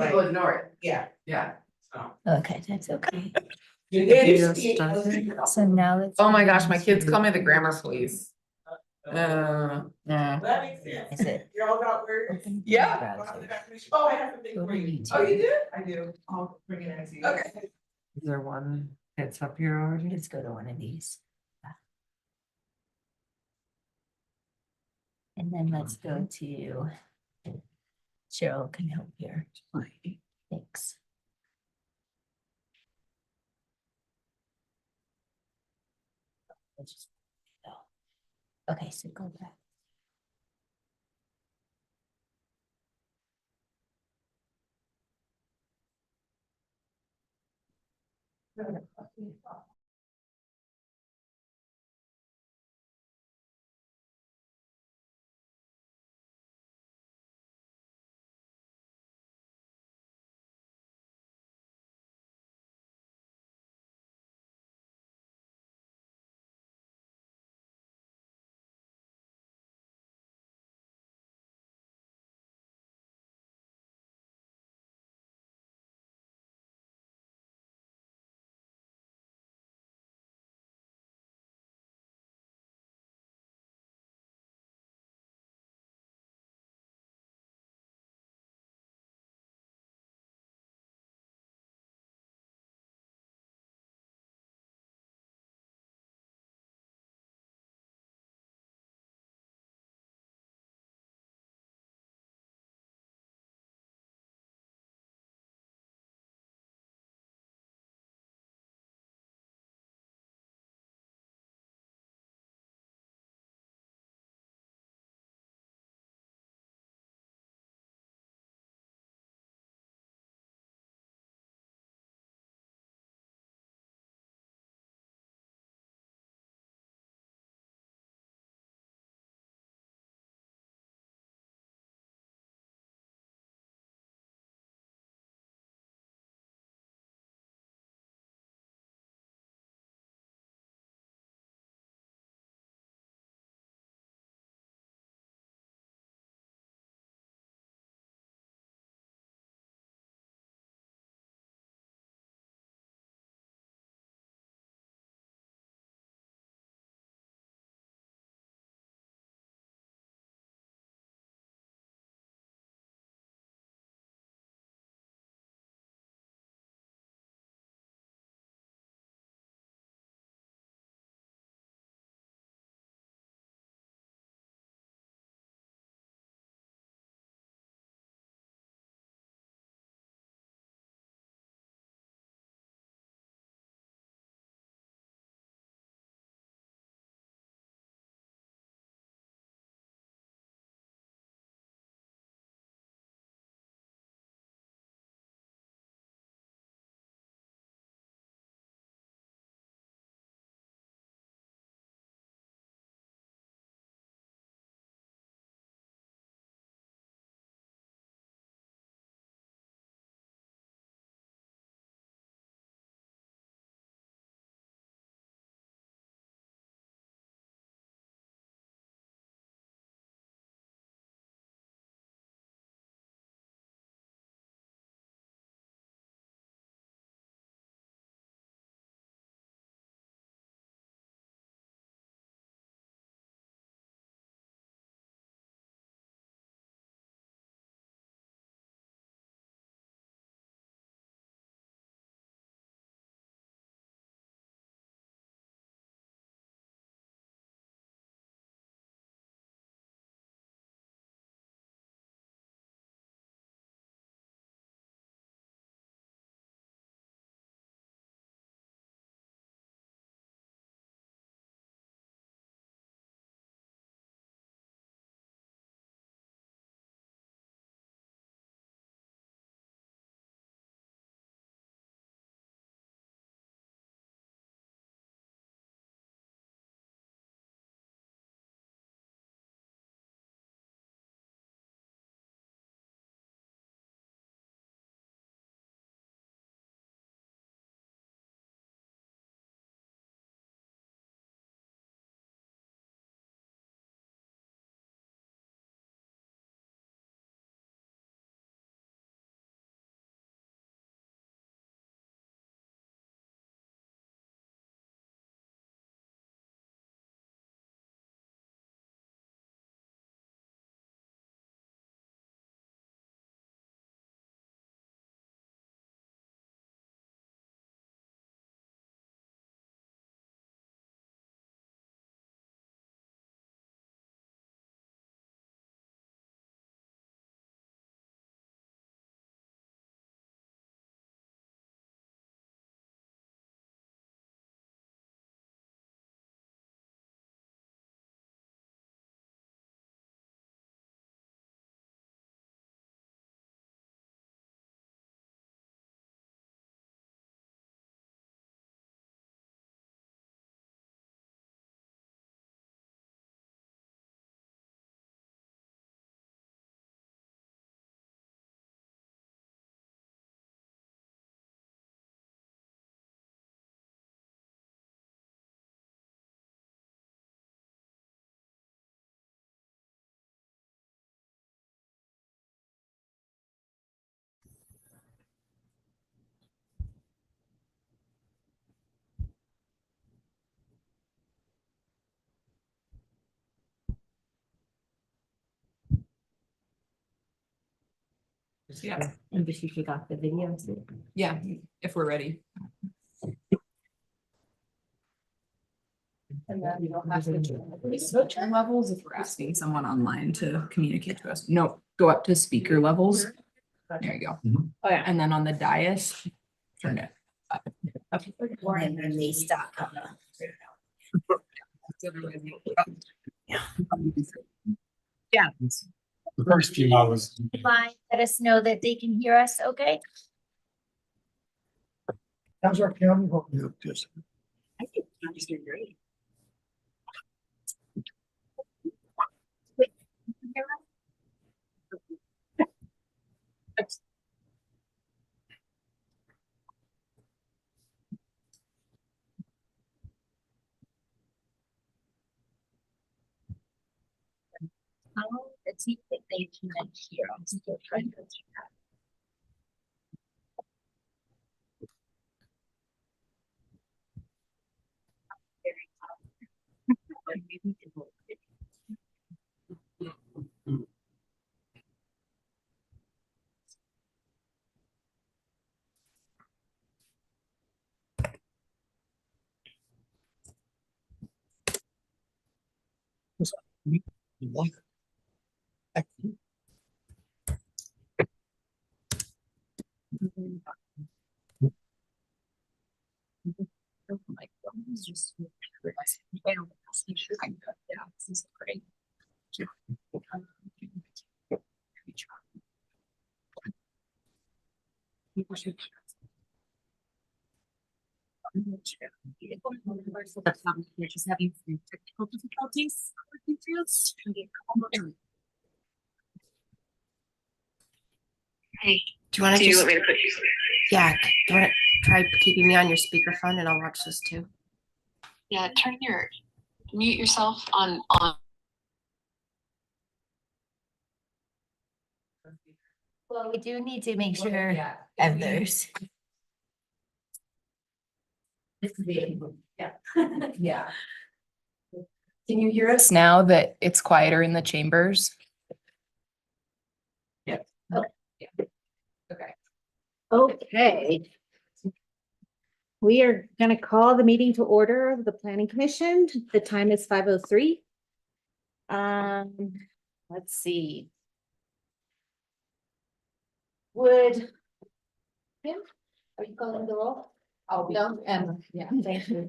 People ignore it. Yeah. Yeah. So. Okay, that's okay. It So now let's. Oh my go gosh, my kids into- call me the grammar police. That makes sense. Is it? You're all about words. Open Yeah. browser. Oh, I have something Go for to you. YouTube. Oh, you do? I do. I'll bring it in to you. Okay. Is there one that's up here already? Let's go to one of these. And then let's go to. Cheryl can help here. Thanks. Let's just go. Okay, so go back. Yeah, And if you forgot the video too. yeah, if we're ready. And then we don't have to switch our levels if we're asking someone online to communicate to us. No, go up to speaker levels. There you go. Oh, yeah. And then on the dais, turn it up. And then they stop coming. Yeah. The first few hours. Fine, let us know that they can hear us, okay? How's our camera? Just. I think it's doing great. Oh, it's neat that they can hear. I'm still trying to. My phone is just. Yeah, this is great. You're just having some technical difficulties. Hey, do you want to just? Yeah, do you want to try keeping me on your speakerphone and I'll watch this too? Yeah, mute yourself on. Well, we do need to make sure Yeah. others. Yeah. Yeah. Can you hear us now that it's quieter in the chambers? Okay. Okay. We are gonna call the meeting to order of the Planning Commission. The time is 5:03. Let's see. Would. Kim, are you calling the roll? I'll be. No, yeah, thank you.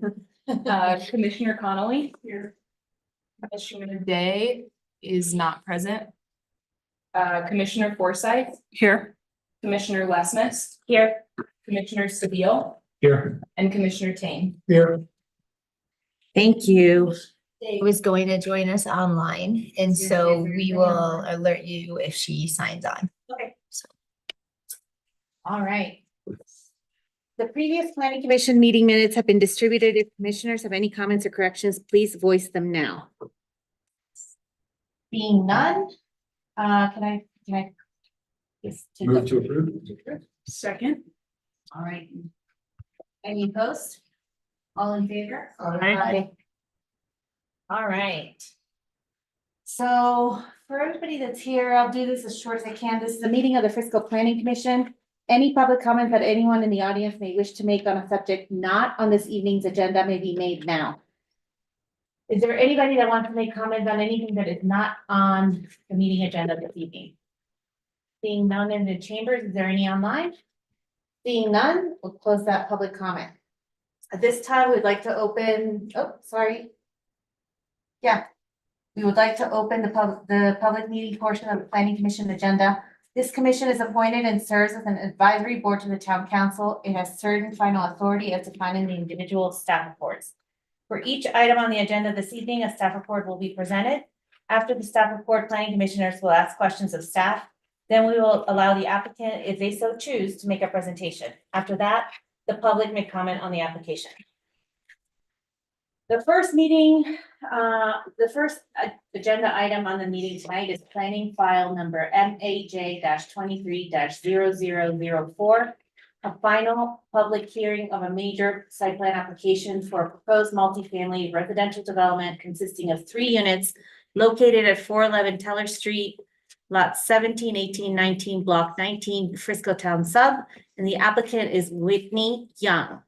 Commissioner Connolly. Here. Commissioner Day is not present. Commissioner Forsyth. Here. Commissioner Lesmus. Here. Commissioner Seville Here. and Commissioner Tane. Here. Thank you. Dave was going to join us online, and so we will alert you if she signs on. All right. The previous Planning Commission meeting minutes have been distributed. If commissioners have any comments or corrections, please voice them now. Being none, can I? Yes, to Move to approve. Second. All right. Any opposed? All in favor? Aye. All right. So for everybody that's here, I'll do this as short as I can. This is a meeting of the Fiscal Planning Commission. Any public comment that anyone in the audience may wish to make on a subject not on this evening's agenda may be made now. Is there anybody that wants to make comments on anything that is not on the meeting agenda this evening? Seeing none in the chambers, is there any online? Seeing none, we'll close that public comment. At this time, we'd like to open, oh, sorry. Yeah, we would like to open the public meeting portion of the Planning Commission agenda. This commission is appointed and serves as an advisory board to the town council. It has certain final authority as defined in the individual staff reports. For each item on the agenda this evening, a staff report will be presented. After the staff report, planning commissioners will ask questions of staff. Then we will allow the applicant, if they so choose, to make a presentation. After that, the public may comment on the application. The first agenda item on the meeting tonight is planning file number MAJ-23-0004. A final public hearing of a major site plan application for a proposed multifamily residential development consisting of 3 units located at 411 Teller Street, lots 17, 18, 19, block 19, Frisco Town Sub, and the applicant is Whitney Young.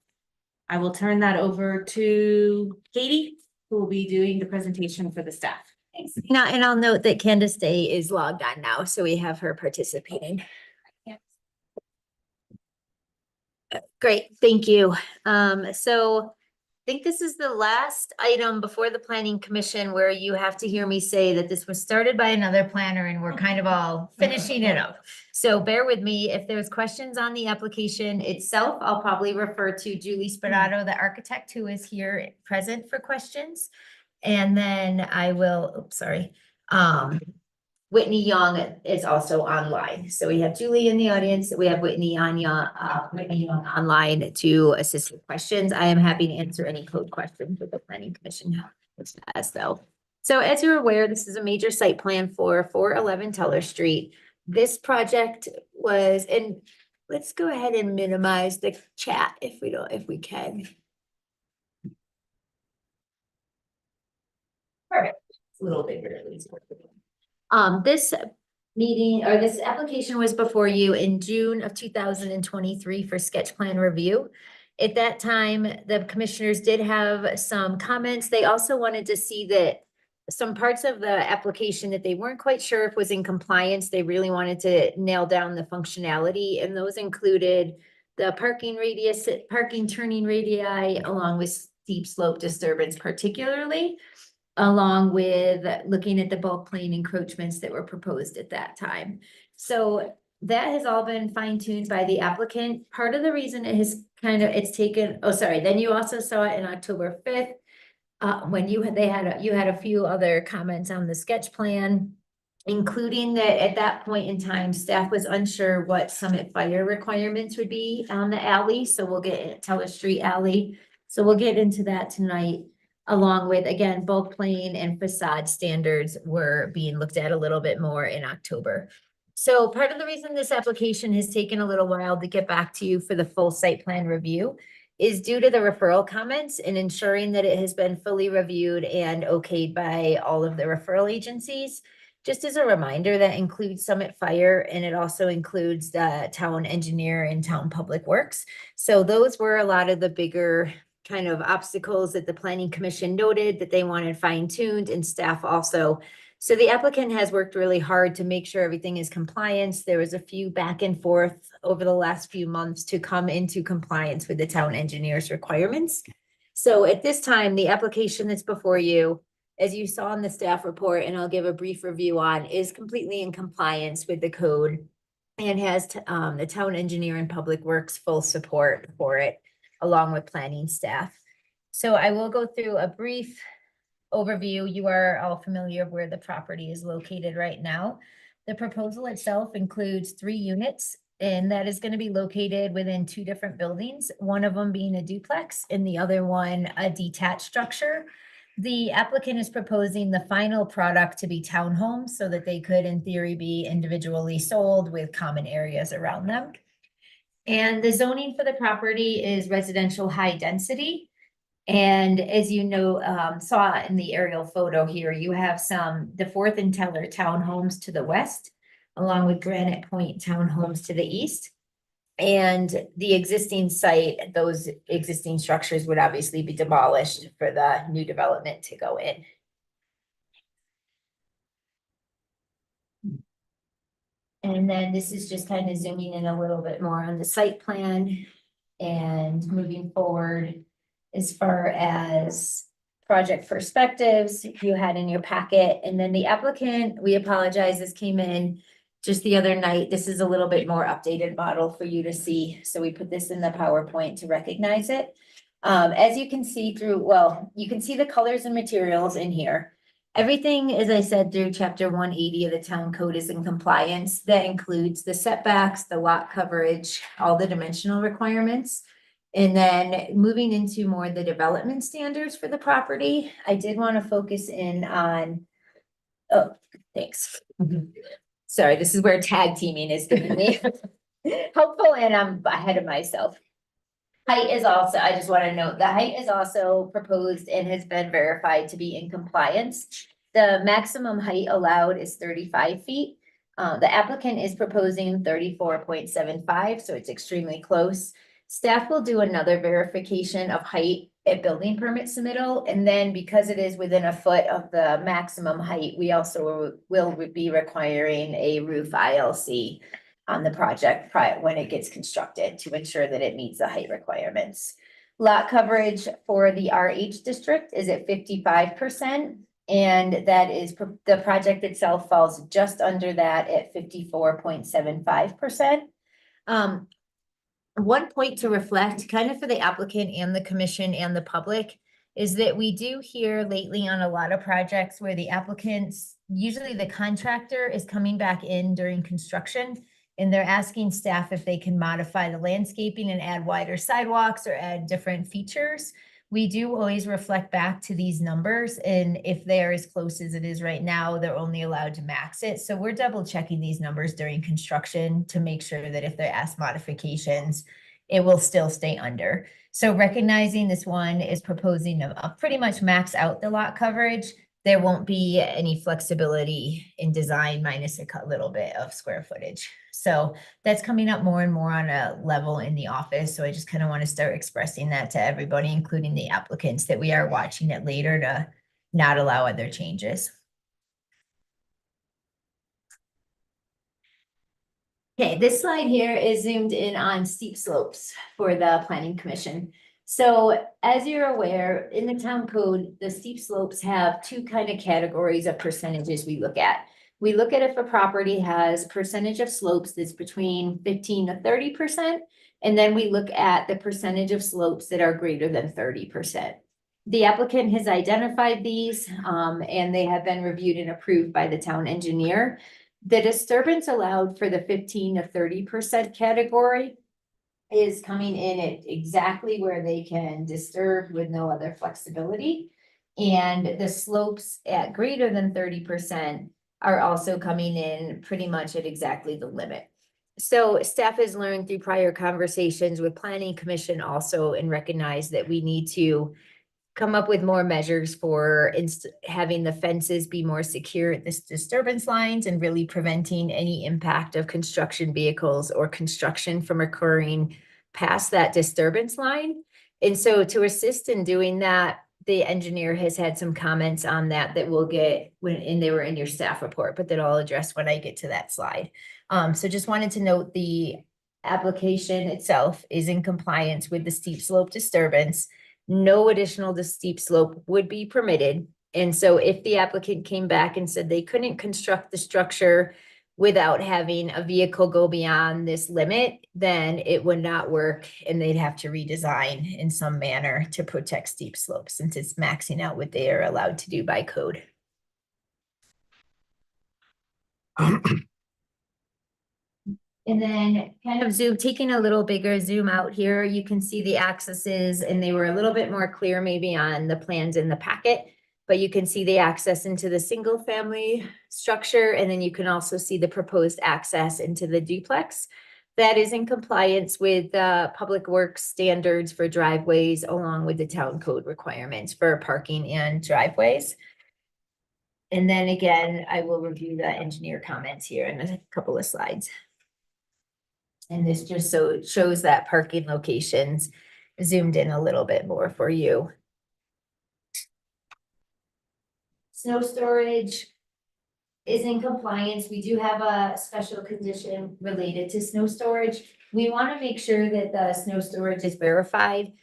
I will turn that over to Katie, who will be doing the presentation for the staff. Thanks. Now, and I'll note that Candace Day is logged on now, so we have her participating. Great, thank you. So I think this is the last item before the planning commission where you have to hear me say that this was started by another planner and we're kind of all finishing it up. So bear with me. If there's questions on the application itself, I'll probably refer to Julie Sperato, the architect who is here present for questions. And then I will, oops, sorry. Whitney Young is also online. So we have Julie in the audience. We have Whitney Young online to assist with questions. I am happy to answer any code questions that the planning commission has though. So as you're aware, this is a major site plan for 411 Teller Street. This project was, and let's go ahead and minimize the chat if we can. Perfect. It's a little bigger at least. This meeting or this application was before you in June of 2023 for sketch plan review. At that time, the commissioners did have some comments. They also wanted to see that some parts of the application that they weren't quite sure if was in compliance. They really wanted to nail down the functionality, and those included the parking radius, parking turning radii, along with steep slope disturbance particularly, along with looking at the bulk plane encroachments that were proposed at that time. So that has all been fine tuned by the applicant. Part of the reason it has it's taken, oh, sorry, then you also saw it in October 5th. When you had a few other comments on the sketch plan, including that at that point in time, staff was unsure what Summit fire requirements would be on the alley. So we'll get Teller Street alley. So we'll get into that tonight, along with, again, bulk plane and facade standards were being looked at a little bit more in October. So part of the reason this application has taken a little while to get back to you for the full site plan review is due to the referral comments and ensuring that it has been fully reviewed and okayed by all of the referral agencies. Just as a reminder, that includes Summit Fire, and it also includes the town engineer and town public works. So those were a lot of the bigger kind of obstacles that the planning commission noted that they wanted fine tuned, and staff also. So the applicant has worked really hard to make sure everything is compliance. There was a few back and forth over the last few months to come into compliance with the town engineer's requirements. So at this time, the application that's before you, as you saw in the staff report, and I'll give a brief review on, is completely in compliance with the code and has the town engineer and public works full support for it, along with planning staff. So I will go through a brief overview. You are all familiar of where the property is located right now. The proposal itself includes 3 units, and that is going to be located within 2 different buildings, one of them being a duplex and the other one a detached structure. The applicant is proposing the final product to be townhomes so that they could, in theory, be individually sold with common areas around them. And the zoning for the property is residential high density. And as you know, saw in the aerial photo here, you have the 4th and Teller townhomes to the west, along with Granite Point townhomes to the east. And the existing site, those existing structures would obviously be demolished for the new development to go in. And then this is just kind of zooming in a little bit more on the site plan and moving forward. As far as project perspectives, you had in your packet, and then the applicant, we apologize, this came in just the other night. This is a little bit more updated model for you to see. So we put this in the PowerPoint to recognize it. As you can see you can see the colors and materials in here. Everything, as I said, through chapter 180 of the town code is in compliance. That includes the setbacks, the lot coverage, all the dimensional requirements. And then moving into more the development standards for the property, I did want to focus in on, oh, thanks. Sorry, this is where tag teaming is giving me helpful, and I'm ahead of myself. Height is also, I just want to note, the height is also proposed and has been verified to be in compliance. The maximum height allowed is 35 feet. The applicant is proposing 34.75, so it's extremely close. Staff will do another verification of height at building permit submittal, and then because it is within a foot of the maximum height, we also will be requiring a roof ILC on the project when it gets constructed to ensure that it meets the height requirements. Lot coverage for the RH district is at 55%. And that is, the project itself falls just under that at 54.75%. One point to reflect, kind of for the applicant and the commission and the public, is that we do hear lately on a lot of projects where the applicants, usually the contractor is coming back in during construction, and they're asking staff if they can modify the landscaping and add wider sidewalks or add different features. We do always reflect back to these numbers, and if they're as close as it is right now, they're only allowed to max it. So we're double checking these numbers during construction to make sure that if they're asked modifications, it will still stay under. So recognizing this one is proposing to pretty much max out the lot coverage, there won't be any flexibility in design minus a little bit of square footage. So that's coming up more and more on a level in the office. So I just kind of want to start expressing that to everybody, including the applicants, that we are watching it later to not allow other changes. Okay, this slide here is zoomed in on steep slopes for the Planning Commission. So as you're aware, in the town code, the steep slopes have two kind of categories of percentages we look at. We look at if a property has percentage of slopes that's between 15 to 30%, and then we look at the percentage of slopes that are greater than 30%. The applicant has identified these, and they have been reviewed and approved by the town engineer. The disturbance allowed for the 15 to 30% category is coming in at exactly where they can disturb with no other flexibility. And the slopes at greater than 30% are also coming in pretty much at exactly the limit. So staff has learned through prior conversations with Planning Commission also, and recognize that we need to come up with more measures for having the fences be more secure at this disturbance lines and really preventing any impact of construction vehicles or construction from occurring past that disturbance line. And so to assist in doing that, the engineer has had some comments on that we'll get and they were in your staff report, but that I'll address when I get to that slide. So just wanted to note the application itself is in compliance with the steep slope disturbance. No additional steep slope would be permitted. And so if the applicant came back and said they couldn't construct the structure without having a vehicle go beyond this limit, then it would not work and they'd have to redesign in some manner to protect steep slopes, since it's maxing out what they are allowed to do by code. And then kind of taking a little bigger zoom out here, you can see the accesses, and they were a little bit more clear maybe on the plans in the packet, but you can see the access into the single family structure. And then you can also see the proposed access into the duplex. That is in compliance with public works standards for driveways, along with the town code requirements for parking and driveways. And then again, I will review the engineer comments here in a couple of slides. And this just so it shows that parking locations zoomed in a little bit more for you. Snow storage is in compliance. We do have a special condition related to snow storage. We want to make sure that the snow storage is verified.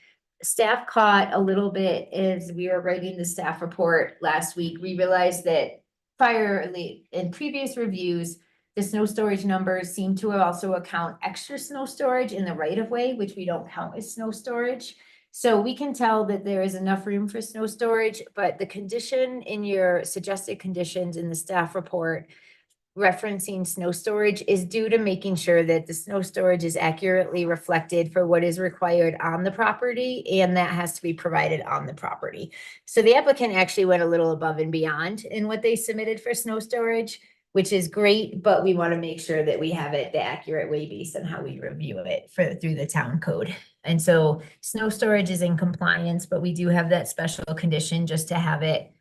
Staff caught a little bit as we were writing the staff report last week. We realized that in previous reviews, the snow storage numbers seem to also account extra snow storage in the right of way, which we don't count as snow storage. So we can tell that there is enough room for snow storage, but the condition in your suggested conditions in the staff report referencing snow storage is due to making sure that the snow storage is accurately reflected for what is required on the property, and that has to be provided on the property. So the applicant actually went a little above and beyond in what they submitted for snow storage, which is great, but we want to make sure that we have it the accurate way based on how we review it through the town code. And so snow storage is in compliance, but we do have that special condition just to have it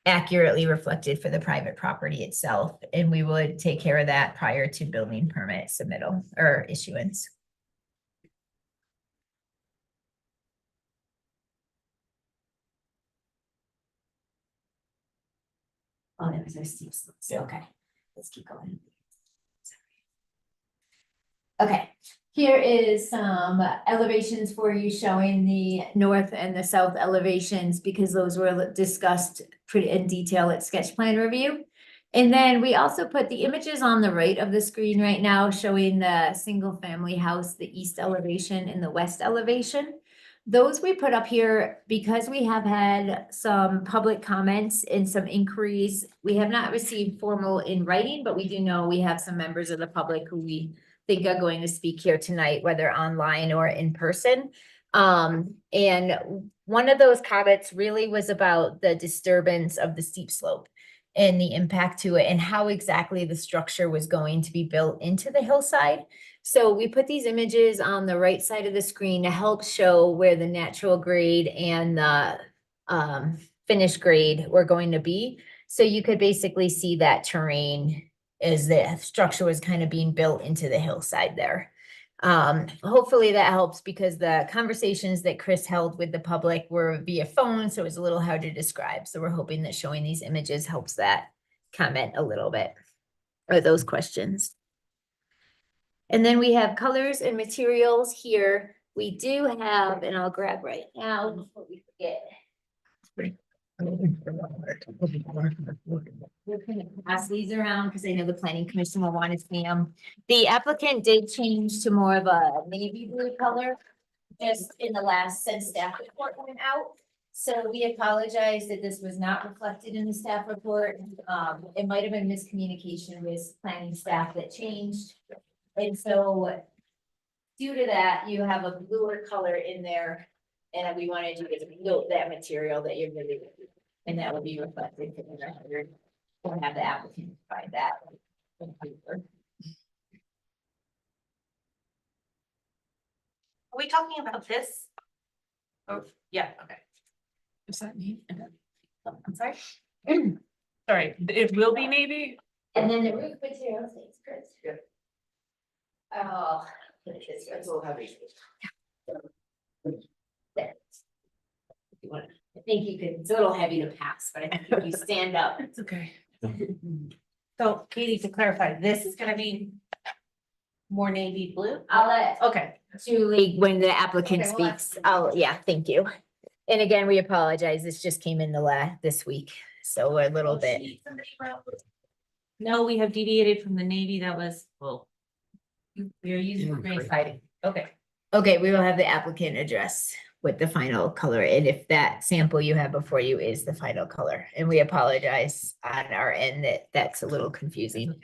accurately reflected for the private property itself, and we would take care of that prior to building permit submittal or issuance. Oh, that was our steep slopes. Okay, let's keep going. Okay, here is some elevations for you showing the north and the south elevations because those were discussed pretty in detail at sketch plan review. And then we also put the images on the right of the screen right now showing the single family house, the east elevation and the west elevation. Those we put up here because we have had some public comments and some inquiries. We have not received formal in writing, but we do know we have some members of the public who we think are going to speak here tonight, whether online or in person. And one of those comments really was about the disturbance of the steep slope and the impact to it and how exactly the structure was going to be built into the hillside. So we put these images on the right side of the screen to help show where the natural grade and the finished grade were going to be. So you could basically see that terrain as the structure was kind of being built into the hillside there. Hopefully that helps because the conversations that Chris held with the public were via phone, so it was a little hard to describe. So we're hoping that showing these images helps that comment a little bit or those questions. And then we have colors and materials here. We do have, and I'll grab right now before we forget. We're gonna pass these around because I know the planning commission will want to see them. The applicant did change to more of a navy blue color just in the last since staff report went out. So we apologize that this was not reflected in the staff report. It might have been miscommunication with planning staff that changed. And so due to that, you have a bluer color in there. And we wanted you to note that material that you're really, and that will be reflected in the record. We'll have the applicant provide that. Are we talking about this? Oh, yeah, okay. Does that mean? I'm sorry. Sorry, it will be maybe? And then the roof material stays good. Oh. It's a little heavy. There. I think you could, it's a little heavy to pass, but I think if you stand up. It's okay. So Katie, to clarify, this is gonna be more navy blue? I'll let Okay. Julie, when the applicant Okay, well, speaks, thank you. And again, we apologize. This just came in this week, so we're a little bit. No, we have deviated from the navy. That was, well. We are using green siding. Okay. Okay, we will have the applicant address with the final color, and if that sample you have before you is the final color, and we apologize on our end that that's a little confusing.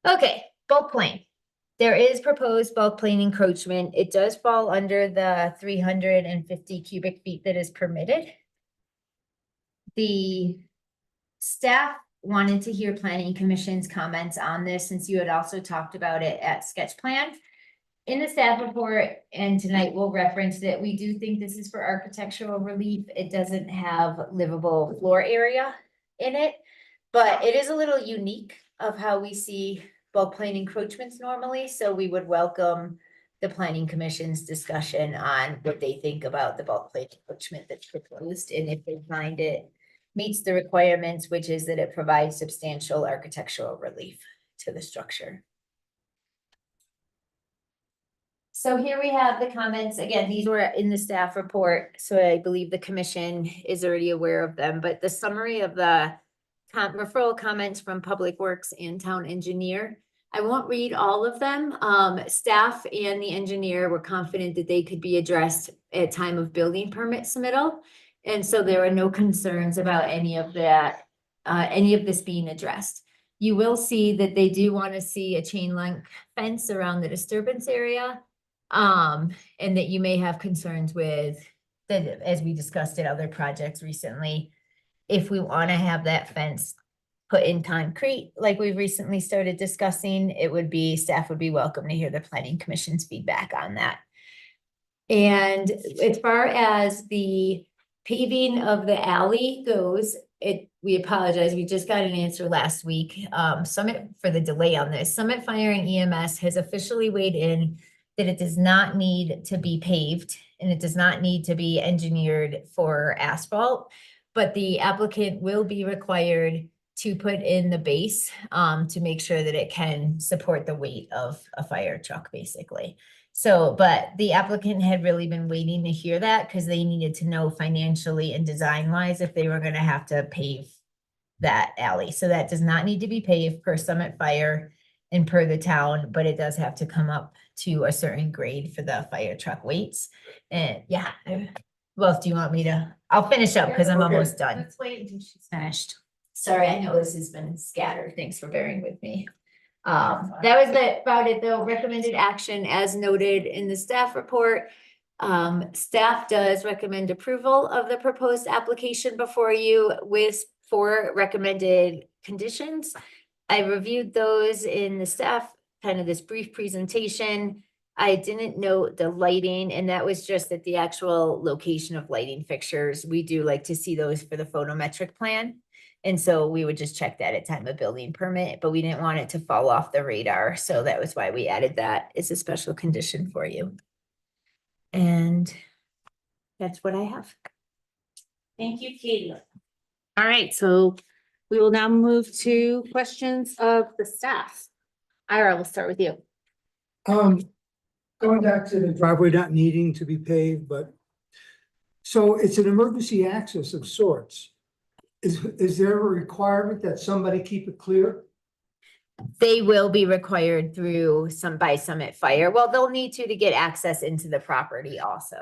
Okay, bulk plane. There is proposed bulk plane encroachment. It does fall under the 350 cubic feet that is permitted. The staff wanted to hear planning commission's comments on this since you had also talked about it at sketch plan. In the staff report, and tonight we'll reference that we do think this is for architectural relief. It doesn't have livable floor area in it, but it is a little unique of how we see bulk plane encroachments normally. So we would welcome the planning commission's discussion on what they think about the bulk plane encroachment that's proposed, and if they find it meets the requirements, which is that it provides substantial architectural relief to the structure. So here we have the comments. Again, these were in the staff report, so I believe the commission is already aware of them, but the summary of the referral comments from Public Works and Town Engineer, I won't read all of them. Staff and the engineer were confident that they could be addressed at time of building permit submittal. And so there are no concerns about any of that, any of this being addressed. You will see that they do want to see a chain link fence around the disturbance area. And that you may have concerns with that, as we discussed at other projects recently. If we want to have that fence put in concrete, like we've recently started discussing, it would be, staff would be welcome to hear the planning commission's feedback on that. And as far as the paving of the alley goes, we apologize, we just got an answer last week. Summit, for the delay on this, Summit Fire and EMS has officially weighed in that it does not need to be paved and it does not need to be engineered for asphalt. But the applicant will be required to put in the base, to make sure that it can support the weight of a fire truck, basically. So, but the applicant had really been waiting to hear that because they needed to know financially and design wise if they were gonna have to pave that alley. So that does not need to be paved per Summit Fire and per the town, but it does have to come up to a certain grade for the fire truck weights. And yeah, well, do you want me to? I'll finish up because I'm Okay. almost done. Let's wait until she's finished. Sorry, I know this has been scattered. Thanks for bearing with me. That was about it though. Recommended action as noted in the staff report. Staff does recommend approval of the proposed application before you with 4 recommended conditions. I reviewed those in the staff, kind of this brief presentation. I didn't note the lighting, and that was just at the actual location of lighting fixtures. We do like to see those for the photometric plan. And so we would just check that at time of building permit, but we didn't want it to fall off the radar. So that was why we added that as a special condition for you. And that's what I have. Thank you, Katie. All right, so we will now move to questions of the staff. Ira, we'll start with you. Going back to the driveway not needing to be paved, but so it's an emergency access of sorts. Is there a requirement that somebody keep it clear? They will be required through by Summit Fire. Well, they'll need to get access into the property also.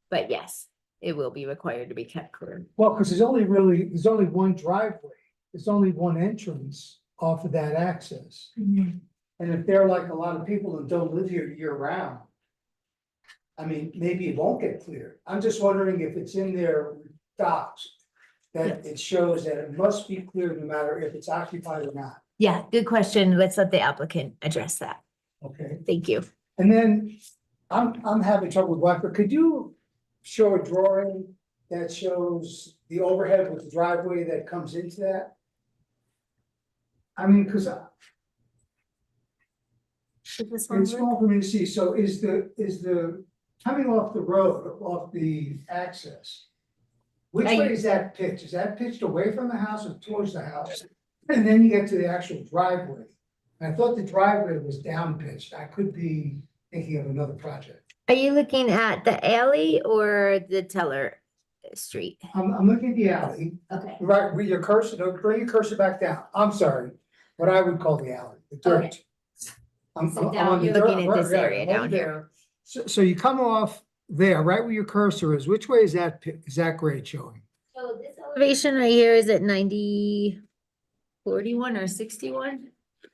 But yes, it will be required to be kept clear. Well, because there's only one driveway. There's only one entrance off of that access. And if there are like a lot of people that don't live here year round, I mean, maybe it won't get clear. I'm just wondering if it's in their docs that it shows that it must be clear no matter if it's occupied or not. Yeah, good question. Let's let the applicant address that. Okay, Thank you. and then I'm having trouble with Wi-Fi. Could you show a drawing that shows the overhead with the driveway that comes into that? I mean, because it's small for me to see. So is the coming off the road, off the access? Which way is that pitched? Is that pitched away from the house or towards the house? And then you get to the actual driveway. And I thought the driveway was down pitched. I could be thinking of another project. Are you looking at the alley or the Teller Street? I'm looking at the alley, Okay. right, with your cursor, don't bring your cursor back down. I'm sorry, what I would call the alley, the dirt. Okay. I'm So on down, the you're dirt, looking at this right, area right down there. here. So you come off there, right where your cursor is. Which way is that grade showing? So this elevation right here is at 90, 41 or 61?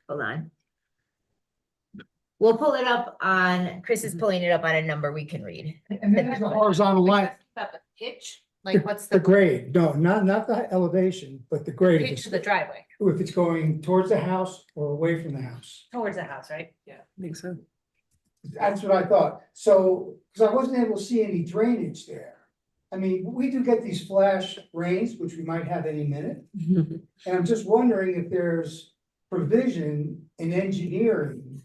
Hold on. We'll pull it up on, Chris is pulling it up on a number we can read. And then there's a horizontal line, About the pitch, the like what's the the grade, no, not the elevation, but the grade. If pitch it's- of the driveway If it's going towards the house or away from the house. towards the house, right? Yeah. Makes sense. That's what I thought. So, because I wasn't able to see any drainage there. I mean, we do get these flash rains, which we might have any minute. And I'm just wondering if there's provision in engineering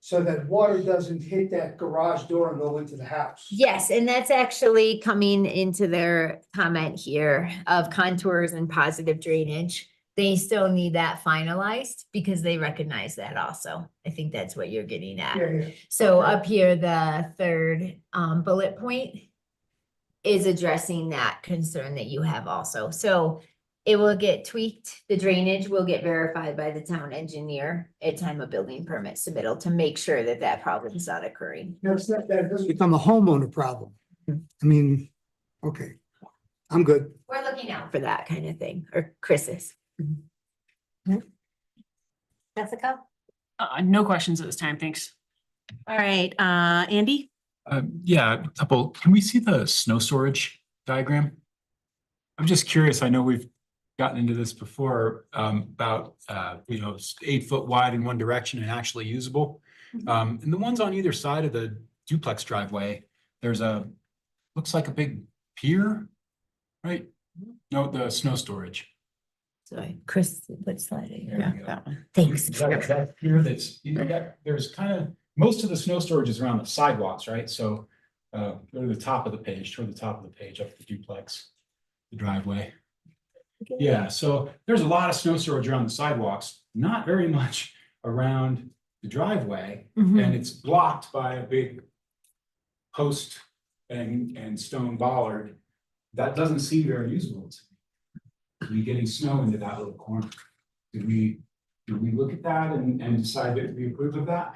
so that water doesn't hit that garage door and go into the house. Yes, and that's actually coming into their comment here of contours and positive drainage. They still need that finalized because they recognize that also. I think that's what you're getting at. Yeah, yeah. So up here, the third bullet point is addressing that concern that you have also. So it will get tweaked. The drainage will get verified by the town engineer at time of building permit submittal to make sure that that problem is not occurring. No, it's not, that doesn't become a homeowner problem. I mean, okay, I'm good. We're looking out for that kind of thing, or Chris is. Jessica? No questions at this time, thanks. All right, Andy? Yeah, a couple. Can we see the snow storage diagram? I'm just curious. I know we've gotten into this before, about, 8 foot wide in one direction and actually usable. And the ones on either side of the duplex driveway, there's looks like a big pier. right? No, the snow storage. Sorry, Chris, what slide are you There on? you go. That one. Thanks. That here that's, there's kind of, most of the snow storage is around the sidewalks, right? So go to the top of the page, toward the top of the page, up the duplex, the driveway. Yeah, so there's a lot of snow storage around the sidewalks, not very much around the driveway. Mhm. And it's blocked by a big post and stone bollard. That doesn't seem very usable to me. We getting snow into that little corner. Did we look at that and decide that we approve of that?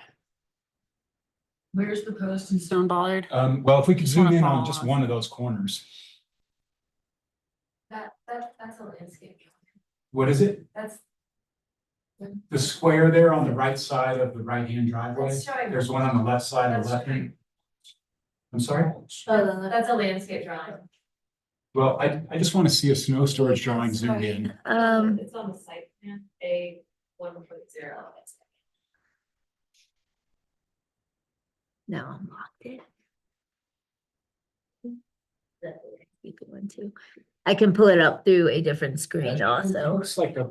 Where's the post and stone bollard? Well, if we could Just zoom wanna in on follow just us. one of those corners. That's a landscape. What is it? That's. The square there on the right side of the right-hand driveway? That's showing. There's one on the left side, the That's left hand. showing. I'm sorry? That's a landscape drawing. Well, I just want to see a snow storage drawing zoomed in. It's on the site plan, A 1.0. No, I'm locked in. Keep it one too. I can pull it up through a different screen It also. looks like a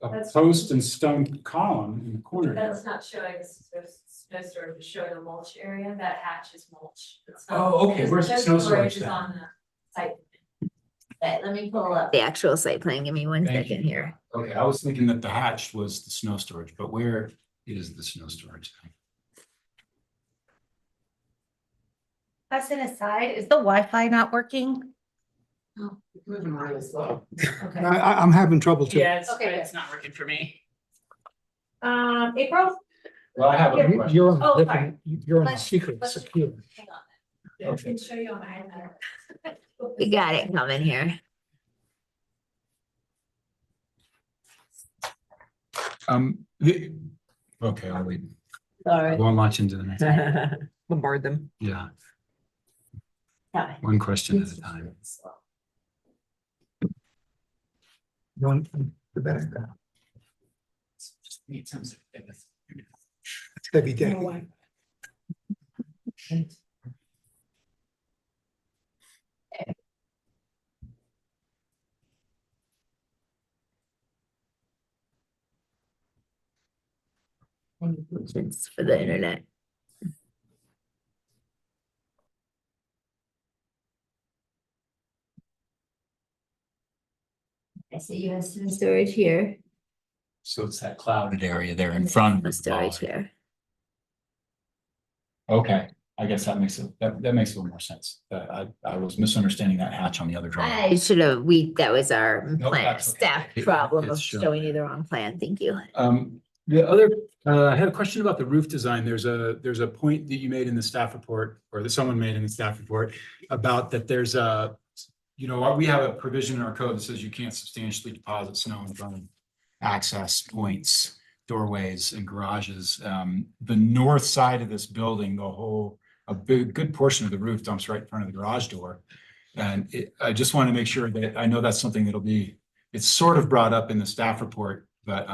That's- post and stone column in the corner. there. That's not showing snow storage, it's showing a mulch area, that hatch is mulch. It's not- Oh, okay, where's the snow storage is then? on the site. Okay, let me pull up the actual site plan. Give me one Thank second you. here. Okay, I was thinking that the hatch was the snow storage, but where is the snow storage? That's an aside, is the Wi-Fi not working? Moving really slow. Okay. I'm having trouble too. Yeah, it's, Okay, it's not working for me. April? Well, I have a You- question. You're on Oh, a different, you're on a Let's- secret, let's- secure. Hang on. I can show you on my iPad. We got it coming here. Okay, I'll wait. Sorry. Won't launch into the next. Bombard them. Yeah, Sorry. one question at a time. One, the better. It's heavy day. It's for the internet. I see you have some storage here. So it's that clouded area there in front of The the storage bollard. here. Okay, I guess that makes that makes a little more sense. I was misunderstanding that hatch on the other drawing. I should have, that was our Nope, plan, that's okay. staff It- problem it's of shown. showing you the wrong plan. Thank you. The other, I had a question about the roof design. There's a point that you made in the staff report, or that someone made in the staff report about that there's a, we have a provision in our code that says you can't substantially deposit snow in front of access points, doorways and garages. The north side of this building, a good portion of the roof dumps right in front of the garage door. And I just want to make sure that, I know that's something it's sort of brought up in the staff report, but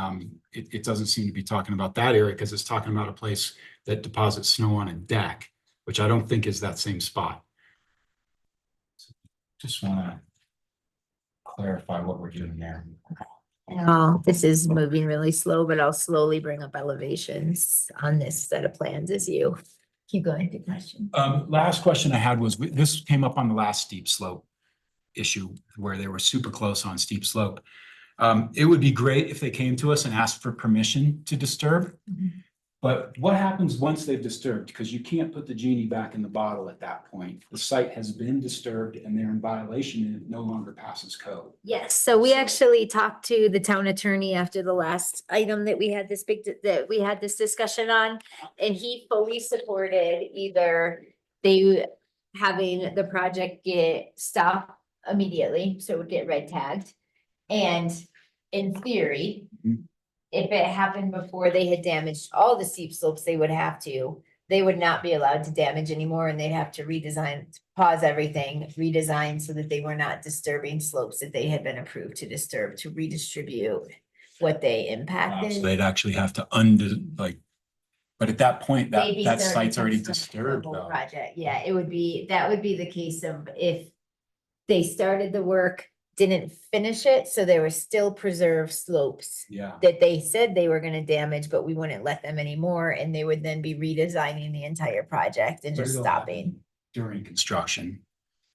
it doesn't seem to be talking about that area because it's talking about a place that deposits snow on a deck, which I don't think is that same spot. Just want to clarify what we're doing there. Oh, this is moving really slow, but I'll slowly bring up elevations on this set of plans as you keep going to question. Last question I had was, this came up on the last steep slope issue where they were super close on steep slope. It would be great if they came to us and asked for permission to disturb. Mhm. But what happens once they've disturbed? Because you can't put the genie back in the bottle at that point. The site has been disturbed and they're in violation and it no longer passes code. Yes, so we actually talked to the town attorney after the last item that we had this discussion on. And he fully supported either they having the project get stopped immediately, so it would get red tagged. And in theory, Mhm. if it happened before they had damaged all the steep slopes, they would not be allowed to damage anymore and they'd have to redesign, pause everything, redesign so that they were not disturbing slopes that they had been approved to disturb, to redistribute what they So impacted. they'd actually have to but at that point, They'd be that starting site's already from scratch, the disturbed whole though. Project, yeah, that would be the case of if they started the work, didn't finish it, so there were still preserved slopes Yeah. that they said they were gonna damage, but we wouldn't let them anymore, and they would then be redesigning the entire project and But just it'll stopping. happen during construction.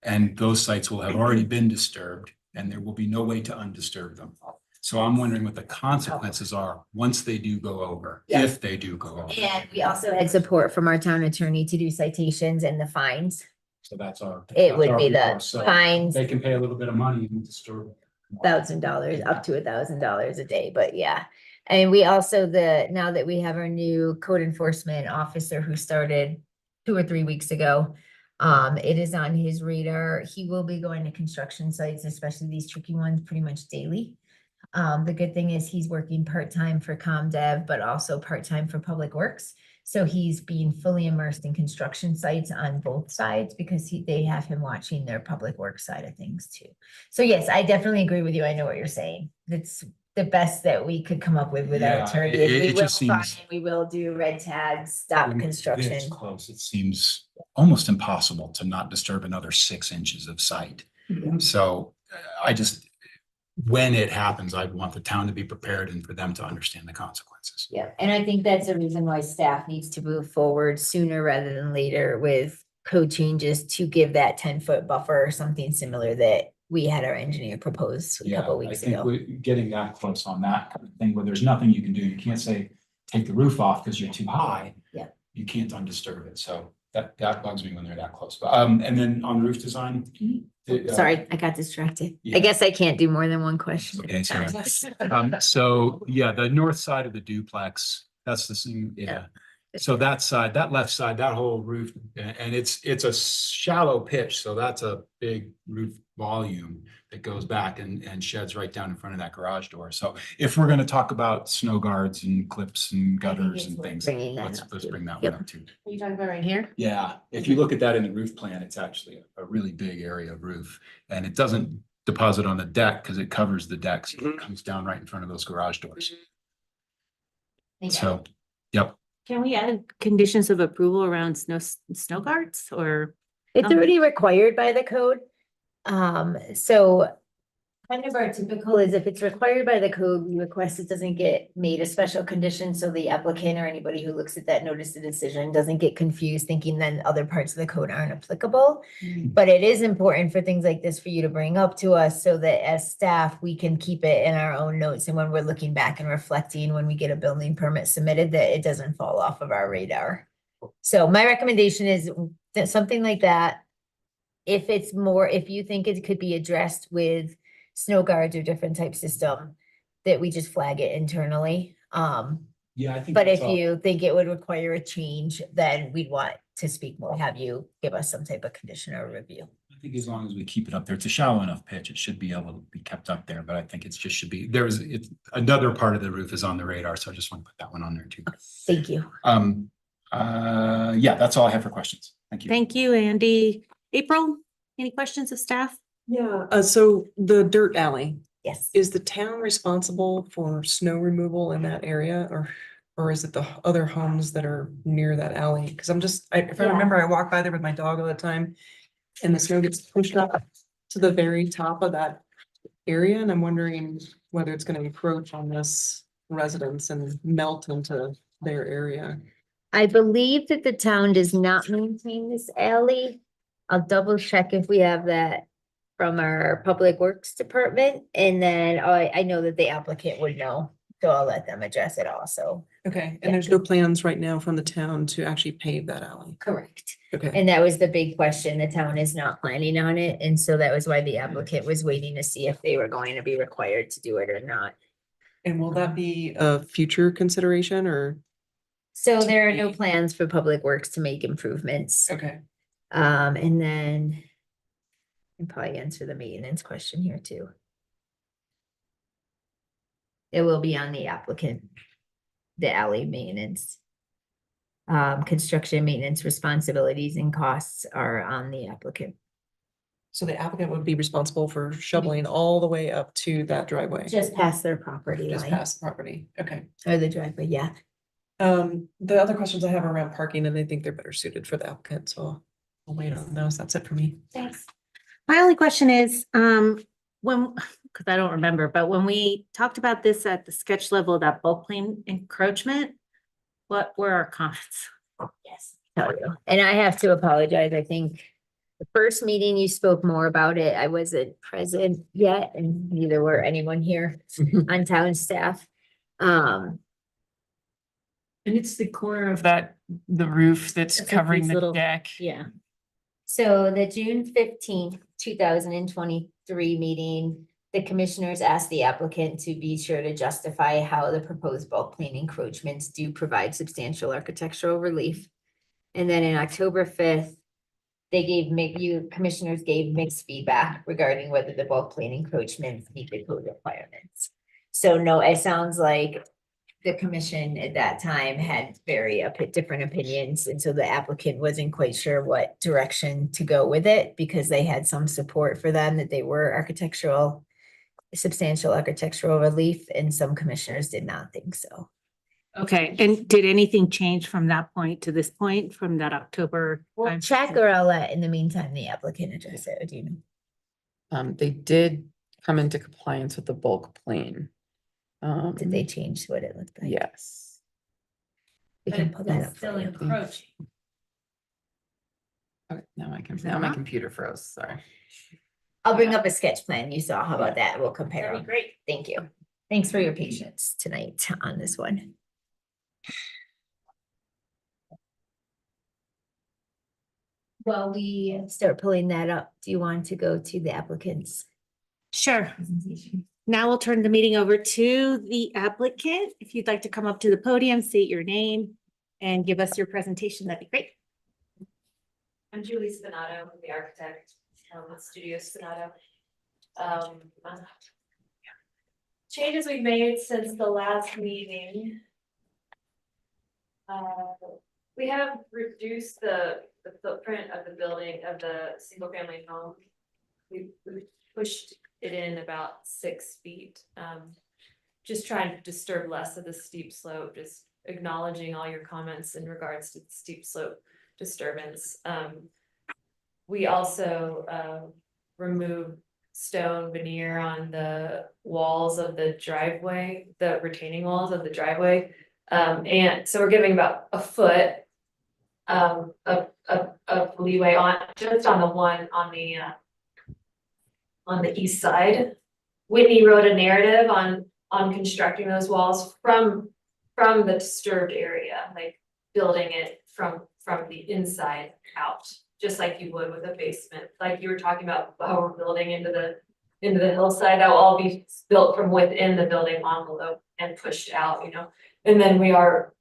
And those sites will have already been disturbed and there will be no way to undisturb them. So I'm wondering what the consequences are once they do go over, Yeah. if they do go over. And we also had support from our town attorney to do citations and the fines. So that's our. It that's would our be the recourse. So fines, They can pay a little bit of money and disturb. $1,000, up to $1,000 a day, but yeah. And we also, now that we have our new code enforcement officer who started 2 or 3 weeks ago, it is on his radar. He will be going to construction sites, especially these tricky ones, pretty much daily. The good thing is he's working part-time for ComDev, but also part-time for Public Works. So he's being fully immersed in construction sites on both sides because they have him watching their Public Works side of things too. So yes, I definitely agree with you. I know what you're saying. It's the best that we could come up with our Yeah, attorney. it- We it will just seems- fine, we will do red tags, stop It's construction. close. It seems almost impossible to not disturb another 6 inches of site. So I just, when it happens, I want the town to be prepared and for them to understand the consequences. Yeah, and I think that's the reason why staff needs to move forward sooner rather than later with code changes to give that 10-foot buffer or something similar that we had our engineer propose a Yeah, couple I weeks think ago. getting that close on that kind of thing where there's nothing you can do. You can't say, take the roof off because you're too high. Yeah. You can't undisturb it. So that bugs me when they're that close. But, and then on roof design. Sorry, I got distracted. Yeah. I guess I can't do more than one question. Okay, sorry. So, yeah, the north side of the duplex, that's the same, yeah. So that side, that left side, that whole roof, and it's a shallow pitch, so that's a big roof volume that goes back and sheds right down in front of that garage door. So if we're gonna talk about snow guards and clips and gutters and things, Bringing that let's up let's too. bring that Yep. one up too. Are you talking about right here? Yeah, if you look at that in the roof plan, it's actually a really big area of roof. And it doesn't deposit on the deck because it covers the deck. So it comes down right in front of those garage doors. So, yep. Can we add conditions of approval around snow guards or? It's already required by the code. So kind of our typical is if it's required by the code, we request it doesn't get made a special condition, so the applicant or anybody who looks at that notice of decision doesn't get confused thinking then other parts of the code aren't applicable. But it is important for things like this for you to bring up to us so that as staff, we can keep it in our own notes. And when we're looking back and reflecting, when we get a building permit submitted, that it doesn't fall off of our radar. So my recommendation is that something like that, if you think it could be addressed with snow guards or different type system, that we just flag it internally. Yeah, I think. But that's if all. you think it would require a change, then we'd want to speak more, have you give us some type of condition or review. I think as long as we keep it up there, it's a shallow enough pitch, it should be able to be kept up there, but I think it's just should be, it's another part of the roof is on the radar, so I just want to put that one on there too. Thank you. Yeah, that's all I have for questions. Thank you. Thank you, Andy. April, any questions of staff? Yeah, so the dirt alley, Yes. is the town responsible for snow removal in that area or is it the other homes that are near that alley? Cause if I Yeah. remember, I walk by there with my dog all the time and the snow gets pushed up to the very top of that area. And I'm wondering whether it's gonna encroach on this residence and melt into their area. I believe that the town does not maintain this alley. I'll double check if we have that from our Public Works Department. And then I know that the applicant would know, so I'll let them address it also. Okay, Yeah. and there's no plans right now from the town to actually pave that alley. Correct. Okay, And that was the big question. The town is not planning on it. And so that was why the applicant was waiting to see if they were going to be required to do it or not. and will that be a future consideration or? So there are no plans for Public Works to make improvements. Okay. And then I can probably answer the maintenance question here too. It will be on the applicant, the alley maintenance. Construction maintenance responsibilities and costs are on the applicant. So the applicant would be responsible for shoveling all the way up to that driveway? Just past their property Just line, past the property, okay. or the driveway, yeah. The other questions I have are around parking and I think they're better suited for the applicant, so I'll wait on those. That's it for me. Thanks. My only question is, when, because I don't remember, but when we talked about this at the sketch level, that bulk plane encroachment, what were our comments? Yes. Tell you. And I have to apologize. I think the first meeting you spoke more about it. I wasn't present yet and neither were anyone here on town staff. And it's the corner of that, the roof that's It's like covering these the little- deck. Yeah. So the June 15th, 2023 meeting, the commissioners asked the applicant to be sure to justify how the proposed bulk plane encroachments do provide substantial architectural relief. And then in October 5th, they gave, you commissioners gave mixed feedback regarding whether the bulk plane encroachments meet the code requirements. So no, it sounds like the commission at that time had very different opinions, and so the applicant wasn't quite sure what direction to go with it because they had some support for them that they were substantial architectural relief, and some commissioners did not think so. Okay, and did anything change from that point to this point, from that October? Well, time? check, or I'll let, in the meantime, the applicant address it, do you know? They did come into compliance with the bulk plane. Did they change what it looked like? Yes. We can pull that up. Still for you. encroaching. Okay, now my not? computer froze, sorry. I'll bring up a sketch plan you saw. How about that? We'll compare That'd them. be great. Thank you. Thanks for your patience tonight on this one. While we start pulling that up, do you want to go to the applicant's Sure. presentation? Now we'll turn the meeting over to the applicant. If you'd like to come up to the podium, state your name and give us your presentation, that'd be great. I'm Julie Spinato, I'm the architect, with Studio Spinato. Changes we've made since the last meeting. We have reduced the footprint of the building, of the single family home. We pushed it in about 6 feet. Just trying to disturb less of the steep slope, just acknowledging all your comments in regards to the steep slope disturbance. We also removed stone veneer on the walls of the driveway, the retaining walls of the driveway. And so we're giving about a foot of leeway on, just on the one on the east side. Whitney wrote a narrative on constructing those walls from the disturbed area, like building it from the inside out, just like you would with a basement. Like you were talking about how we're building into the hillside, that will all be built from within the building envelope and pushed out, you know. And then we are,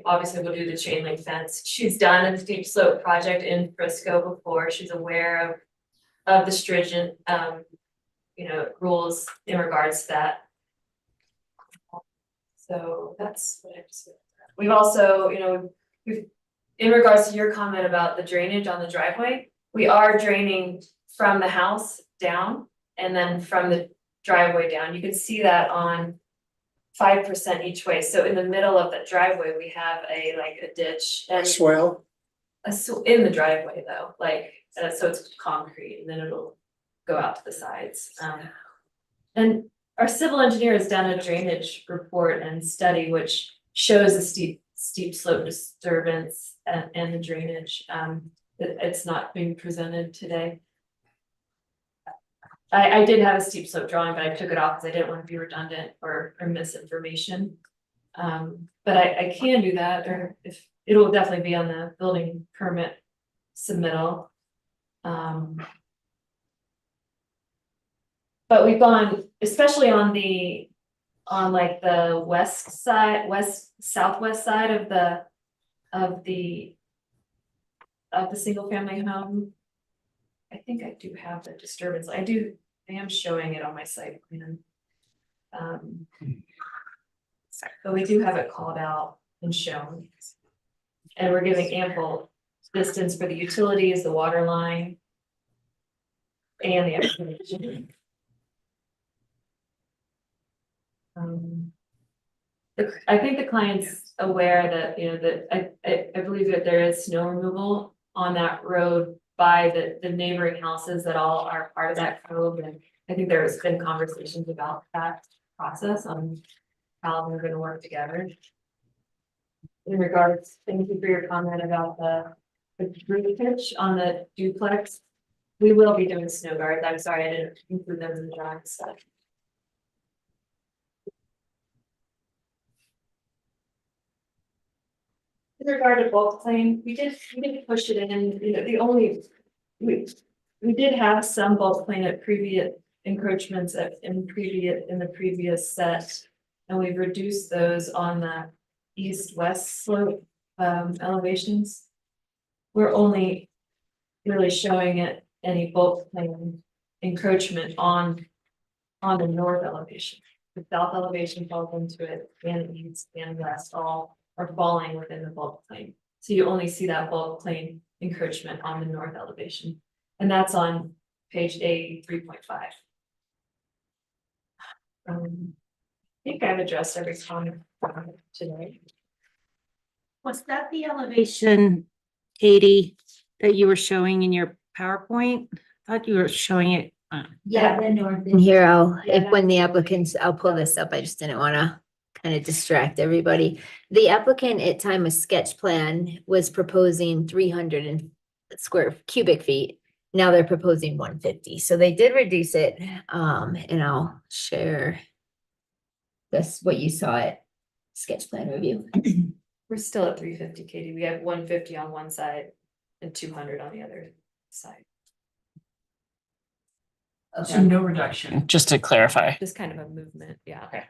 obviously we'll do the chain link fence. She's done a steep slope project in Frisco before. She's aware of the stringent rules in regards to that. So that's what I just. We've also, we've in regards to your comment about the drainage on the driveway, we are draining from the house down and then from the driveway down. You can see that on 5% each way. So in the middle of the driveway, we have a ditch and Swale. in the driveway though, so it's concrete and then it'll go out to the sides. And our civil engineer has done a drainage report and study which shows the steep slope disturbance and the drainage. It's not being presented today. I did have a steep slope drawing, but I took it off because I didn't want to be redundant or misinformation. But I can do that, or if it will definitely be on the building permit submittal. But we've gone, especially on the southwest side of the single family home. I think I do have the disturbance. I am showing it on my site plan. But we do have it called out and shown. And we're giving ample distance for the utilities, the water line, and the excavation. I think the client's aware that, I believe that there is snow removal on that road by the neighboring houses that all are part of that code, and I think there's been conversations about that process on how we're gonna work together. In regards, thank you for your comment about the roof pitch on the duplex. We will be doing snow guards. I'm sorry, I didn't include them in the drawings, so. With regard to bulk claim, we did push it in, you know, we did have some bulk claim at previous encroachments in the previous set. And we've reduced those on the east-west slope elevations. We're only really showing it any bulk claim encroachment on the north elevation. The south elevation falls into it, and east and west all are falling within the bulk plane. So you only see that bulk plane encroachment on the north elevation. And that's on page A 3.5. I think I've addressed every comment today. Was that the elevation, Katie, that you were showing in your PowerPoint? I thought you were showing it. Yeah, the north. And here I'll, Yeah, if when the that's- applicants, I'll pull this up. I just didn't wanna kind of distract everybody. The applicant at time of sketch plan was proposing 300 and square cubic feet. Now they're proposing 150. So they did reduce it. And I'll share that's what you saw at sketch plan review. We're still at 350, Katie. We have 150 on one side and 200 on the other side. So no reduction. Just to clarify. Just kind of a movement, yeah. Okay.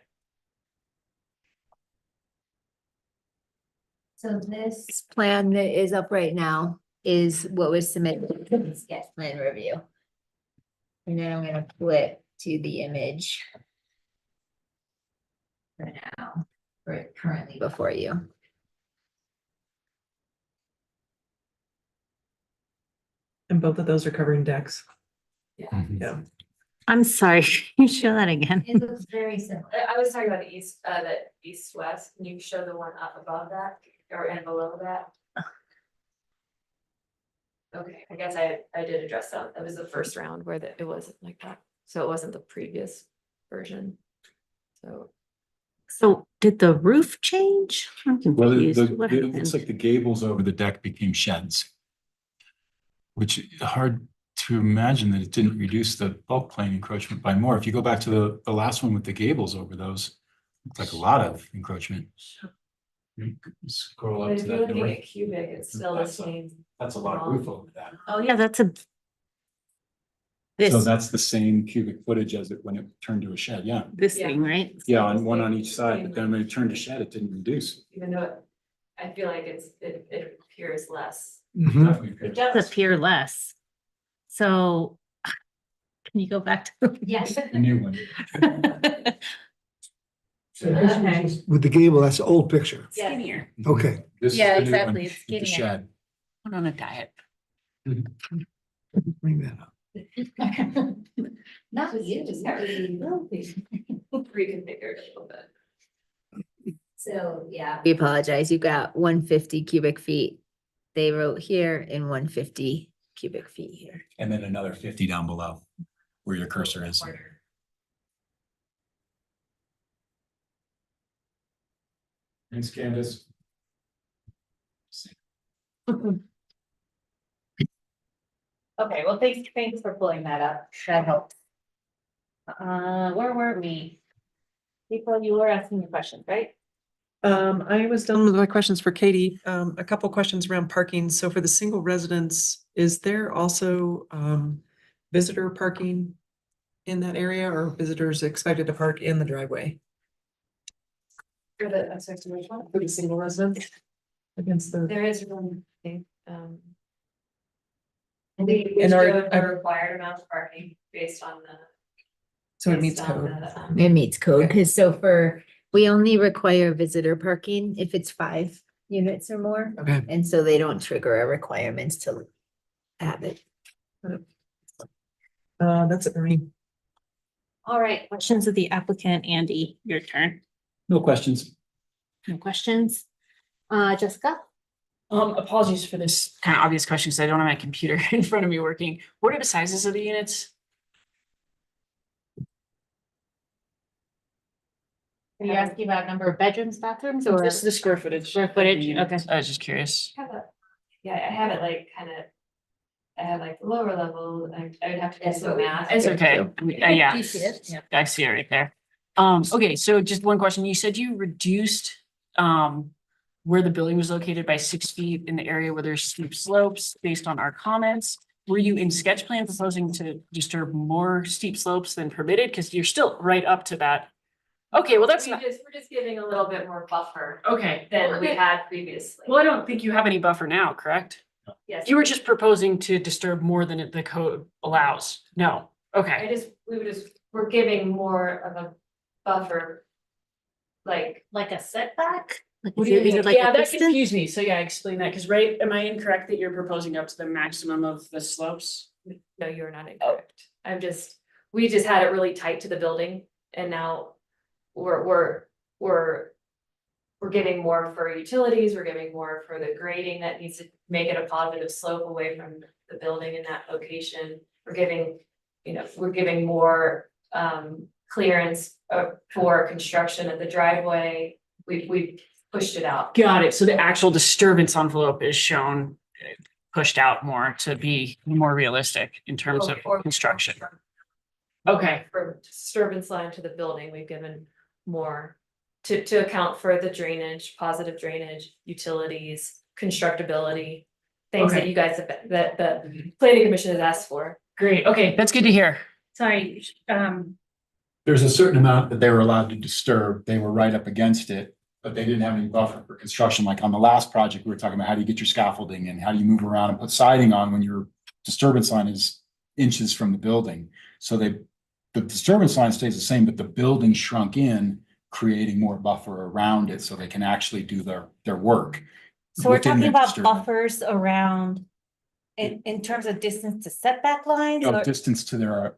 So this plan that is up right now is what was submitted to the sketch plan review. And then I'm gonna flip to the image. For now, for it currently before you. And both of those are covering decks. Mhm. Yeah. I'm sorry, can you show that again? It looks very similar. I was talking about the east-west. Can you show the one up above that or and below that? Okay, I guess I did address that. That was the first round where it wasn't like that. So it wasn't the previous version. So So did the roof change? I'm Well, confused. What it looks happened? like the gables over the deck became sheds. Which hard to imagine that it didn't reduce the bulk plane encroachment by more. If you go back to the last one with the gables over those, it's like a lot of encroachment. You could scroll but up if to you're that looking north. at cubic, it's still the same. That's a lot of roof over that. Oh, yeah, that's a. So This, that's the same cubic footage as it when it turned to a shed, yeah. this Yeah. thing, right? Yeah, on one on each side, but then when it turned to shed, it didn't reduce. Even though I feel like it appears less. Mhm. It does appear less. So can you go back to? Yes. The new one. So this was just with the gable, that's the old picture. Yeah. Skinnier. Okay. This is Yeah, the new one exactly, it's with the skinnier. shed. I'm on a diet. Bring that up. Not you, just Reconfigured a little bit. So, yeah. We apologize. You've got 150 cubic feet. They wrote here in 150 cubic feet here. And then another 50 down below where your cursor is. Thanks, Candace. Okay, well, thanks for pulling that up. That helped. Where were we? People, you were asking the questions, right? I was done with my questions for Katie. A couple questions around parking. So for the single residence, is there also visitor parking in that area, or visitors expected to park in the driveway? For the, I'm sorry, so which one? For the single residence? Against the, There is room, I think, I think we And are- showed the required amount of parking based on the. so it based meets on code. the, It meets code, because so we only require visitor parking if it's 5 units or more. Okay. And so they don't trigger our requirements to have it. That's it for me. All right, questions of the applicant, Andy, your turn. No questions. No questions? Jessica? Apologies for this kind of obvious question, because I don't have my computer in front of me working. What are the sizes of the units? Are you asking about number of bedrooms, bathrooms, or Just the square footage. square of the footage? units. Okay. I was just curious. Yeah, I have it like kind of, I have like lower level, I would have to do That's some what we math. It's okay. Yeah. Do you see it? Yeah. I see it right there. Okay, so just one question. You said you reduced where the building was located by 6 feet in the area where there's steep slopes based on our comments. Were you in sketch plan proposing to disturb more steep slopes than permitted? Because you're still right up to that. Okay, well, that's not, We're just giving a little bit more buffer okay. than we had previously. Well, I don't think you have any buffer now, correct? Yes. You were just proposing to disturb more than the code allows. No, okay. We're giving more of a buffer. Like, like a setback? Like, What is do you it- is mean? it like a Yeah, that distance? confused me. So yeah, explain that, because right, am I incorrect that you're proposing up to the maximum of the slopes? no, you're not incorrect. We just had it really tight to the building and now we're giving more for utilities, we're giving more for the grading that needs to make it a positive slope away from the building in that location. We're giving more clearance for construction of the driveway. We pushed it out. Got it. So the actual disturbance envelope is shown pushed out more to be more realistic in terms of Or- construction. Okay, For disturbance line to the building, we've given more to account for the drainage, positive drainage, utilities, constructability. Things that Okay. you guys have, that the planning commission has asked for. great. Okay, that's good to hear. Sorry, There's a certain amount that they were allowed to disturb. They were right up against it, but they didn't have any buffer for construction. Like on the last project, we were talking about how do you get your scaffolding and how do you move around and put siding on when your disturbance line is inches from the building. So the disturbance line stays the same, but the building shrunk in, creating more buffer around it so they can actually do their work. so we're within talking the about disturbance. buffers around in terms of distance to setback lines No, or? distance to their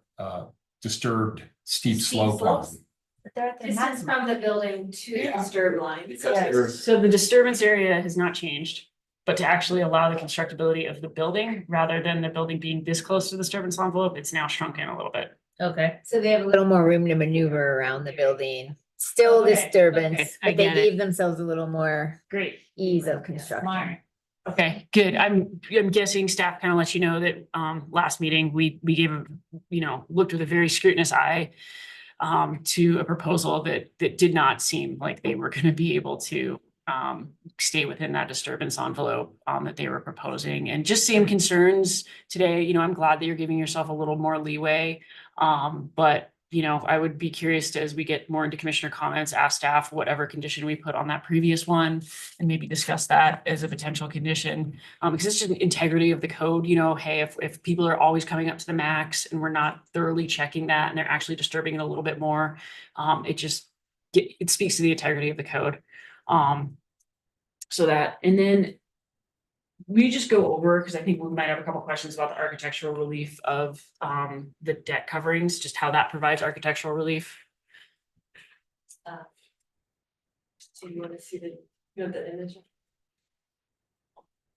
disturbed steep slope slopes? line. But they're at the Distance maximum. from the building to the disturbed line. Because they're- So the disturbance area has not changed, but to actually allow the constructability of the building, rather than the building being this close to the disturbance envelope, it's now shrunk in a little bit. Okay. So they have a little more room to maneuver around the building. Still Okay, disturbance, okay, I but they get it. gave themselves a little more Great. ease of construction. Okay, good. I'm guessing staff kind of let you know that last meeting, we gave looked with a very scrutinous eye to a proposal that did not seem like they were going to be able to stay within that disturbance envelope that they were proposing, and just same concerns today. I'm glad that you're giving yourself a little more leeway. But I would be curious to, as we get more into commissioner comments, ask staff whatever condition we put on that previous one and maybe discuss that as a potential condition. Because it's just an integrity of the code, hey, if people are always coming up to the max and we're not thoroughly checking that and they're actually disturbing it a little bit more, it speaks to the integrity of the code. So that, and then we just go over, because I think we might have a couple questions about the architectural relief of the deck coverings, just how that provides architectural relief. Do you want to see the image?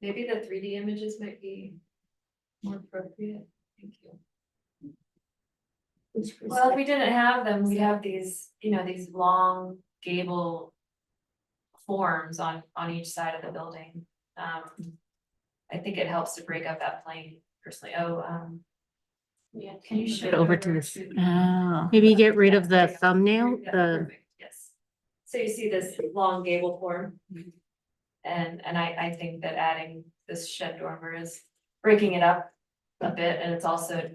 Maybe the 3D images might be more appropriate. Thank you. Well, if we didn't have them, we'd have these, these long gable forms on each side of the building. I think it helps to break up that plane personally. Yeah, can you show It over to this. Oh. Maybe get rid of the thumbnail, Yeah, the, perfect, yes. So you see this long gable form? And I think that adding this shed dormer is breaking it up a bit, and it's also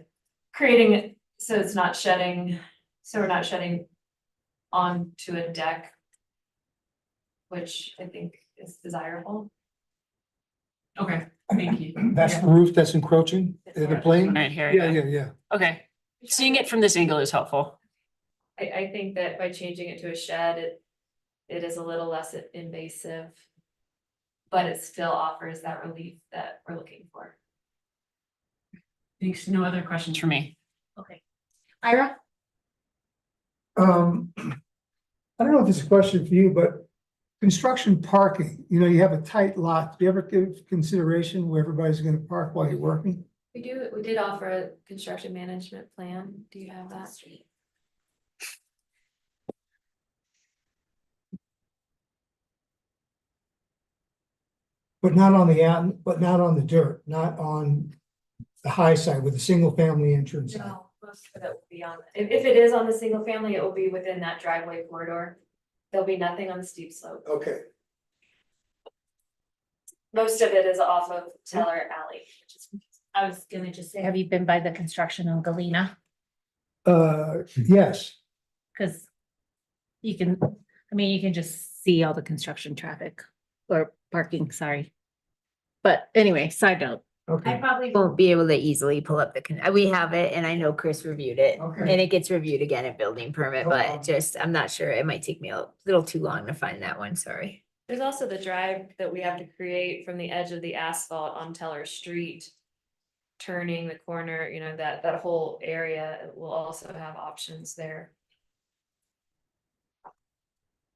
creating it so it's not shedding, so we're not shedding onto a deck, which I think is desirable. Okay, thank you. That's the roof that's encroaching in the plane? Right here. Yeah. Okay, seeing it from this angle is helpful. I think that by changing it to a shed, it is a little less invasive. But it still offers that relief that we're looking for. Thanks. No other questions for me. okay. Ira? I don't know if this is a question for you, but Construction parking, you have a tight lot. Do you ever give consideration where everybody's gonna park while you're working? We did offer a construction management plan. Do you have that? But not on the but not on the dirt, not on the high side with a single family entrance. No, most of it will be on, if it is on the single family, it will be within that driveway corridor. There'll be nothing on the steep slope. Okay, Most of it is off of Teller Alley, which is. I was gonna just say, have you been by the construction on Galena? yes, Cause you can, you can just see all the construction traffic or parking, sorry. But anyway, side note. I okay, probably won't be able to easily pull up we have it and I know Chris reviewed it. Okay. And it gets reviewed again at building permit, No but problem. just, I'm not sure. It might take me a little too long to find that one, sorry. There's also the drive that we have to create from the edge of the asphalt on Teller Street. Turning the corner, that whole area will also have options there.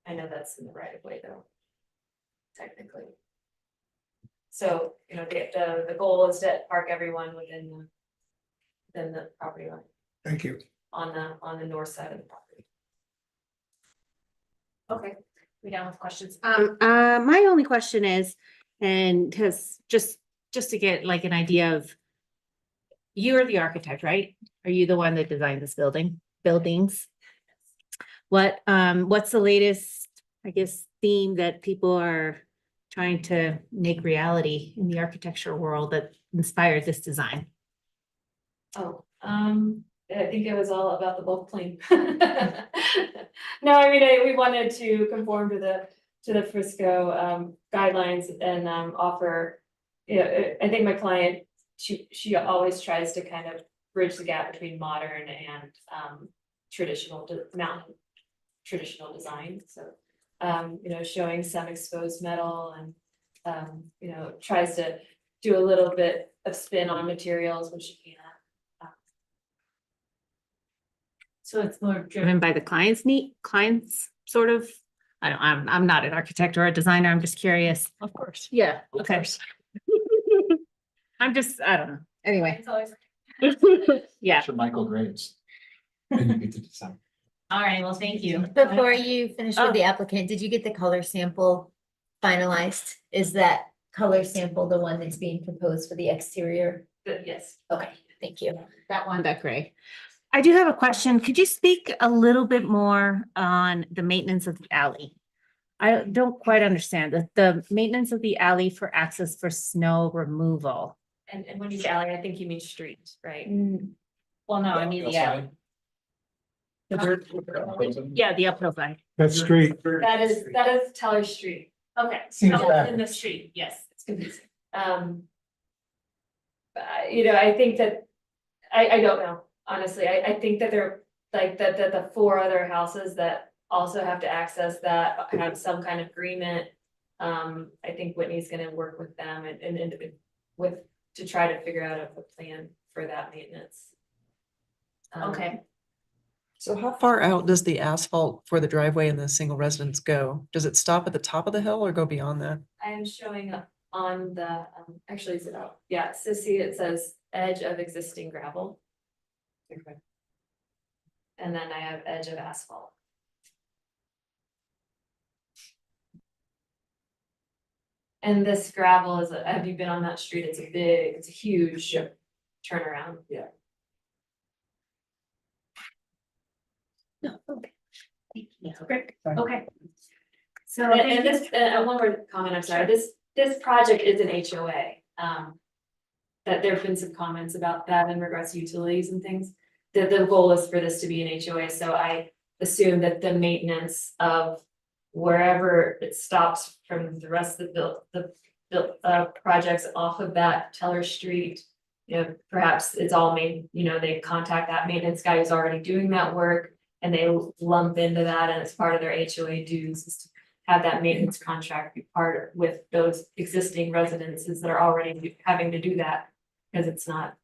I know that's in the right of way though. Technically. So, the goal is to park everyone within the property line thank you. on the north side of the property. Okay, we done with questions? My only question is, and has just to get like an idea of. You are the architect, right? Are you the one that designed this buildings? What's the latest, I guess, theme that people are trying to make reality in the architecture world that inspired this design? Oh, I think it was all about the bulk claim. No, we wanted to conform to the Frisco guidelines and offer, I think my client, she always tries to kind of bridge the gap between modern and traditional design, so showing some exposed metal and tries to do a little bit of spin on materials when she can. So it's more driven by the clients sort of. I'm not an architect or a designer. I'm just curious. Of course. Yeah, Of okay. course. I don't know. Anyway, It's always. yeah. Michael Graves. And you get to decide. All right, well, thank you. Before you finish with the applicant, did you get the color sample finalized? Is that color sample the one that's being proposed for the exterior? Yes. Okay, thank you. That one, that gray. I do have a question. Could you speak a little bit more on the maintenance of the alley? I don't quite understand the maintenance of the alley for access for snow removal. And when you say alley, I think you mean street, right? Well, no, I mean, yeah. Yeah, the uphill side. That's street. That is Teller Street. Okay. Seems so bad. in the street, yes. It's confusing. I think that, I don't know, honestly, I think that they're like that the 4 other houses that also have to access that have some kind of agreement. I think Whitney's gonna work with them and to try to figure out a plan for that maintenance. Okay. So how far out does the asphalt for the driveway and the single residence go? Does it stop at the top of the hill or go beyond that? I am showing up on the, actually, is it out? Yeah, so see, it says edge of existing gravel. Okay. And then I have edge of asphalt. And this gravel have you been on that street? It's a huge turnaround. Yeah. No, okay. Thank you. Great. Okay. So, And this, one more comment, I'm sorry, this project is an HOA. That there have been some comments about that in regards to utilities and things. The goal is for this to be an HOA, so I assume that the maintenance of wherever it stops from the rest of the projects off of that Teller Street. Perhaps it's all made, they contact that maintenance guy who's already doing that work. And they lump into that, and it's part of their HOA dues is to have that maintenance contract be part with those existing residences that are already having to do that. Because it's not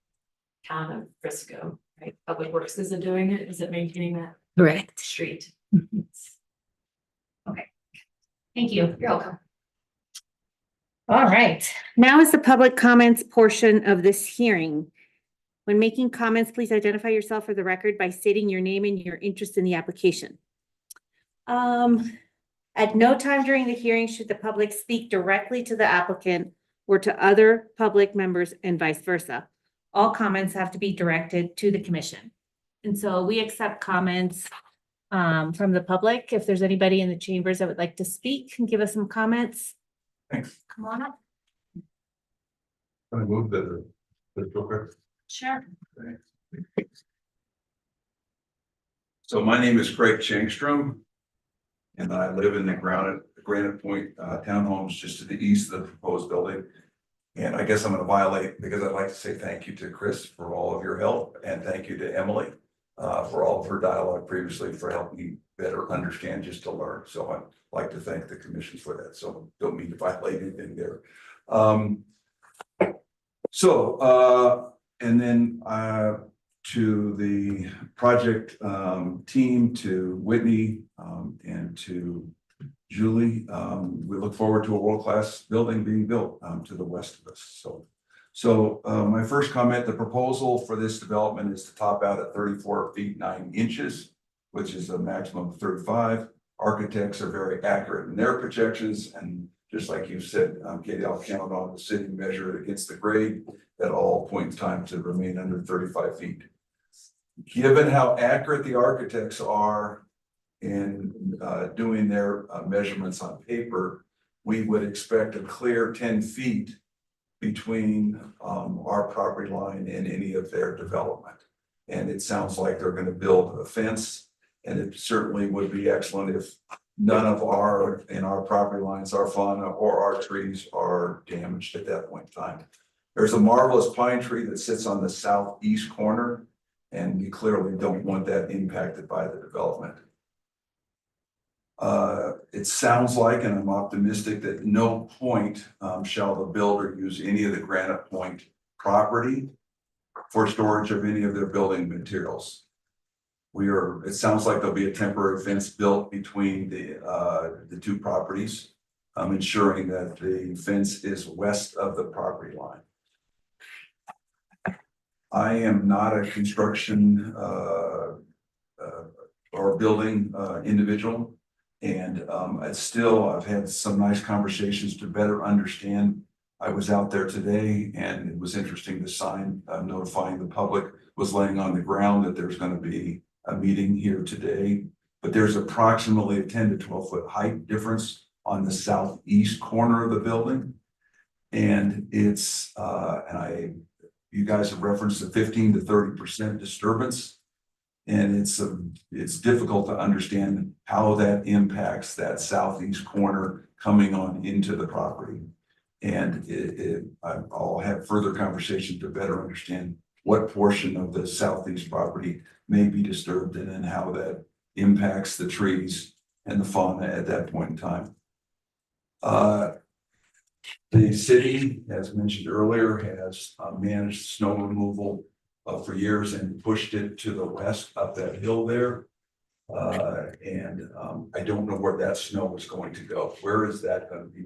town of Frisco, right? Public Works isn't doing it, is it maintaining that Correct. street? Okay. Thank you. You're welcome. All right, now is the public comments portion of this hearing. When making comments, please identify yourself for the record by stating your name and your interest in the application. At no time during the hearing should the public speak directly to the applicant or to other public members and vice versa. All comments have to be directed to the commission. And so we accept comments from the public. If there's anybody in the chambers that would like to speak and give us some comments, Thanks. come on up. I move that, real quick. Sure. So my name is Craig Changstrom. And I live in the Granite Point townhomes just to the east of the proposed building. And I guess I'm gonna violate because I'd like to say thank you to Chris for all of your help and thank you to Emily for all of her dialogue previously for helping me better understand just to learn. So I'd like to thank the commission for that. So don't mean to violate anything there. And then to the project team, to Whitney and to Julie, we look forward to a world-class building being built to the west of us. So my first comment, the proposal for this development is to top out at 34 feet 9 inches, which is a maximum of 35. Architects are very accurate in their projections, and just like you said, Katie, I'll count on the city measure it against the grade at all points in time to remain under 35 feet. Given how accurate the architects are in doing their measurements on paper, we would expect a clear 10 feet between our property line and any of their development. And it sounds like they're going to build a fence, and it certainly would be excellent if none of our property lines, our fauna or our trees are damaged at that point in time. There's a marvelous pine tree that sits on the southeast corner, and we clearly don't want that impacted by the development. It sounds like, and I'm optimistic, that no point shall the builder use any of the Granite Point property for storage of any of their building materials. It sounds like there'll be a temporary fence built between the two properties, ensuring that the fence is west of the property line. I am not a construction or building individual. And I've had some nice conversations to better understand. I was out there today and it was interesting. The sign notifying the public was laying on the ground that there's going to be a meeting here today. But there's approximately a 10 to 12 foot height difference on the southeast corner of the building. And it's, you guys have referenced the 15 to 30% disturbance. And it's difficult to understand how that impacts that southeast corner coming on into the property. And I'll have further conversation to better understand what portion of the southeast property may be disturbed and then how that impacts the trees and the fauna at that point in time. The city, as mentioned earlier, has managed snow removal for years and pushed it to the west up that hill there. I don't know where that snow is going to go. Where is that going to be?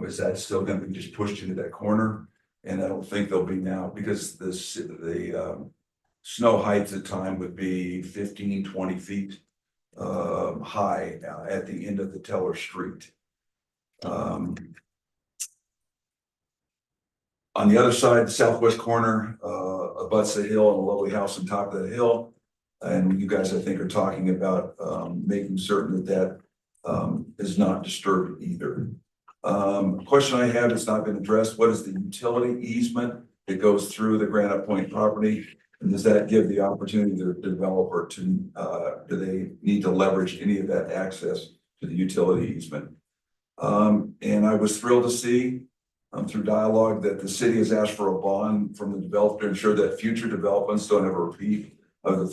Is that still going to be just pushed into that corner? And I don't think they'll be now, because the snow height at the time would be 15, 20 feet high at the end of the Teller Street. On the other side, the southwest corner abuts the hill and a lovely house on top of the hill. And you guys, I think, are talking about making certain that is not disturbed either. Question I have has not been addressed. What is the utility easement that goes through the Granite Point property? And does that give the opportunity to the developer to, do they need to leverage any of that access to the utility easement? And I was thrilled to see through dialogue that the city has asked for a bond from the developer to ensure that future developments don't have a repeat of the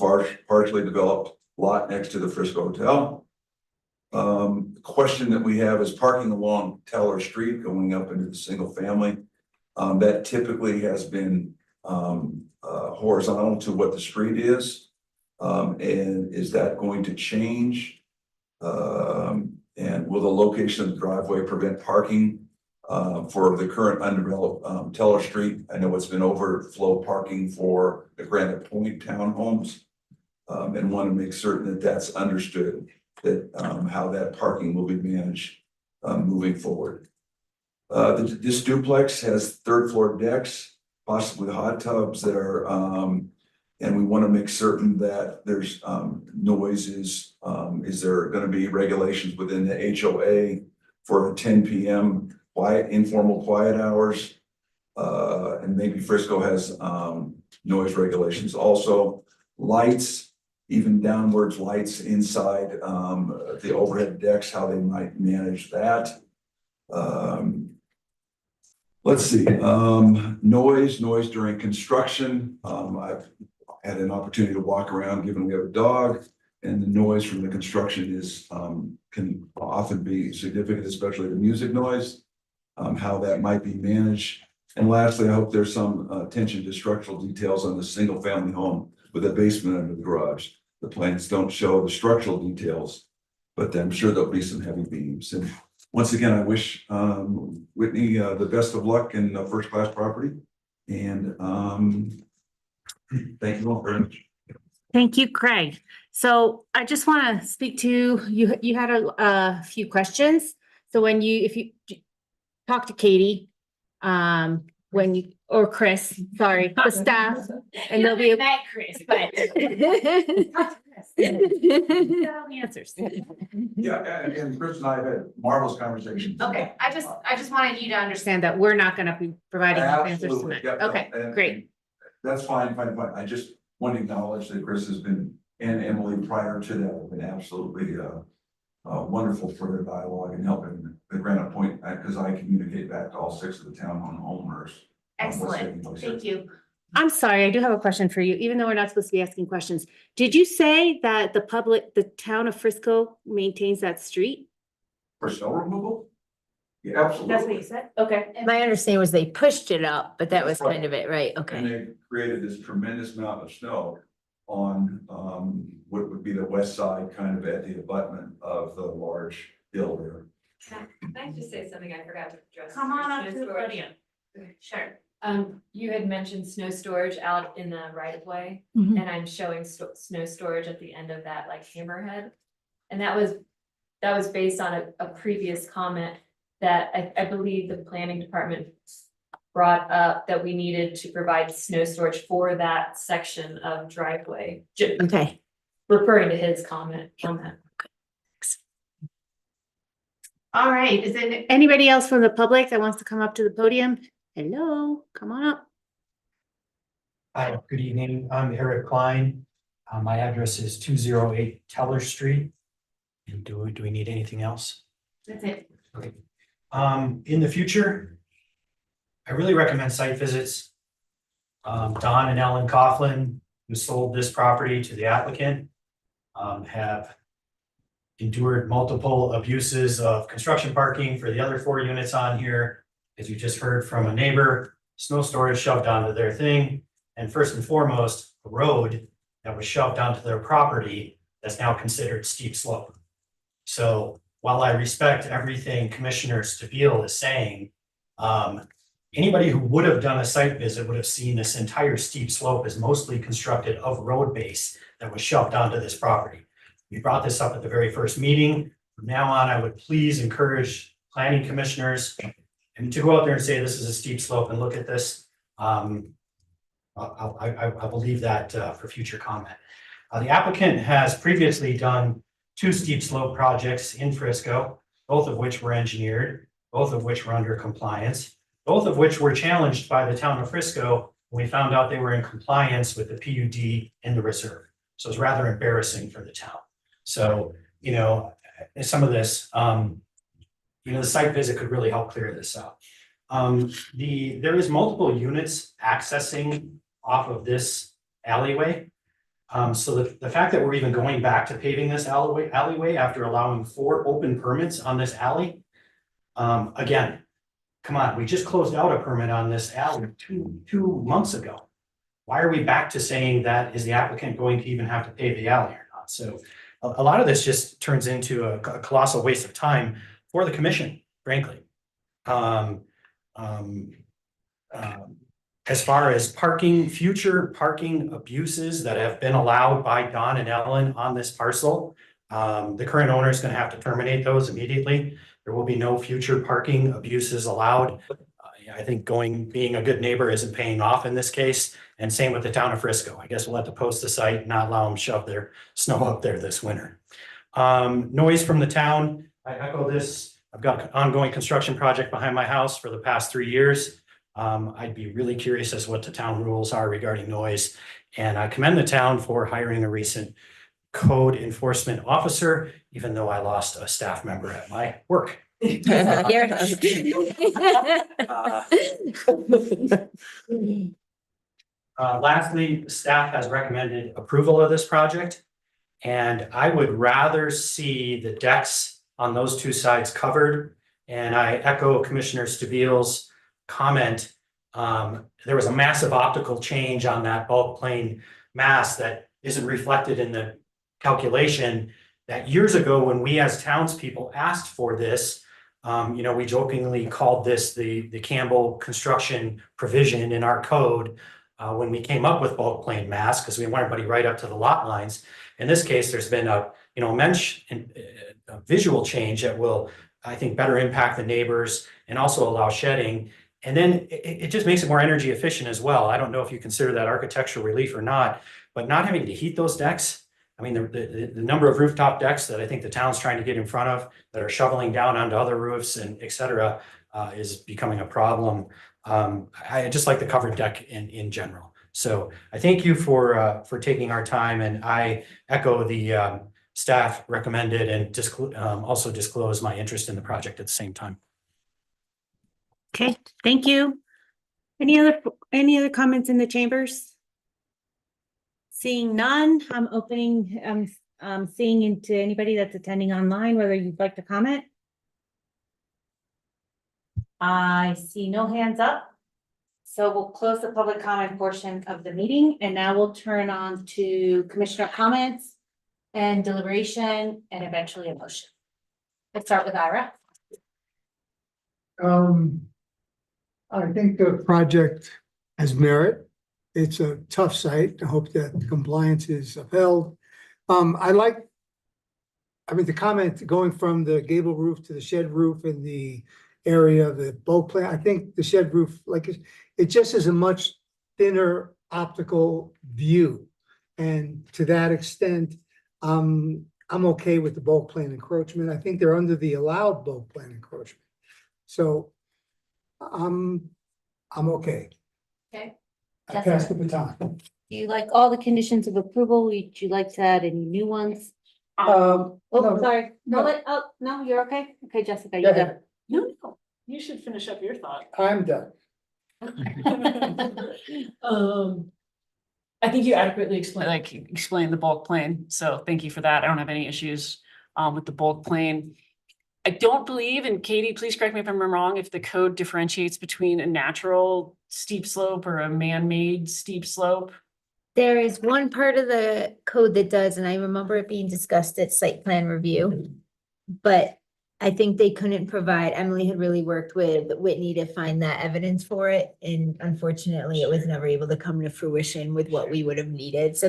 partially developed lot next to the Frisco Hotel. The question that we have is parking along Teller Street going up into the single family. That typically has been horizontal to what the street is. And is that going to change? And will the location of the driveway prevent parking for the current undeveloped Teller Street? I know it's been overflow parking for the Granite Point townhomes. And want to make certain that that's understood, that how that parking will be managed moving forward. This duplex has third floor decks, possibly hot tubs that are, and we want to make certain that there's noises. Is there going to be regulations within the HOA for a 10 p.m. informal quiet hours? And maybe Frisco has noise regulations. Also, lights, even downwards lights inside the overhead decks, how they might manage that. Let's see, noise during construction. I've had an opportunity to walk around, given we have a dog, and the noise from the construction is can often be significant, especially the music noise, how that might be managed. And lastly, I hope there's some attention to structural details on the single family home with a basement under the garage. The plans don't show the structural details, but I'm sure there'll be some heavy beams. And once again, I wish Whitney the best of luck in first class property. And thank you all very much. Thank you, Craig. So I just want to speak to you. You had a few questions. So if you talk to Katie, or Chris, sorry, the staff, and they'll be Met Chris, but. all the answers. Yeah, and Chris and I have had marvelous conversations. Okay, I just wanted you to understand. Understand that we're not going to be providing answers Absolutely, tonight. yeah, Okay, and great. That's fine. I just want to acknowledge that Chris has been, and Emily prior to that, have been absolutely wonderful for their dialogue and helping the Granite Point, because I communicate back to all 6 of the town homeowners. Excellent, thank you. I'm sorry, I do have a question for you, even though we're not supposed to be asking questions. Did you say that the town of Frisco maintains that street? For snow removal? Yeah, absolutely. That's what you said? Okay. My understanding was they pushed it up, but that was That's right. kind of it, right? And Okay. they created this tremendous amount of snow on what would be the west side, kind of at the abutment of the large hill there. Can I just say something I forgot to address? Come on up Snow to the storage. podium. Sure. You had mentioned snow storage out in the right of way, Mhm. and I'm showing snow storage at the end of that like hammerhead. And that was based on a previous comment that I believe the planning department brought up that we needed to provide snow storage for that section of driveway. Okay. Referring to his comment on that. All right, is it, Anybody else from the public that wants to come up to the podium? Hello, come on up. Hi, good evening. I'm Eric Klein. My address is 208 Teller Street. And do we need anything else? that's it. Okay. In the future, I really recommend site visits. Don and Ellen Coughlin, who sold this property to the applicant, have endured multiple abuses of construction parking for the other 4 units on here. As you just heard from a neighbor, snow storage shoved onto their thing. And first and foremost, a road that was shoved onto their property that's now considered steep slope. So while I respect everything Commissioner Stabile is saying, anybody who would have done a site visit would have seen this entire steep slope is mostly constructed of road base that was shoved onto this property. We brought this up at the very first meeting. From now on, I would please encourage planning commissioners and to go out there and say, this is a steep slope and look at this. I believe that for future comment. The applicant has previously done 2 steep slope projects in Frisco, both of which were engineered, both of which were under compliance, both of which were challenged by the town of Frisco when we found out they were in compliance with the PUD in the reserve. So it's rather embarrassing for the town. So, some of this, the site visit could really help clear this up. There is multiple units accessing off of this alleyway. So the fact that we're even going back to paving this alleyway after allowing 4 open permits on this alley. Again, come on, we just closed out a permit on this alley two months ago. Why are we back to saying that is the applicant going to even have to pave the alley or not? So a lot of this just turns into a colossal waste of time for the commission, frankly. As far as future parking abuses that have been allowed by Don and Ellen on this parcel, the current owner is gonna have to terminate those immediately. There will be no future parking abuses allowed. I think being a good neighbor isn't paying off in this case, and same with the town of Frisco. I guess we'll have to post the site, not allow them to shove their snow up there this winter. Noise from the town, I echo this. I've got an ongoing construction project behind my house for the past 3 years. I'd be really curious as what the town rules are regarding noise. And I commend the town for hiring a recent code enforcement officer, even though I lost a staff member at my work. Lastly, staff has recommended approval of this project. And I would rather see the decks on those two sides covered. And I echo Commissioner Stabile's comment. There was a massive optical change on that bulk plane mass that isn't reflected in the calculation. That years ago, when we as townspeople asked for this, we jokingly called this the Campbell construction provision in our code when we came up with bulk plane mass, because we want everybody right up to the lot lines. In this case, there's been a visual change that will, I think, better impact the neighbors and also allow shedding. And then it just makes it more energy efficient as well. I don't know if you consider that architectural relief or not, but not having to heat those decks. I mean, the number of rooftop decks that I think the town's trying to get in front of that are shoveling down onto other roofs and et cetera is becoming a problem. I just like the covered deck in general. So I thank you for taking our time, and I echo the staff recommended and also disclose my interest in the project at the same time. Okay, thank you. Any other comments in the chambers? Seeing none, I'm seeing into anybody that's attending online, whether you'd like to comment. I see no hands up. So we'll close the public comment portion of the meeting, and now we'll turn on to commissioner comments and deliberation and eventually a motion. Let's start with Ira. I think the project has merit. It's a tough site. I hope that compliance is upheld. The comment going from the gable roof to the shed roof in the area of the bulk plant. I think the shed roof, it just is a much thinner optical view. And to that extent, I'm okay with the bulk plant encroachment. I think they're under the allowed bulk plant encroachment. So I'm okay. Okay. I pass the baton. Do you like all the conditions of approval? Would you like to add any new ones? No. Sorry. No. No, you're okay? Okay, Jessica, you Go go. ahead. No, you should finish up your thought. I'm done. I think you adequately explained the bulk plane, so thank you for that. I don't have any issues with the bulk plane. I don't believe, and Katie, please correct me if I'm wrong, if the code differentiates between a natural steep slope or a man-made steep slope. There is one part of the code that does, and I remember it being discussed at site plan review. But I think they couldn't provide, Emily had really worked with Whitney to find that evidence for it. And unfortunately, it was never able to come to fruition with what we would have needed. So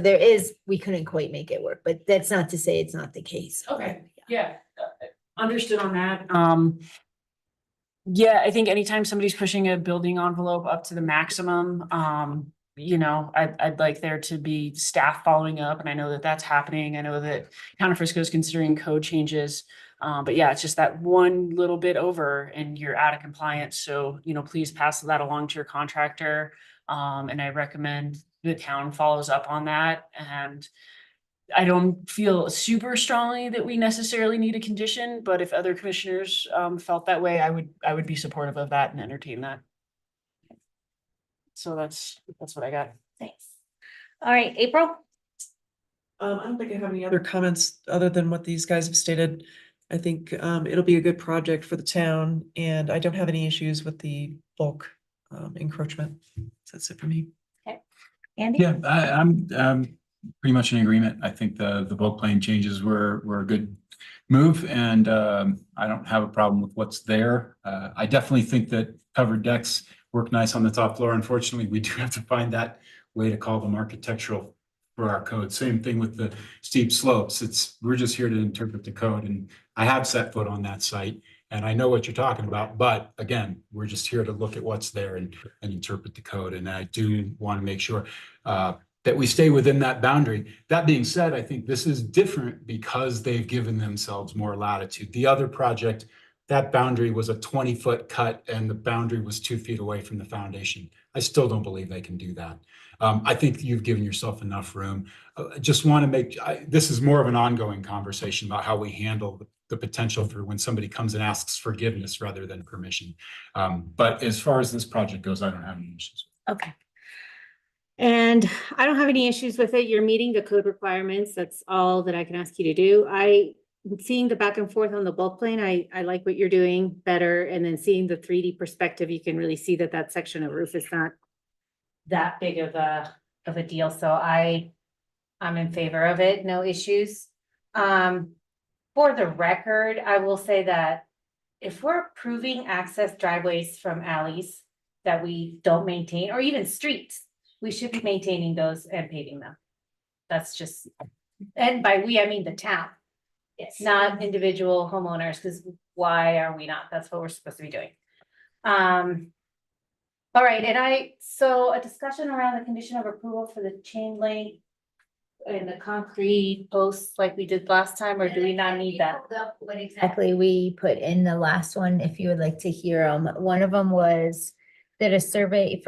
we couldn't quite make it work, but that's not to say it's not the case. Okay, yeah, understood on that. Yeah, I think anytime somebody's pushing a building envelope up to the maximum, I'd like there to be staff following up, and I know that that's happening. I know that Town of Frisco is considering code changes. But yeah, it's just that one little bit over and you're out of compliance. So, please pass that along to your contractor. And I recommend the town follows up on that. And I don't feel super strongly that we necessarily need a condition, but if other commissioners felt that way, I would be supportive of that and entertain that. So that's what I got. Thanks. All right, April? I don't think I have any other comments other than what these guys have stated. I think it'll be a good project for the town, and I don't have any issues with the bulk encroachment. So that's it for me. Okay. Andy? Yeah, I'm pretty much in agreement. I think the bulk plane changes were a good move, and I don't have a problem with what's there. I definitely think that covered decks work nice on the top floor. Unfortunately, we do have to find that way to call them architectural for our code. Same thing with the steep slopes. We're just here to interpret the code, and I have set foot on that site. And I know what you're talking about, but again, we're just here to look at what's there and interpret the code. And I do want to make sure that we stay within that boundary. That being said, I think this is different because they've given themselves more latitude. The other project, that boundary was a 20-foot cut and the boundary was 2 feet away from the foundation. I still don't believe they can do that. I think you've given yourself enough room. Just want to this is more of an ongoing conversation about how we handle the potential for when somebody comes and asks forgiveness rather than permission. But as far as this project goes, I don't have any issues. Okay. And I don't have any issues with it. You're meeting the code requirements. That's all that I can ask you to do. Seeing the back and forth on the bulk plane, I like what you're doing better. And then seeing the 3D perspective, you can really see that section of roof is not that big of a deal. So I'm in favor of it. No issues. For the record, I will say that if we're approving access driveways from alleys that we don't maintain, or even streets, we should be maintaining those and paving them. That's just, and by we, I mean the town. It's not individual homeowners, because why are we not? That's what we're supposed to be doing. All right, so a discussion around the condition of approval for the chain link and the concrete posts like we did last time, or do we not need that? What exactly we put in the last one, if you would like to hear them. One of them was that a survey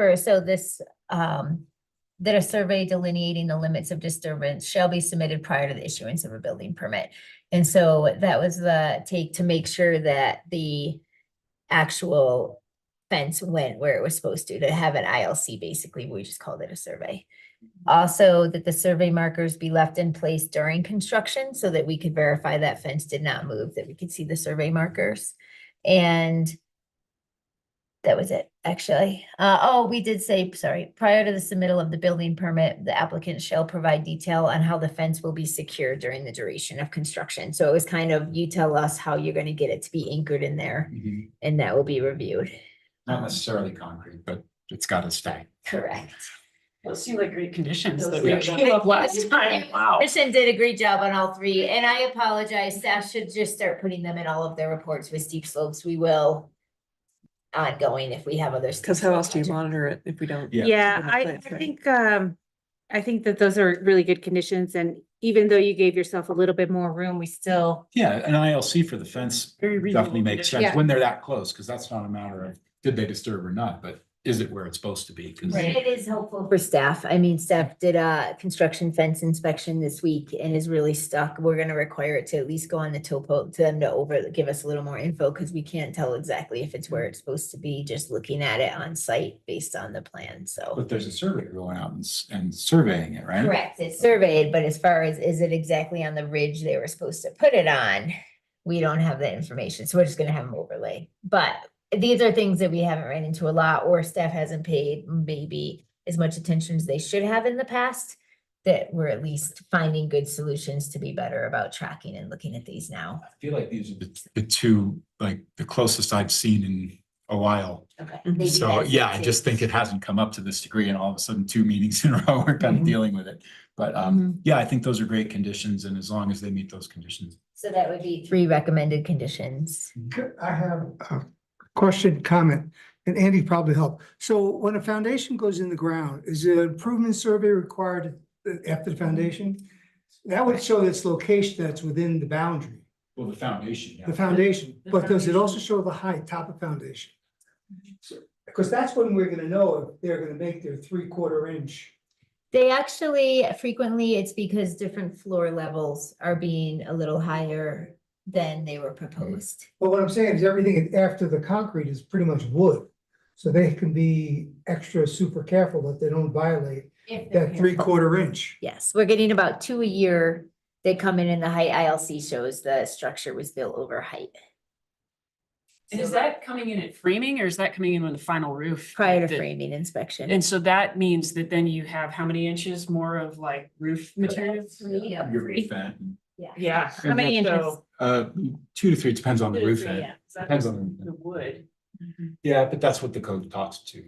that a survey delineating the limits of disturbance shall be submitted prior to the issuance of a building permit. And so that was the take to make sure that the actual fence went where it was supposed to have an ILC, basically. We just called it a survey. Also, that the survey markers be left in place during construction so that we could verify that fence did not move, that we could see the survey markers. And that was it, actually. We did say, sorry, prior to the submittal of the building permit, the applicant shall provide detail on how the fence will be secured during the duration of construction. So it was kind of, you tell us how you're going to get it to be anchored in there, and that will be reviewed. Not necessarily concrete, but it's got to stay. Correct. Those seem like great conditions that we came up last time. Wow. Commission did a great job on all three, and I apologize. Staff should just start putting them in all of their reports with steep slopes. We will ongoing if we have others. Because how else do you monitor it if we don't? Yeah, I think that those are really good conditions, and even though you gave yourself a little bit more room, we still. Yeah, an ILC for the fence Very reasonable definitely makes condition. sense when they're that close, because that's not a matter of did they disturb or not, but is it where it's supposed to be? 'Cause- It is helpful for staff. I mean, staff did a construction fence inspection this week and is really stuck. We're gonna require it to at least go on the topo to them to give us a little more info, because we can't tell exactly if it's where it's supposed to be, just looking at it on site based on the plan, so. But there's a surveyor going out and surveying it, right? Correct, it's surveyed, but as far as, is it exactly on the ridge they were supposed to put it on? We don't have that information, so we're just gonna have them overlay. But these are things that we haven't ran into a lot, or staff hasn't paid maybe as much attention as they should have in the past, that we're at least finding good solutions to be better about tracking and looking at these now. I feel like these are the two, like the closest I've seen in a while. Okay. So, yeah, I just think it hasn't come up to this degree, and all of a sudden 2 meetings in a row, we're kind of dealing with it. But yeah, I think those are great conditions, and as long as they meet those conditions. So that would be 3 recommended conditions. I have a question, comment, and Andy probably help. So when a foundation goes in the ground, is an improvement survey required after the foundation? That would show its location that's within the boundary, Well, the foundation, yeah. the foundation, but does it also show the height, top of foundation? Because that's when we're gonna know if they're gonna make their 3/4 inch. They actually, frequently, it's because different floor levels are being a little higher than they were proposed. But what I'm saying is everything after the concrete is pretty much wood. So they can be extra super careful that they don't violate that 3/4 inch. Yes, we're getting about 2 a year. They come in and the height ILC shows the structure was built over height. And is that coming in at framing or is that coming in with the final roof? Prior to That- framing inspection. And so that means that then you have how many inches more of like roof material? Your roof vent. Yeah. How many inches? So- 2 to 3, depends on the roof vent. Yeah, so that Depends was on the wood. Yeah, but that's what the code talks to.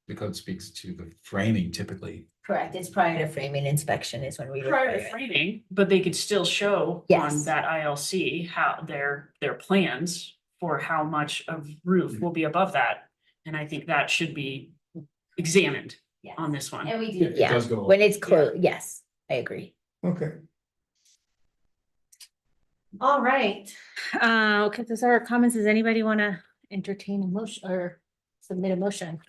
The code speaks to the framing typically. Correct, it's prior to framing inspection is when we. Prior require to it. framing, but they could still show on Yes. that ILC how their plans for how much of roof will be above that. And I think that should be examined Yes. on this one. And we Yeah, do, it yeah, does go- when it's closed, yes, I agree. Okay. All right. Okay, those are our comments. Does anybody want to entertain a motion or submit a motion?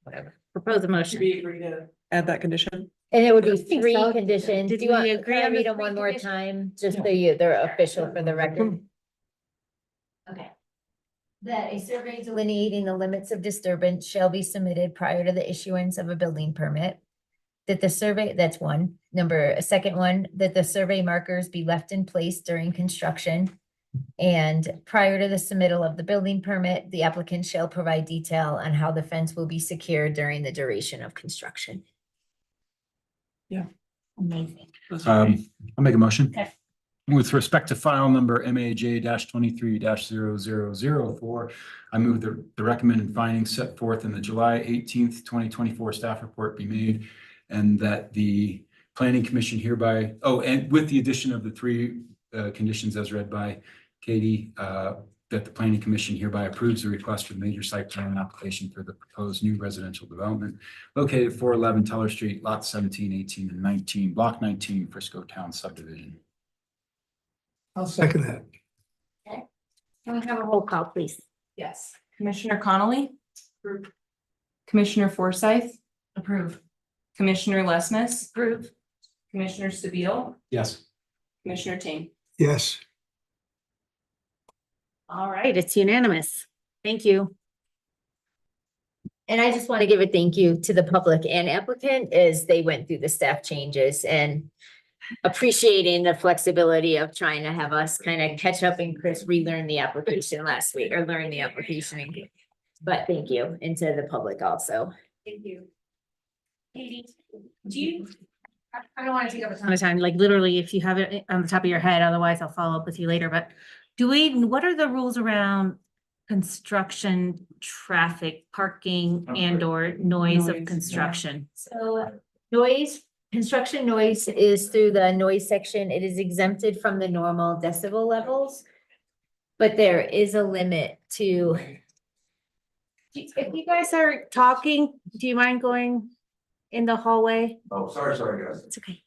Whatever, propose a motion. We agree to. Add that condition. And it would be I think 3 so. conditions. Did Do you want, we can agree I on the read them 3 one more conditions? time, just so they're official for the record? Okay. That a survey delineating the limits of disturbance shall be submitted prior to the issuance of a building permit. That the survey, that's one. A second one, that the survey markers be left in place during construction. And prior to the submittal of the building permit, the applicant shall provide detail on how the fence will be secured during the duration of construction. Amazing. I'll make a motion. Okay. With respect to file number MAJ 23-0004, I move the recommended findings set forth in the July 18th, 2024 staff report be made. And that the planning commission hereby, and with the addition of the 3 conditions as read by Katie, that the planning commission hereby approves the request for the major site plan application for the proposed new residential development located at 411 Teller Street, lots 17, 18, and 19, block 19, Frisco Town subdivision. I'll second that. Can we have a roll call, please? Yes. Commissioner Connolly? Commissioner Forsyth? Approve. Commissioner Lesmes? Approve. Commissioner Sabille? Yes. Commissioner Tain? Yes. All right, it's unanimous. Thank you. And I just want to give a thank you to the public and applicant as they went through the staff changes and appreciating the flexibility of trying to have us kind of catch up and Chris relearn the application last week or learn the application. But thank you, and to the public also. Thank you. Katie, do you? I don't want to take up a ton of time, like literally if you have it on the top of your head, otherwise I'll follow up with you later, but what are the rules around construction, traffic, parking and or noise Noise, of yeah. construction? So construction noise is through the noise section. It is exempted from the normal decibel levels. But there is a limit to, If you guys are talking, do you mind going in the hallway? Oh, sorry, guys. it's okay.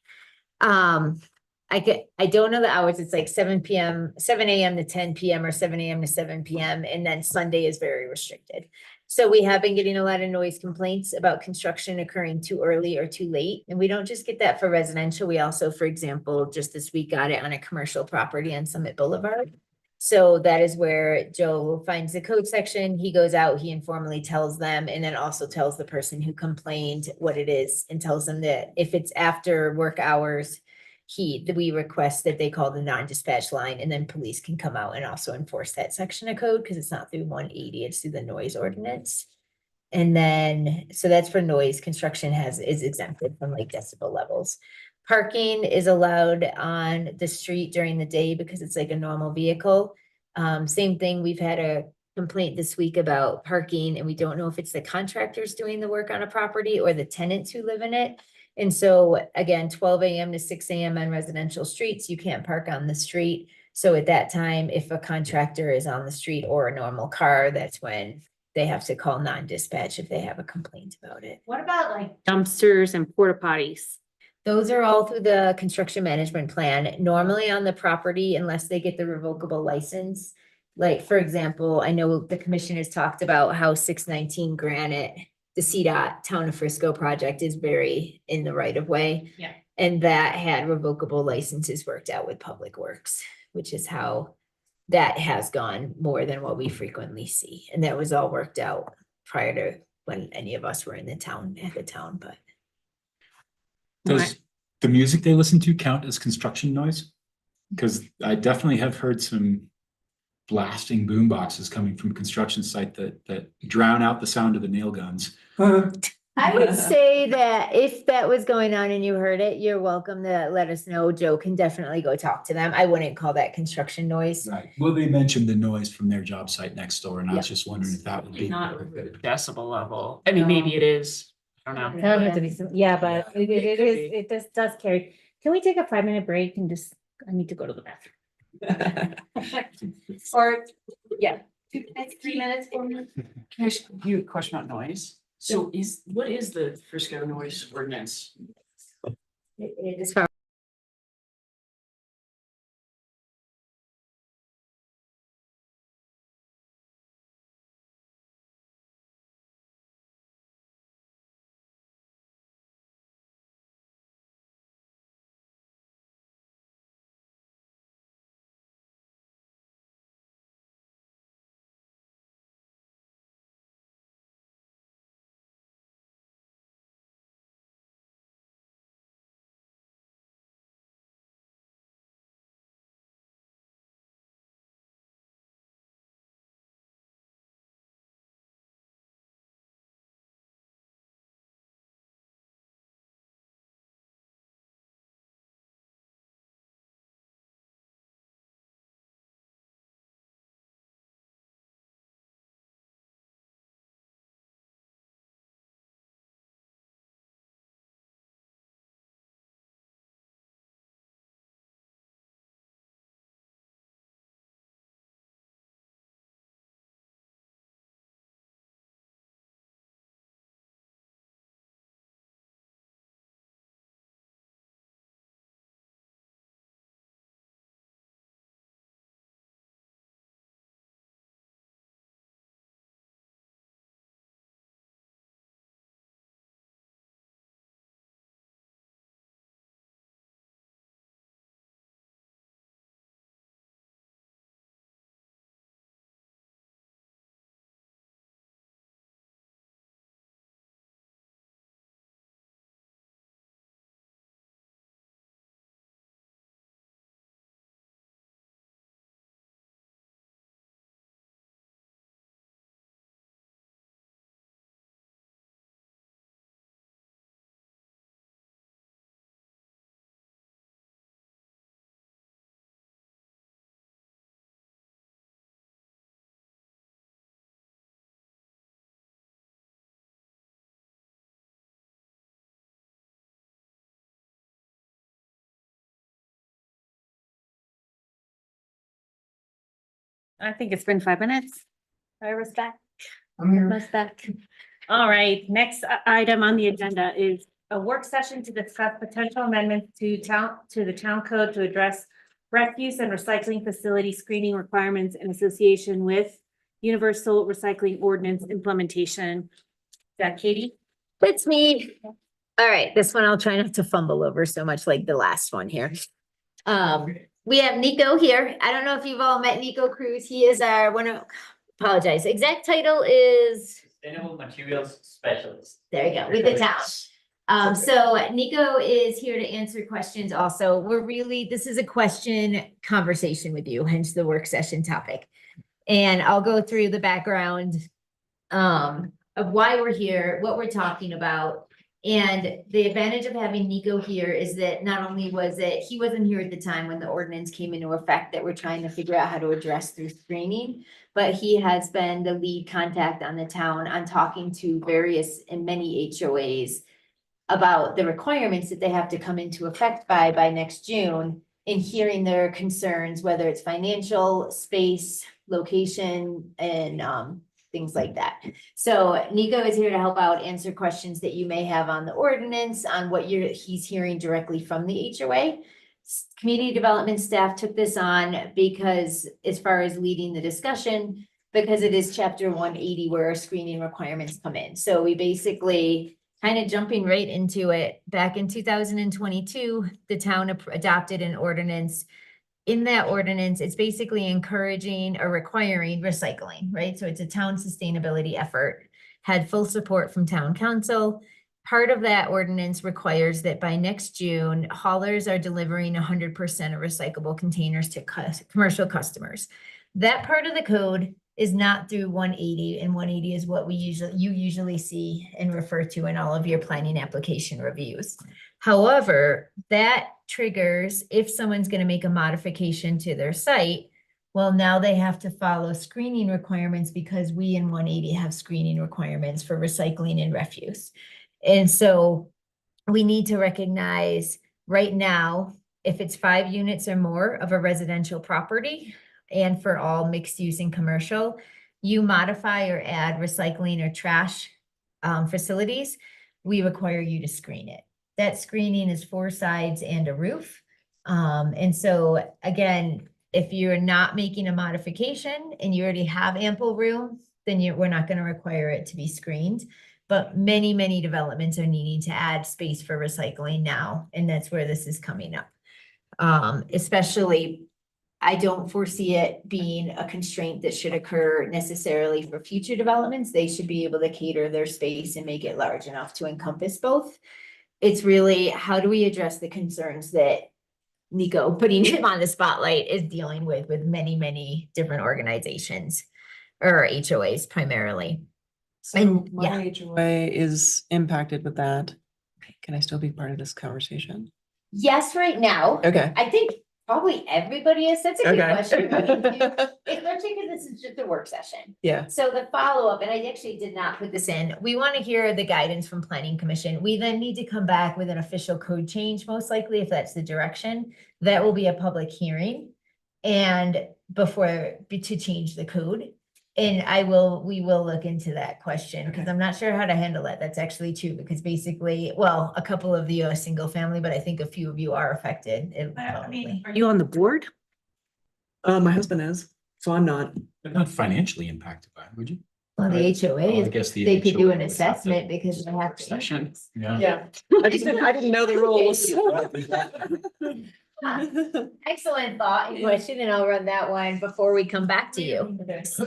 I don't know the hours. It's like 7 a.m. to 10 p.m. or 7 a.m. to 7 p.m. And then Sunday is very restricted. So we have been getting a lot of noise complaints about construction occurring too early or too late. And we don't just get that for residential. We also, for example, just this week got it on a commercial property on Summit Boulevard. So that is where Joe finds the code section. He goes out, he informally tells them, and then also tells the person who complained what it is and tells them that if it's after work hours, we request that they call the non-dispatch line, and then police can come out and also enforce that section of code because it's not through 180, it's through the noise ordinance. And then, so that's for noise. Construction is exempted from like decibel levels. Parking is allowed on the street during the day because it's like a normal vehicle. Same thing, we've had a complaint this week about parking, and we don't know if it's the contractors doing the work on a property or the tenants who live in it. And so again, 12 a.m. to 6 a.m. on residential streets, you can't park on the street. So at that time, if a contractor is on the street or a normal car, that's when they have to call non-dispatch if they have a complaint about it. What about like dumpsters and porta potties? Those are all through the construction management plan, normally on the property unless they get the revocable license. Like, for example, I know the commission has talked about how 619 Granite, the CDOT Town of Frisco project is very in the right of way. Yeah. And that had revocable licenses worked out with Public Works, which is how that has gone more than what we frequently see. And that was all worked out prior to when any of us were in the town, at the town, but. Does the music they listen to count as construction noise? Because I definitely have heard some blasting boom boxes coming from a construction site that drown out the sound of the nail guns. I would say that if that was going on and you heard it, you're welcome to let us know. Joe can definitely go talk to them. I wouldn't call that construction noise. Right. Well, they mentioned the noise from their job site next door, and I was Yeah. just wondering if that would be. Not decibel level. I mean, maybe it is. I don't know. That would have to be some, yeah, but it It is, could be. it does carry. Can we take a 5-minute break and just, I need to go to the bathroom. Or, yeah, 2 minutes, 3 minutes, 4 minutes. Can I ask you a question about noise? So what is the Frisco noise ordinance? It is from I think it's been 5 minutes. Ira's back. I'm here. Irma's back. All right, next item on the agenda is a work session to discuss potential amendments to the town code to address refuse and recycling facility screening requirements in association with universal recycling ordinance implementation. Is that Katie? It's me. All right, this one I'll try not to fumble over so much like the last one here. We have Nico here. I don't know if you've all met Nico Cruz. He is our apologize. Exact title is. Sustainable Materials Specialist. There you go, with the town. So Nico is here to answer questions also. This is a question conversation with you, hence the work session topic. And I'll go through the background of why we're here, what we're talking about. And the advantage of having Nico here is that not only he wasn't here at the time when the ordinance came into effect that we're trying to figure out how to address through screening, but he has been the lead contact on the town on talking to various and many HOAs about the requirements that they have to come into effect by next June, and hearing their concerns, whether it's financial, space, location, and things like that. So Nico is here to help out, answer questions that you may have on the ordinance, on what he's hearing directly from the HOA. Community development staff took this on because, as far as leading the discussion, because it is chapter 180 where our screening requirements come in. So we basically kind of jumping right into it. Back in 2022, the town adopted an ordinance. In that ordinance, it's basically encouraging or requiring recycling, right? So it's a town sustainability effort, had full support from town council. Part of that ordinance requires that by next June, haulers are delivering 100% of recyclable containers to commercial customers. That part of the code is not through 180, and 180 is what you usually see and refer to in all of your planning application reviews. However, that triggers if someone's going to make a modification to their site. Well, now they have to follow screening requirements because we in 180 have screening requirements for recycling and refuse. And so we need to recognize right now, if it's 5 units or more of a residential property, and for all mixed use and commercial, you modify or add recycling or trash facilities, we require you to screen it. That screening is 4 sides and a roof. And so again, if you're not making a modification and you already have ample room, then we're not going to require it to be screened. But many, many developments are needing to add space for recycling now, and that's where this is coming up. Especially, I don't foresee it being a constraint that should occur necessarily for future developments. They should be able to cater their space and make it large enough to encompass both. It's really, how do we address the concerns that Nico, putting him on the spotlight, is dealing with many, many different organizations or HOAs primarily. So And, my HOA is impacted with that. Can I still be part of this conversation? Yes, right now. Okay. I think probably everybody is. That's a good Okay. question. Especially because this is just a work session. Yeah. So the follow-up, and I actually did not put this in, we want to hear the guidance from Planning Commission. We then need to come back with an official code change, most likely, if that's the direction. That will be a public hearing and to change the code. And we will look into that question because I'm not sure how to handle that. That's actually true because basically, well, a couple of you are single family, but I think a few of you are affected. Are you on the board? My husband is, so I'm not. They're not financially impacted by it, would you? Well, the HOA, Well, I is- guess the they could do HOA an would have to- assessment because they have to. Session. Yeah. Yeah. I didn't know the rules. Excellent thought and question, and I'll run that one before we come back to you. It's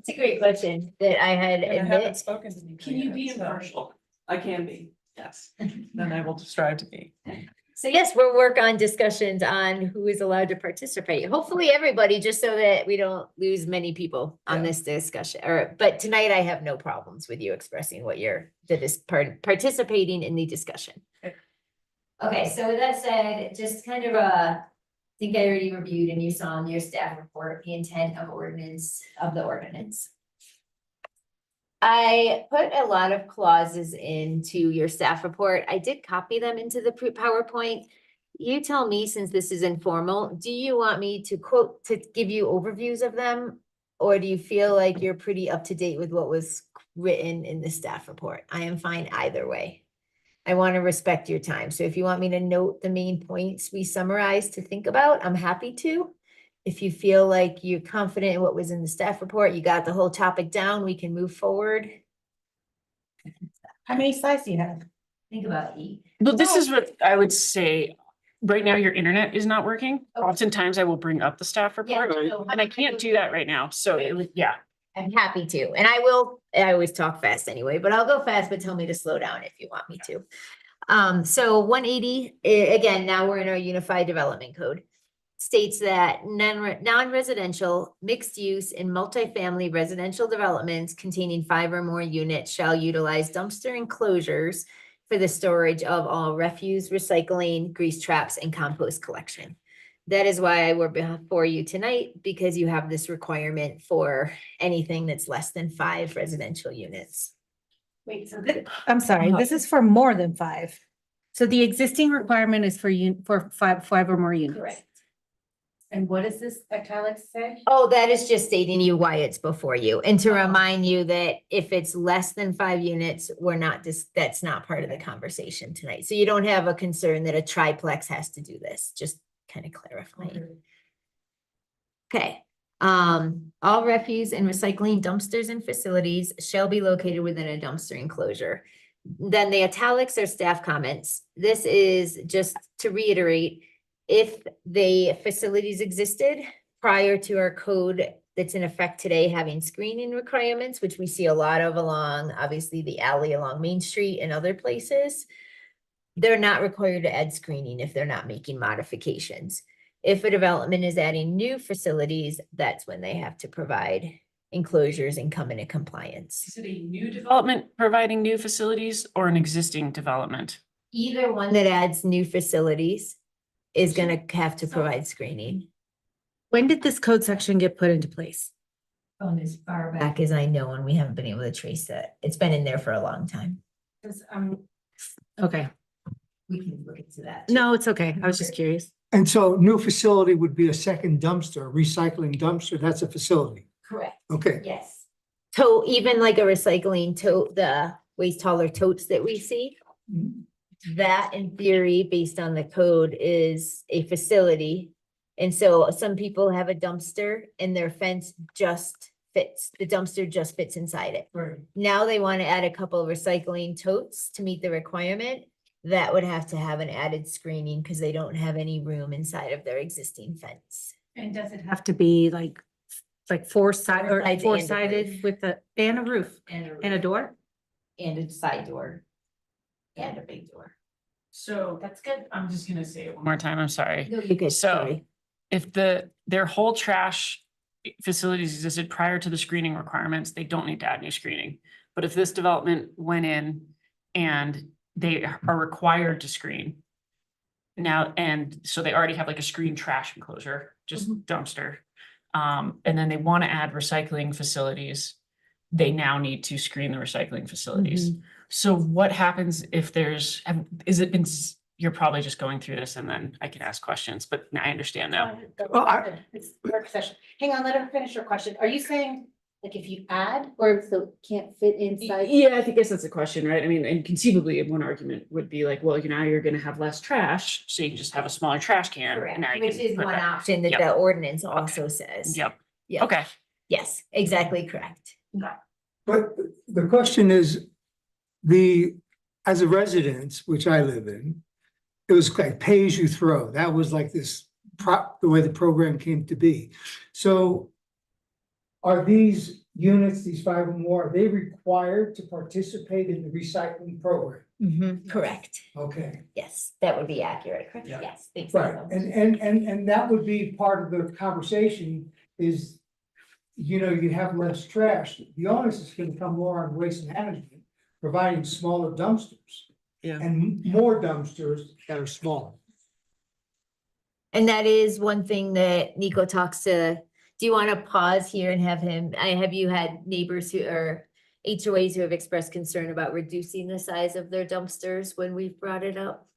a great question that I had And I haven't admit. spoken to Nico Can you yet, be so impartial? I can be, yes. Then I will strive to be. So yes, we'll work on discussions on who is allowed to participate. Hopefully everybody, just so that we don't lose many people on Yeah. this discussion. But tonight I have no problems with you expressing what participating in the discussion. Okay, so with that said, just kind of I think I already reviewed and you saw in your staff report, the intent of the ordinance. I put a lot of clauses into your staff report. I did copy them into the PowerPoint. You tell me, since this is informal, do you want me to give you overviews of them? Or do you feel like you're pretty up to date with what was written in the staff report? I am fine either way. I want to respect your time. So if you want me to note the main points we summarized to think about, I'm happy to. If you feel like you're confident in what was in the staff report, you got the whole topic down, we can move forward. How many slides do you have? Think about E. But this is what I would say. Right now, your internet is not working. Okay. Oftentimes I will bring up the staff report so and I can't do that right now. So it would, yeah. I'm happy to, and I always talk fast anyway, but I'll go fast, but tell me to slow down if you want me to. So 180, again, now we're in our unified development code. States that non-residential, mixed use and multifamily residential developments containing 5 or more units shall utilize dumpster enclosures for the storage of all refuse, recycling, grease traps, and compost collection. That is why we're before you tonight, because you have this requirement for anything that's less than 5 residential units. Wait, so I'm sorry, this is for more than 5. So the existing requirement is for five or more units. Correct. And what does this italics say? Oh, that is just stating you why it's before you, and to remind you that if it's less than 5 units, that's not part of the conversation tonight. So you don't have a concern that a triplex has to do this, just kind of clarifying. Okay. All refuse and recycling dumpsters and facilities shall be located within a dumpster enclosure. Then the italics are staff comments. This is just to reiterate, if the facilities existed prior to our code that's in effect today having screening requirements, which we see a lot of along, obviously, the alley along Main Street and other places, they're not required to add screening if they're not making modifications. If a development is adding new facilities, that's when they have to provide enclosures and come into compliance. Is it a new development providing new facilities or an existing development? Either one that adds new facilities is gonna have to provide screening. When did this code section get put into place? On as far back as I know, and we haven't been able to trace it. It's been in there for a long time. Okay, We can look into that. no, it's okay. I was just curious. And so new facility would be a second dumpster, recycling dumpster, that's a facility. Correct. Okay, Yes. Tote, even like a recycling tote, the waste hauler totes that we see. That in theory, based on the code, is a facility. And so some people have a dumpster and their fence just fits, the dumpster just fits inside it. right. Now they want to add a couple of recycling totes to meet the requirement. That would have to have an added screening because they don't have any room inside of their existing fence. And does it have to be like four-sided or Four sides and a four-sided roof. with and a roof and a door? And a side door. And a big door. So that's good. I'm just gonna say it one more time. I'm sorry. No, you good, So sorry. if their whole trash facilities existed prior to the screening requirements, they don't need to add new screening. But if this development went in and they are required to screen now, and so they already have like a screen trash enclosure, just dumpster. And then they want to add recycling facilities, they now need to screen the recycling facilities. So what happens if you're probably just going through this and then I can ask questions, but I understand now. Well, It's work session. Hang on, let her finish her question. Are you saying, like, if you add, or so it can't fit inside? Yeah, I think guess that's a question, right? I mean, and conceivably, one argument would be like, well, now you're gonna have less trash, so you can just have a smaller trash can. Correct, Now you which can is put one that- option that Yep. the ordinance also says. Yep, Yeah. okay. Yes, exactly correct. But the question is, as a residence, which I live in, it was like pay as you throw. That was like the way the program came to be. So are these units, these 5 or more, are they required to participate in the recycling program? Correct. Okay, Yes, that would be accurate. Correct. Yeah. Yes. thanks, right. Nicole. And that would be part of the conversation is, you have less trash. The onus is gonna come more on waste management, providing smaller dumpsters. Yeah. And more dumpsters that are smaller. And that is one thing that Nico talks to. Do you want to pause here and have you had neighbors who are HOAs who have expressed concern about reducing the size of their dumpsters when we've brought it up?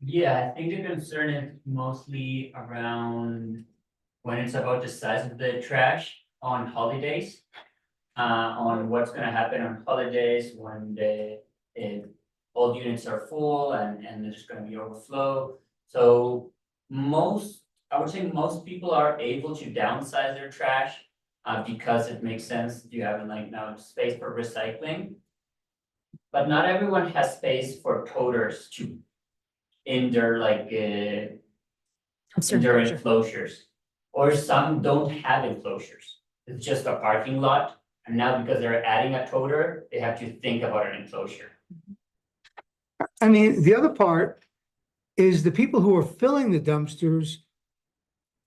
Yeah, I think the concern is mostly around when it's about the size of the trash on holidays. On what's gonna happen on holidays when all units are full and there's gonna be overflow. So I would say most people are able to downsize their trash. Because it makes sense, you have like now space for recycling. But not everyone has space for toters in their enclosures. Or some don't have enclosures, it's just a parking lot. And now because they're adding a toter, they have to think about an enclosure. I mean, the other part is the people who are filling the dumpsters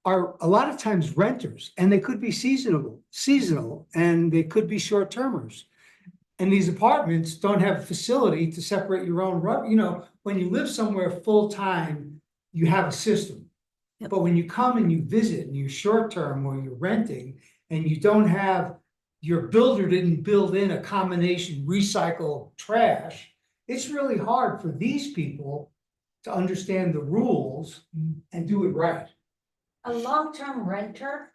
are a lot of times renters, and they could be seasonal, and they could be short-termers. And these apartments don't have a facility to separate your own when you live somewhere full-time, you have a system. But when you come and you visit and you're short-term or you're renting and you don't have, your builder didn't build in a combination recycle trash, it's really hard for these people to understand the rules and do it right. A long-term renter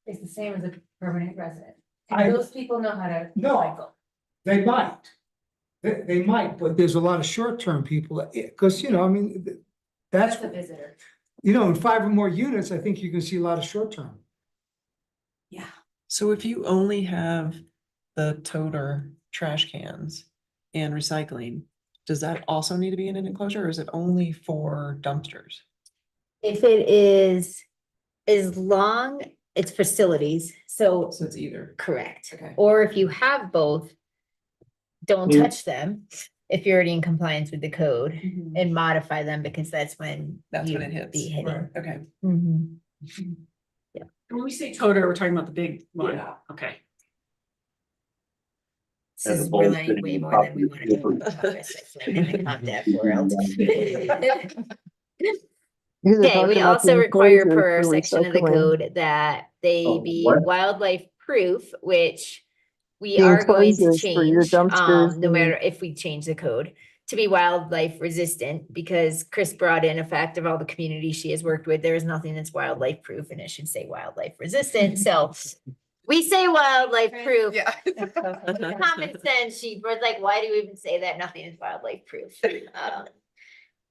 is the same as a permanent resident. I- And those people know how to No. recycle. They might. They might, but there's a lot of short-term people, because, that's, That's a visitor. in 5 or more units, I think you can see a lot of short-term. So if you only have the toter trash cans and recycling, does that also need to be in an enclosure, or is it only for dumpsters? If it is, as long, it's facilities, so So it's either. correct. Okay. Or if you have both, don't Yeah. touch them. if you're already in compliance with the code Mhm. and modify them because that's when That's when you it hits. be hitting. Right, okay. Mhm. When we say code, we're talking about the big one. Yeah. Okay. This is really way more than we want to do in the concept world. Okay, we also require per section of the code that they be wildlife proof, which we are going to change, no matter if we change the code, to be wildlife resistant, because Chris brought in a fact of all the communities she has worked with, there is nothing that's wildlife proof, and it should say wildlife resistant, so we say wildlife proof. Yeah. Common sense, she was like, why do we even say that? Nothing is wildlife proof.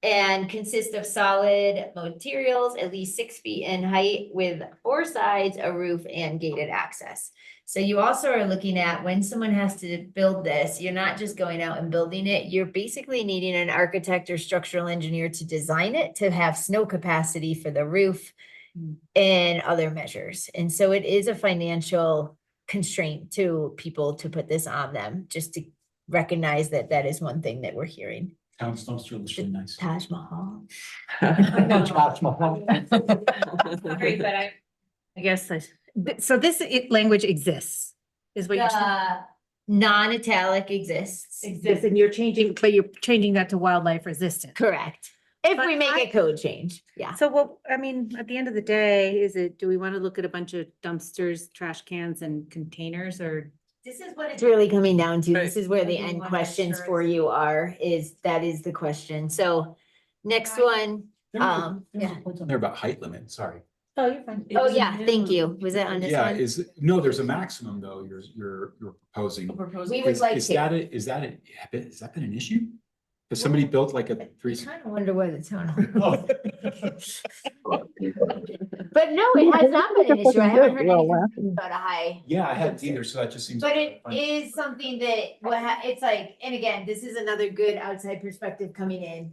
And consist of solid materials, at least 6 feet in height, with 4 sides, a roof, and gated access. So you also are looking at when someone has to build this, you're not just going out and building it, you're basically needing an architect or structural engineer to design it, to have snow capacity for the roof and other measures. And so it is a financial constraint to people to put this on them, just to recognize that that is one thing that we're hearing. Town's dumpster looks really nice. Taj Mahal. Sorry, but I guess, so this language exists, is what you're saying? Non-italic exists. Exists, and you're changing, but you're changing that to wildlife resistant. Correct. If But we make I- a code change, yeah. So what, I mean, at the end of the day, do we want to look at a bunch of dumpsters, trash cans and containers, or? This is what it's really coming down to. This Right. is where the Maybe end one questions extra for you are, that is the question. So next one, There was yeah. a point on there about height limit, sorry. Oh, you're fine. Oh, yeah, thank you. Was that on this Yeah, one? no, there's a maximum though, you're proposing. We would like Is to. that has that been an issue? Has somebody built like a I 3? kind of wonder why the town. Oh. But no, it has not been an issue. I haven't heard anything about a high. Yeah, I hadn't either, so that just seems. But it fun. is something that, it's like, and again, this is another good outside perspective coming in.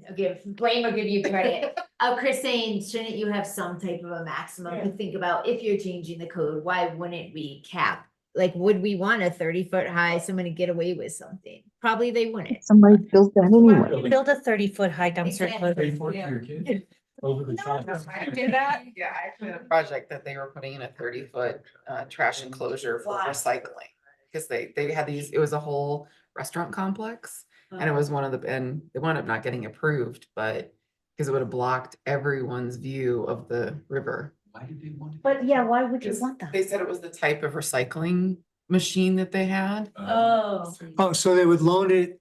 Blame or give you credit. Chris saying, shouldn't you have some type of a maximum to think about if you're changing the code? Why wouldn't we cap? Like, would we want a 30-foot high, someone to get away with something? Probably they wouldn't. Somebody built that anyway. Building Build a 30-foot high dumpster. Exactly. Pay for it for your kid. Over the top. Did that? Yeah, I actually had a project that they were putting in a 30-foot trash enclosure for recycling. Because they had these, it was a whole restaurant complex, and it was and they wound up not getting approved, but because it would have blocked everyone's view of the river. Why did they want it? But yeah, why would you Because want that? They said it was the type of recycling machine that they had. Oh. Oh, so they would load it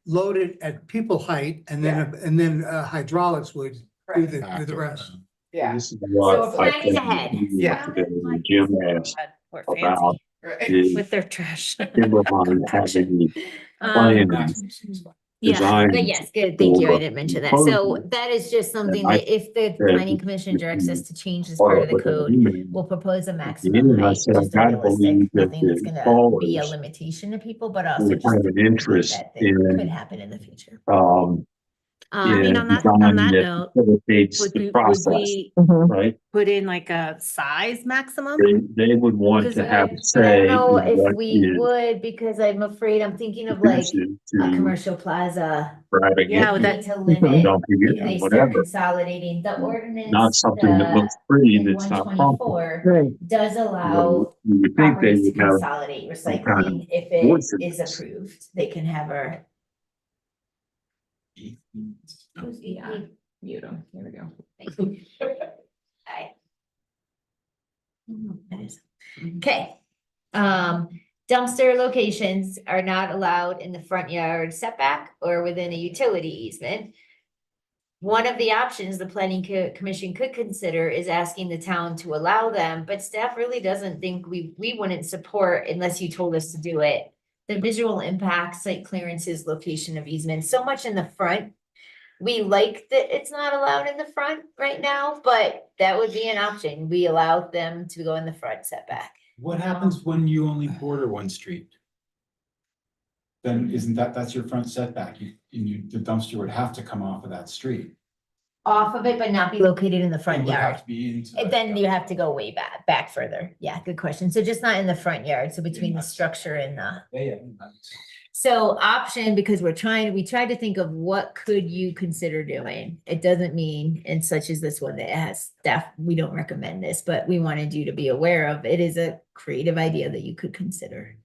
at people height and then hydraulics would do the rest. Yeah. So we're planning ahead. Yeah. Jim asked We're about Right. the with their trash. Timberline having plans Yeah, designed. But yes, good, thank you. I for didn't mention that. So proposal. that is just something And I that if the said planning commission directs us to change this Part part of the what they code, emailed. we'll propose a And maximum I height, said, I just a gotta realistic, believe that nothing that's the gonna be a installers limitation to people, but also would just have an interest that in, could happen in the future. I mean, on that design note, facilitates would the would process, we right? put in like a size maximum? They would want Because to have a I say don't know in if what we is would, because I'm afraid, I'm thinking of like conducive a to commercial plaza. grabbing Yeah, it, would Need to limit, dumping it, they or start whatever. consolidating, the ordinance. Not something that looks pretty, in that's not proper. 124 does allow You would think they properties to would have consolidate some kind of recycling if it ordinance. is approved, they can have a. Mute them. Here we go. Aye. That is- Okay, dumpster locations are not allowed in the front yard setback or within a utility easement. One of the options the planning commission could consider is asking the town to allow them, but staff really doesn't think we wouldn't support unless you told us to do it. The visual impact, site clearances, location of easement, so much in the front. We like that it's not allowed in the front right now, but that would be an option. We allow them to go in the front setback. What happens when you only border one street? Then isn't that's your front setback? The dumpster would have to come off of that street. Off of it, but not be located in the It front would have yard. to be into And the- then you have to go way back further. Yeah, good question. So just not in the front yard, so between the structure and the. Yeah, yeah. So option, because we tried to think of what could you consider doing? It doesn't mean, and such as this one that has staff, we don't recommend this, but we wanted you to be aware of, it is a creative idea that you could consider.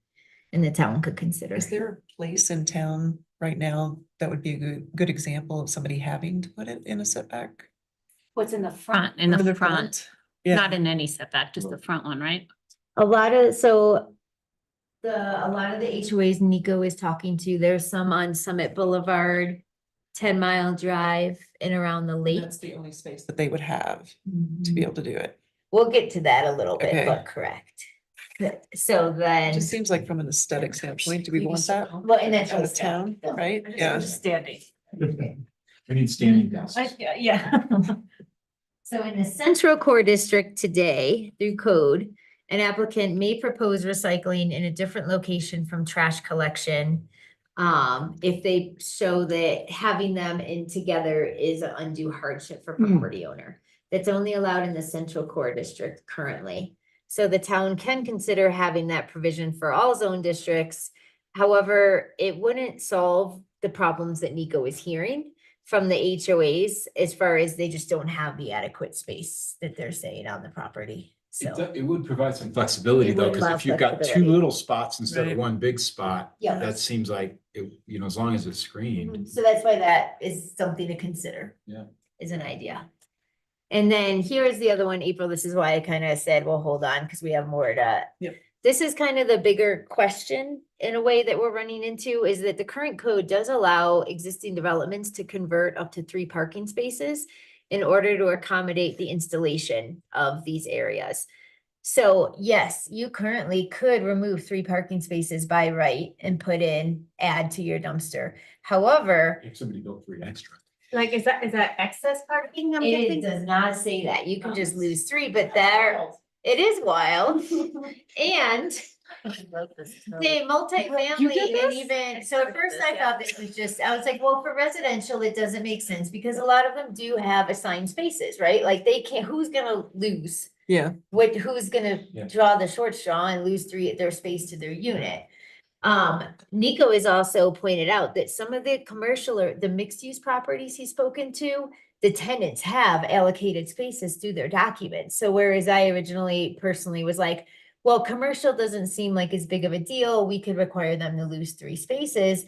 And the town could consider. Is there a place in town right now that would be a good example of somebody having to put it in a setback? What's in the front, in Or the front, Yeah. not in any setback, just the front one, right? A lot of the HOAs Nico is talking to, there's some on Summit Boulevard, 10 Mile Drive and around the And lake. that's the only space that they would have to be able to do it. We'll get to that a little bit, Okay. but correct. So It then, just seems like from an aesthetic standpoint, do we want that well, and that's out of just town, right? Yeah. Standing. We need standing desks. Yeah. so in the central core district today, through code, an applicant may propose recycling in a different location from trash collection. If they show that having them in together is an undue hardship for property owner. That's only allowed in the central core district currently. So the town can consider having that provision for all zone districts. However, it wouldn't solve the problems that Nico is hearing from the HOAs as far as they just don't have the adequate space that they're saying on the property. So, It would provide some flexibility It though, would because allow if you've got two flexibility. little spots instead of Right. one big spot, Yeah. that seems like, it, you know, as long as it's screened. so that's why that is something to consider. Yeah. Is an idea. And then here is the other one, April. This is why I kind of said, well, hold on, because we have more to. Yep. This is kind of the bigger question in a way that we're running into is that the current code does allow existing developments to convert up to 3 parking spaces in order to accommodate the installation of these areas. So yes, you currently could remove 3 parking spaces by right and add to your dumpster. However, If somebody built 3 extra. Like, is that excess parking? I'm it guessing? does not say that. You can just lose 3, but it is wild. And the multifamily and even, so at first I thought this was just, I was like, well, for residential, it doesn't make sense because a lot of them do have assigned spaces, right? Like they can't, who's gonna lose? Yeah. Who's gonna Yeah. draw the short straw and lose their space to their unit? Nico has also pointed out that some of the commercial or the mixed use properties he's spoken to, the tenants have allocated spaces through their documents. So whereas I originally personally was like, well, commercial doesn't seem like as big of a deal. We could require them to lose 3 spaces.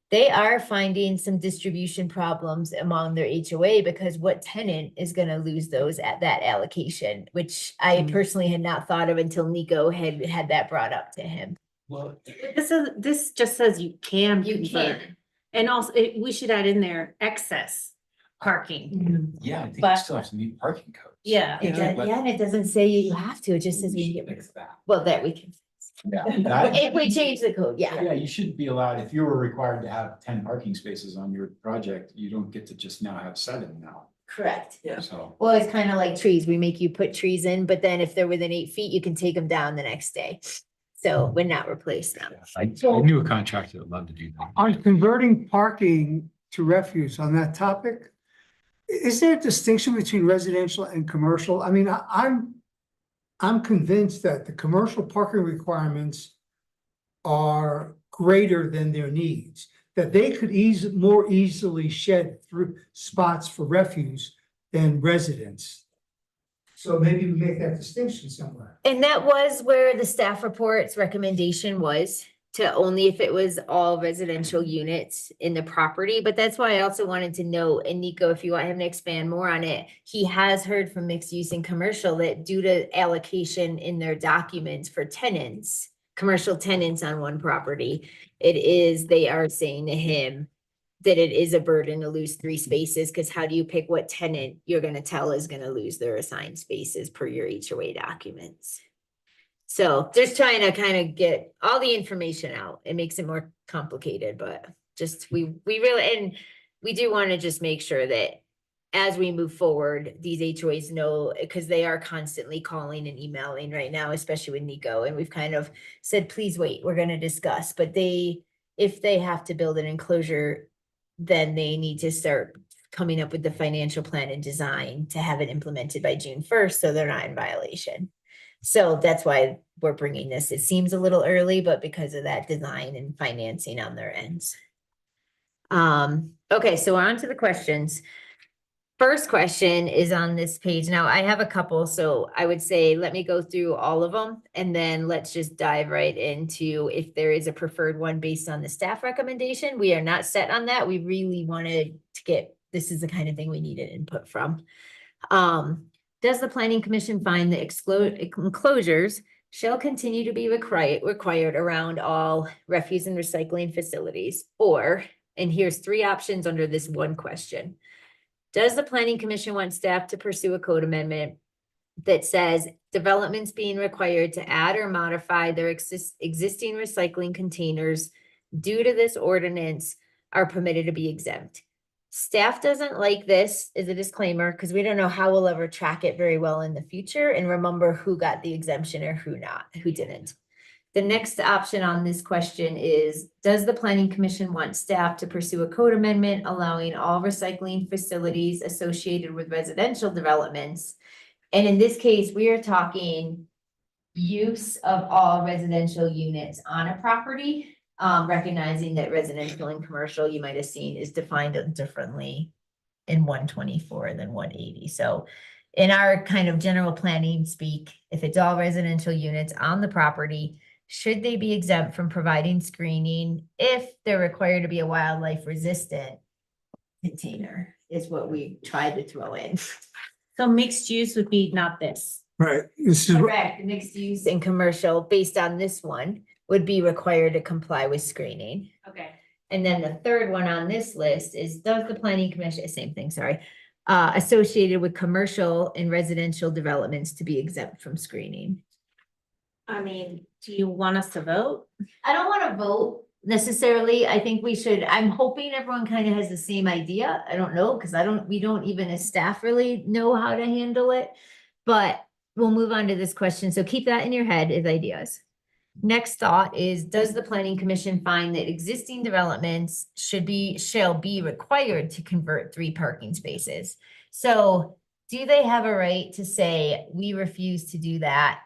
They are finding some distribution problems among their HOA because what tenant is gonna lose those at that allocation, which I personally had not thought of until Nico had that brought up to him. Well, This just says you can. You convert. can. And also, we should add in there excess parking. yeah, I think you But- still have to meet parking codes. Yeah. It Yeah. does, yeah, and it doesn't say you have to, it just says we can get, Fix that. well, that we can. Yeah, that- If we change the code, yeah. Yeah, you should be allowed, if you were required to have 10 parking spaces on your project, you don't get to just now have 7 now, Correct. Yeah. so. Well, it's kind of like trees. We make you put trees in, but then if they're within 8 feet, you can take them down the next day. So would not replace them. I knew a contractor that would love to do that. On converting parking to refuse on that topic, is there a distinction between residential and commercial? I mean, I'm convinced that the commercial parking requirements are greater than their needs, that they could more easily shed through spots for refuse than residents. So maybe we make that distinction somewhere. And that was where the staff report's recommendation was to only if it was all residential units in the property. But that's why I also wanted to know, and Nico, if you want him to expand more on it, he has heard from mixed use and commercial that due to allocation in their documents for tenants, commercial tenants on one property, they are saying to him that it is a burden to lose 3 spaces, because how do you pick what tenant you're gonna tell is gonna lose their assigned spaces per your HOA documents? So just trying to kind of get all the information out. It makes it more complicated, but just we really, and we do want to just make sure that as we move forward, these HOAs know, because they are constantly calling and emailing right now, especially with Nico. And we've kind of said, please wait, we're going to discuss. But if they have to build an enclosure, then they need to start coming up with the financial plan and design to have it implemented by June 1st, so they're not in violation. So that's why we're bringing this. It seems a little early, but because of that design and financing on their ends. Okay, so on to the questions. First question is on this page. Now I have a couple, so I would say, let me go through all of them and then let's just dive right into if there is a preferred one based on the staff recommendation. We are not set on that. We really wanted to get, this is the kind of thing we needed input from. Does the planning commission find that enclosures shall continue to be required around all refuse and recycling facilities? Or, and here's three options under this one question. Does the planning commission want staff to pursue a code amendment that says developments being required to add or modify their existing recycling containers due to this ordinance are permitted to be exempt? Staff doesn't like this as a disclaimer because we don't know how we'll ever track it very well in the future and remember who got the exemption or who didn't. The next option on this question is, does the planning commission want staff to pursue a code amendment allowing all recycling facilities associated with residential developments? And in this case, we are talking use of all residential units on a property, recognizing that residential and commercial, you might have seen, is defined differently in 124 than 180. So in our kind of general planning speak, if it's all residential units on the property, should they be exempt from providing screening if they're required to be a wildlife resistant container is what we tried to throw in. So mixed use would be not this. Right, this is, Correct, mixed use and commercial based on this one would be required to comply with screening. Okay. And then the third one on this list is, does the planning commission, same thing, sorry, associated with commercial and residential developments to be exempt from screening? I mean, do you want us to vote? I don't want to vote necessarily. I think we should, I'm hoping everyone kind of has the same idea. I don't know, because we don't even as staff really know how to handle it. But we'll move on to this question. So keep that in your head as ideas. Next thought is, does the planning commission find that existing developments shall be required to convert 3 parking spaces? So do they have a right to say, we refuse to do that?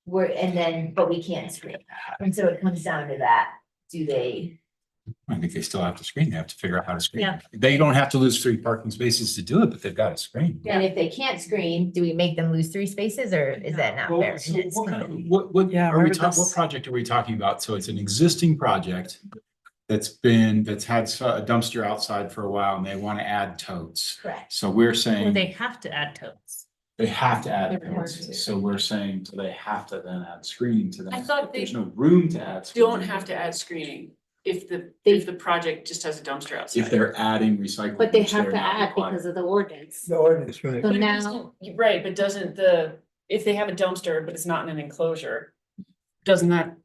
But we can't screen. And so it comes down to that. Do they? I think they still have to screen. They have to figure out how to screen. Yeah. They don't have to lose 3 parking spaces to do it, but they've got to screen. And if they can't screen, do we make them lose 3 spaces or is that not fair? So what Yeah, are we remember talking, what this? project are we talking about? So it's an existing project that's had a dumpster outside for a while and they want to add totes. Correct. So we're Well, saying they have to add totes. they have to add They're required totes. to. So we're saying, so they have to then add screening to them. I thought If there's they no room to add. Don't screening, have to add screening if They- if the project just has a dumpster outside. If they're adding recycling. But they which have they're to not add required. because of the ordinance. the ordinance, right? So But it now, doesn't- Right, but doesn't if they have a dumpster, but it's not in an enclosure, doesn't that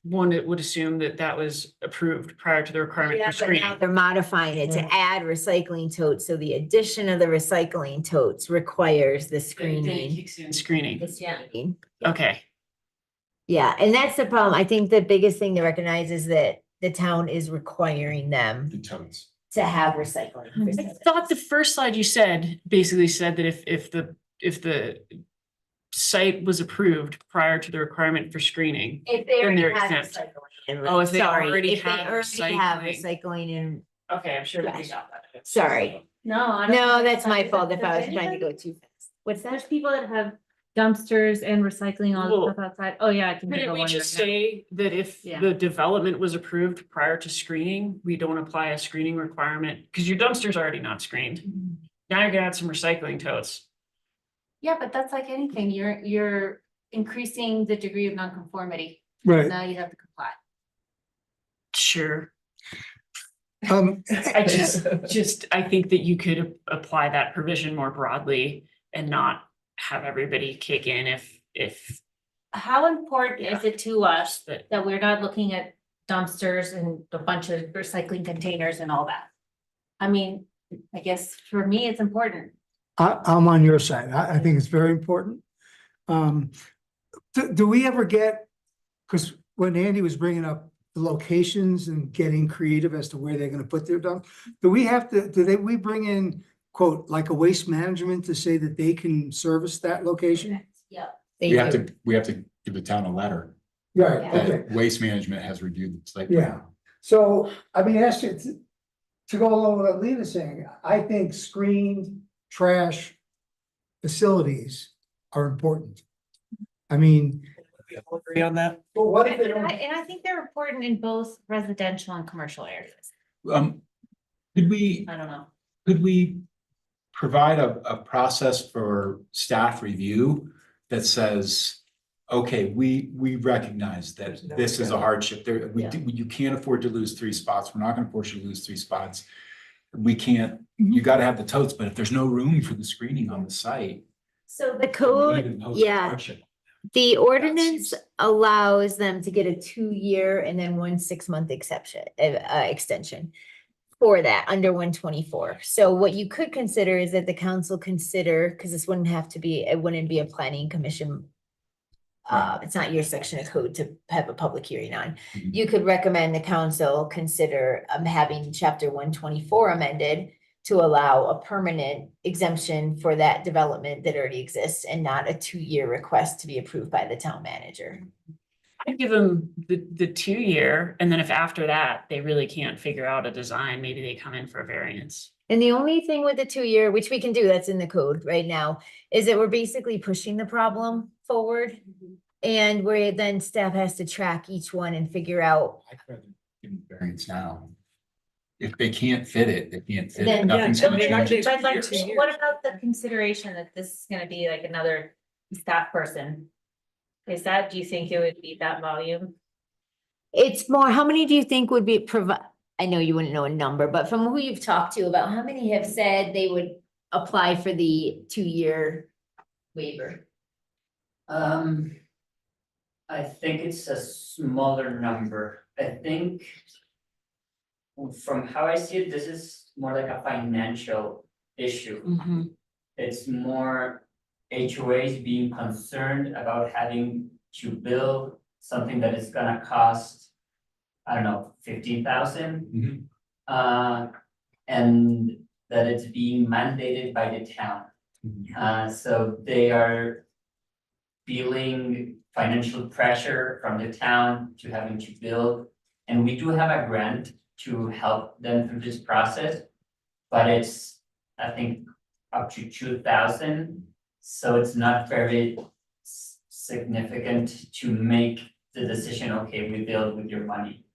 one, it would assume that was approved prior to the requirement Yeah, for but now screening? they're modifying it to add recycling totes. So the addition of the recycling totes requires the Then it screening. kicks in screening. The screening. Okay, Yeah, and that's the problem. I think the biggest thing to recognize is that the town is requiring them The totes. to have recycling. I thought the first slide you said basically said that if the site was approved prior to the requirement for screening, If they then already they're have exempt. recycling. and Oh, if they sorry, already if they have already have recycling. recycling and, Okay, I'm sure that we Yes. got that. sorry. no, I don't. No, think that's my fault if I was Does trying to anybody- go too fast. What's There's that? people that have dumpsters and recycling all the Well, stuff outside. Oh, yeah, I can. think Couldn't of we one just right now. say that if Yeah. the development was approved prior to screening, we don't apply a screening requirement? Because your dumpster's already not screened. Now you're gonna add some recycling totes. Yeah, but that's like anything. You're increasing the degree of nonconformity. Right. Now you have to comply. Sure. I I just, I think that you could apply that provision more broadly and not have everybody kick in if How important is it to us that. that we're not looking at dumpsters and a bunch of recycling containers and all that? I mean, I guess for me, it's important. I'm on your side. I think it's very important. Do we ever get, because when Andy was bringing up the locations and getting creative as to where they're gonna put their dump, do we bring in, quote, like a waste management to say that they can service that location? Yeah. They do. We have to give the town a letter. Right, Yeah. okay, That Waste Management has reviewed the site. yeah. So, I mean, that's it. To go along with what Lena's saying, I think screened trash facilities are important. I mean, We all agree on that. but what if And they don't? I think they're important in both residential and commercial areas. Could we, I don't know. could we provide a process for staff review that says, okay, we recognize that this is a hardship there, you can't afford to lose 3 spots, we're not gonna force you to lose 3 spots. We can't, you gotta have the totes, but if there's no room for the screening on the site. So the then we need code, to impose a yeah, hardship. the ordinance allows them to get a 2-year and then 1 6-month exception, extension for that under 124. So what you could consider is that the council consider, because this wouldn't have to be, it wouldn't be a planning commission. It's not your section of code to have a public hearing on. Mhm. You could recommend the council consider having chapter 124 amended to allow a permanent exemption for that development that already exists and not a 2-year request to be approved by the town manager. I'd give them the 2-year, and then if after that, they really can't figure out a design, maybe they come in for a variance. And the only thing with the 2-year, which we can do, that's in the code right now, is that we're basically pushing the problem forward. And where then staff has to track each one and figure out. I'd rather give them variance now. If they can't fit it, they can't fit Then, it. Nothing's yeah, gonna they're not change. gonna- But like, 2 years. what about the consideration that this is gonna be like another staff person? Is that, do you think it would be that volume? It's more, how many do you think would be I know you wouldn't know a number, but from who you've talked to about, how many have said they would apply for the 2-year waiver? I think it's a smaller number. I think from how I see it, this is more like a financial issue. It's more HOAs being concerned about having to build something that is gonna cost, I don't know, 15,000. Mhm. And that it's being mandated by the town. So they are feeling financial pressure from the town to having to build. And we do have a grant to help them through this process. But it's, I think, up to 2,000. So it's not very significant to make the decision, okay, we build with your money.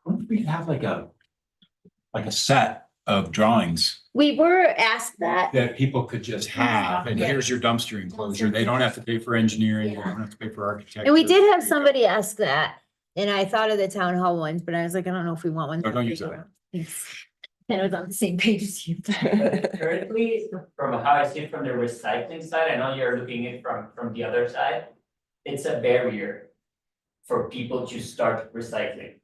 What if we have like a set of drawings We were asked that. that people could just have, and here's your dumpster enclosure. They don't have to pay for engineering, they don't have to pay for architecture. And we did have somebody ask that, and I thought of the town hall ones, but I was like, I don't know if we want one. No, don't use that. Thanks. And it was on the same page as you. Currently, from how I see it from the recycling side, I know you're looking at it from the other side. It's a barrier for people to start recycling.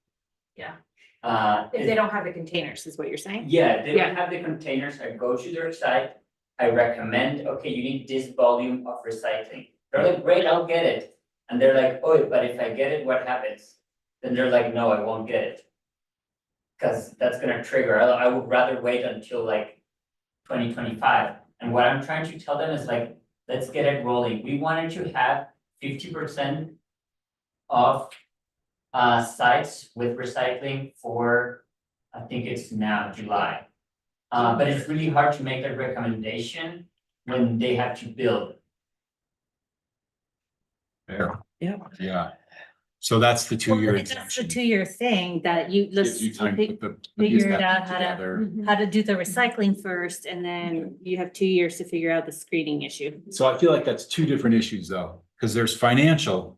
Yeah. If If they don't have the containers, is what you're saying? Yeah, they Yeah. don't have the containers, I go to their site, I recommend, okay, you need this volume of recycling. They're like, great, I'll get it. And they're like, oh, but if I get it, what happens? Then they're like, no, I won't get it. Cause that's gonna trigger, I would rather wait until like 2025. And what I'm trying to tell them is like, let's get it rolling. We wanted to have 50% of sites with recycling for, I think it's now July. But it's really hard to make a recommendation when they have to build. Fair. Yeah. Yeah. So that's the 2-year That's the exemption. 2-year thing that you, let's Gives you time to put the figure pieces it out together. how to do the recycling first, and then you have 2 years to figure out the screening issue. So I feel like that's 2 different issues though, because there's financial,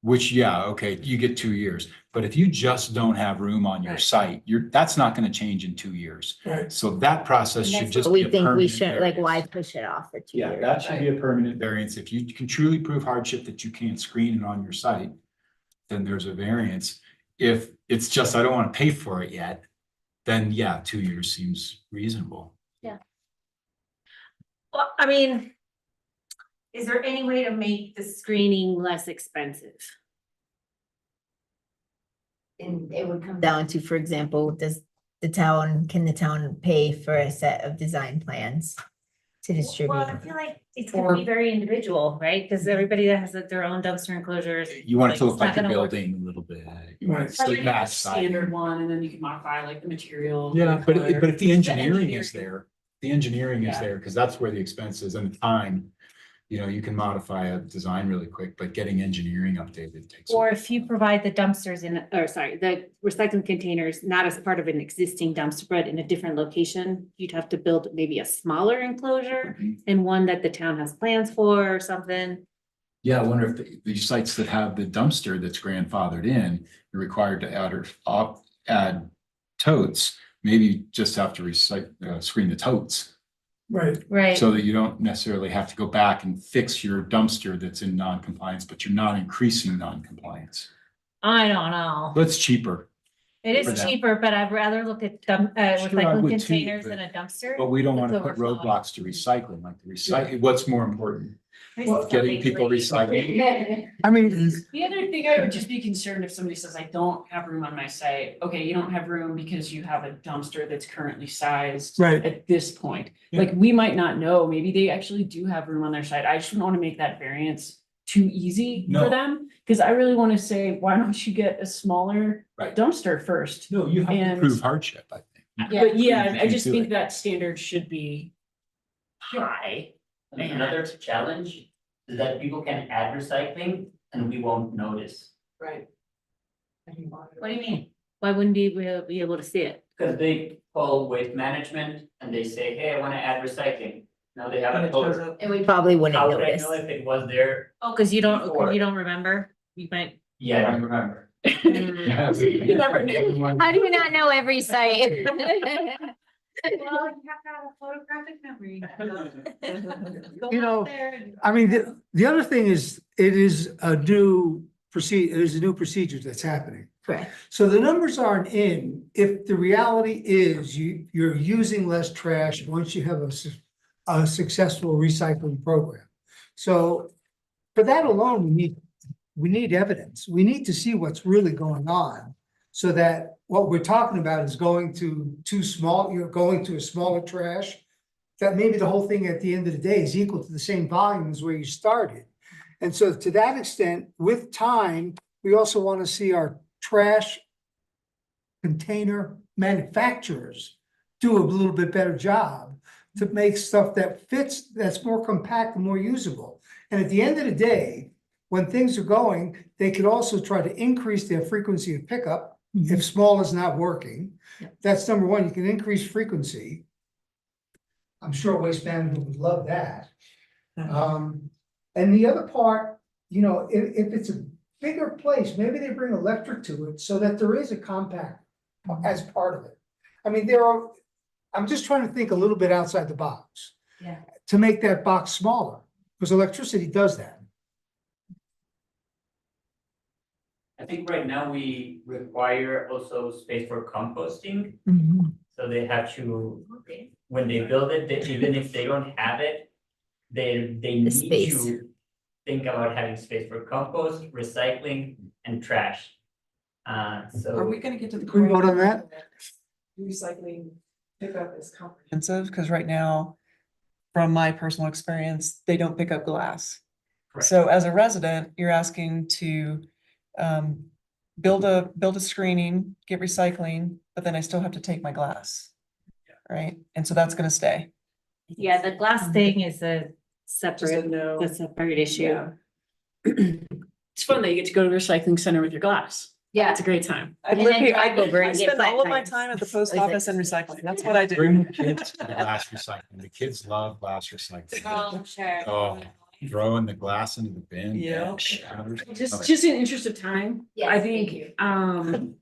which, yeah, okay, you get 2 years. But if you just don't have room on your site, that's not gonna change in 2 years. Right. So that process And should that's just what be we a think we permanent should, like, variance. why push it off for 2 Yeah, years? that should be a permanent variance. If you can truly prove hardship that you can't screen it on your site, then there's a variance. If it's just, I don't want to pay for it yet, then yeah, 2 years seems reasonable. Well, I mean, is there any way to make the screening less expensive? And it would come down to, for example, can the town pay for a set of design plans? to distribute. Well, I feel like it's gonna be very individual, right? Because everybody that has their own dumpster enclosures. You want it to it's look like not a gonna work. building a little bit. Right. It's like that side. Standard one, and then you can modify like the material. Yeah, the but color. but if the engineering engineering. is there, the engineering is Yeah. there, because that's where the expense is and the time. You know, you can modify a design really quick, but getting engineering updated takes. Or if you provide the dumpsters the recycling containers, not as part of an existing dumpster, but in a different location, you'd have to build maybe a smaller enclosure and one that the town has plans for or something. Yeah, I wonder if these sites that have the dumpster that's grandfathered in, you're required to add totes, maybe just have to screen the totes. Right. Right. So that you don't necessarily have to go back and fix your dumpster that's in non-compliance, but you're not increasing non-compliance. I don't know. That's cheaper. It for is them. cheaper, but I'd rather look at Sure, I recycling would too, containers but- than a dumpster. But we don't want to That's put overflowing. roadblocks to recycling, like the recycle, what's more important? Well, Getting people recycling. I mean, The other thing I would just be concerned if somebody says, I don't have room on my site. Okay, you don't have room because you have a dumpster that's currently sized. Right. At this point, Yeah. like, we might not know, maybe they actually do have room on their site. I just don't want to make that variance too easy No. for them. Cause I really want to say, why don't you get a smaller Right. dumpster first? No, you have to And- prove hardship, I think. But yeah, You I just do think it. that standard should be high. And another challenge is that people can add recycling and we won't notice. Right. What do you mean? Why wouldn't we be able to see it? Because they call waste management and they say, hey, I wanna add recycling. Now they have And a it shows code. up. And we probably wouldn't How would I notice. know if it was there? Oh, because you Before. don't remember? You might. Yeah, I don't remember. Yeah. You never knew. How do you not know every site? Well, you have to have a photographic memory. You know, I mean, the other thing is, it is a new procedure that's happening. Correct. So the numbers aren't in, if the reality is you're using less trash once you have a successful recycling program. So for that alone, we need evidence. We need to see what's really going on. So that what we're talking about is going to going to a smaller trash. That maybe the whole thing at the end of the day is equal to the same volume as where you started. And so to that extent, with time, we also want to see our trash container manufacturers do a little bit better job to make stuff that fits, that's more compact and more usable. And at the end of the day, when things are going, they could also try to increase their frequency of pickup if small is not working. That's number one, you can increase frequency. I'm sure Waste Management would love that. And the other part, you know, if it's a bigger place, maybe they bring electric to it so that there is a compact as part of it. I mean, I'm just trying to think a little bit outside the box. Yeah. To make that box smaller, because electricity does that. I think right now we require also space for composting. So they have to, when they build it, even if they don't have it, they need space. to think about having space for compost, recycling, and trash. Are So we gonna get to the? Can we vote on that? Recycling pickup is comprehensive, because right now, from my personal experience, they don't pick up glass. Correct. So as a resident, you're asking to build a screening, get recycling, but then I still have to take my glass. Right? And so that's gonna stay. Yeah, the glass thing is a Just a separate, no. a separate issue. Yeah. It's fun that you get to go to the recycling center with your glass. Yeah. It's a great time. I And live then here, drive over I and get spend all of my flat time at the tires. post Is it- office and recycling. That's what I do. Bring the kids to glass recycling. The kids love glass recycling. Oh, sure. Oh, throwing the glass into the bin. Yeah. Just in interest of time, Yes, I thank think, you.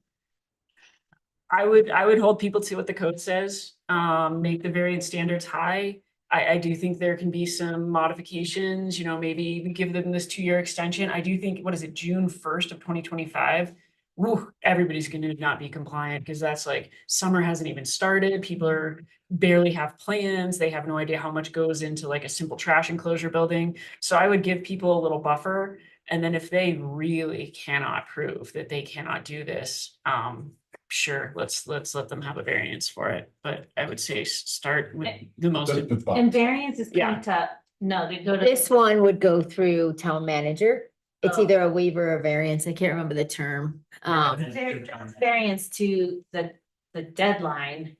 I would hold people to what the code says, make the variance standards high. I do think there can be some modifications, you know, maybe we give them this 2-year extension. I do think, what is it, June 1st of 2025? Woo, everybody's gonna not be compliant because that's like, summer hasn't even started. People are barely have plans. They have no idea how much goes into like a simple trash enclosure building. So I would give people a little buffer. And then if they really cannot prove that they cannot do this, sure, let's let them have a variance for it, but I would say start with the most. And variance is Yeah. kind to, no, they go to. This one would go through town manager. It's Oh. either a waiver or variance. I can't remember the term. Variance to the deadline.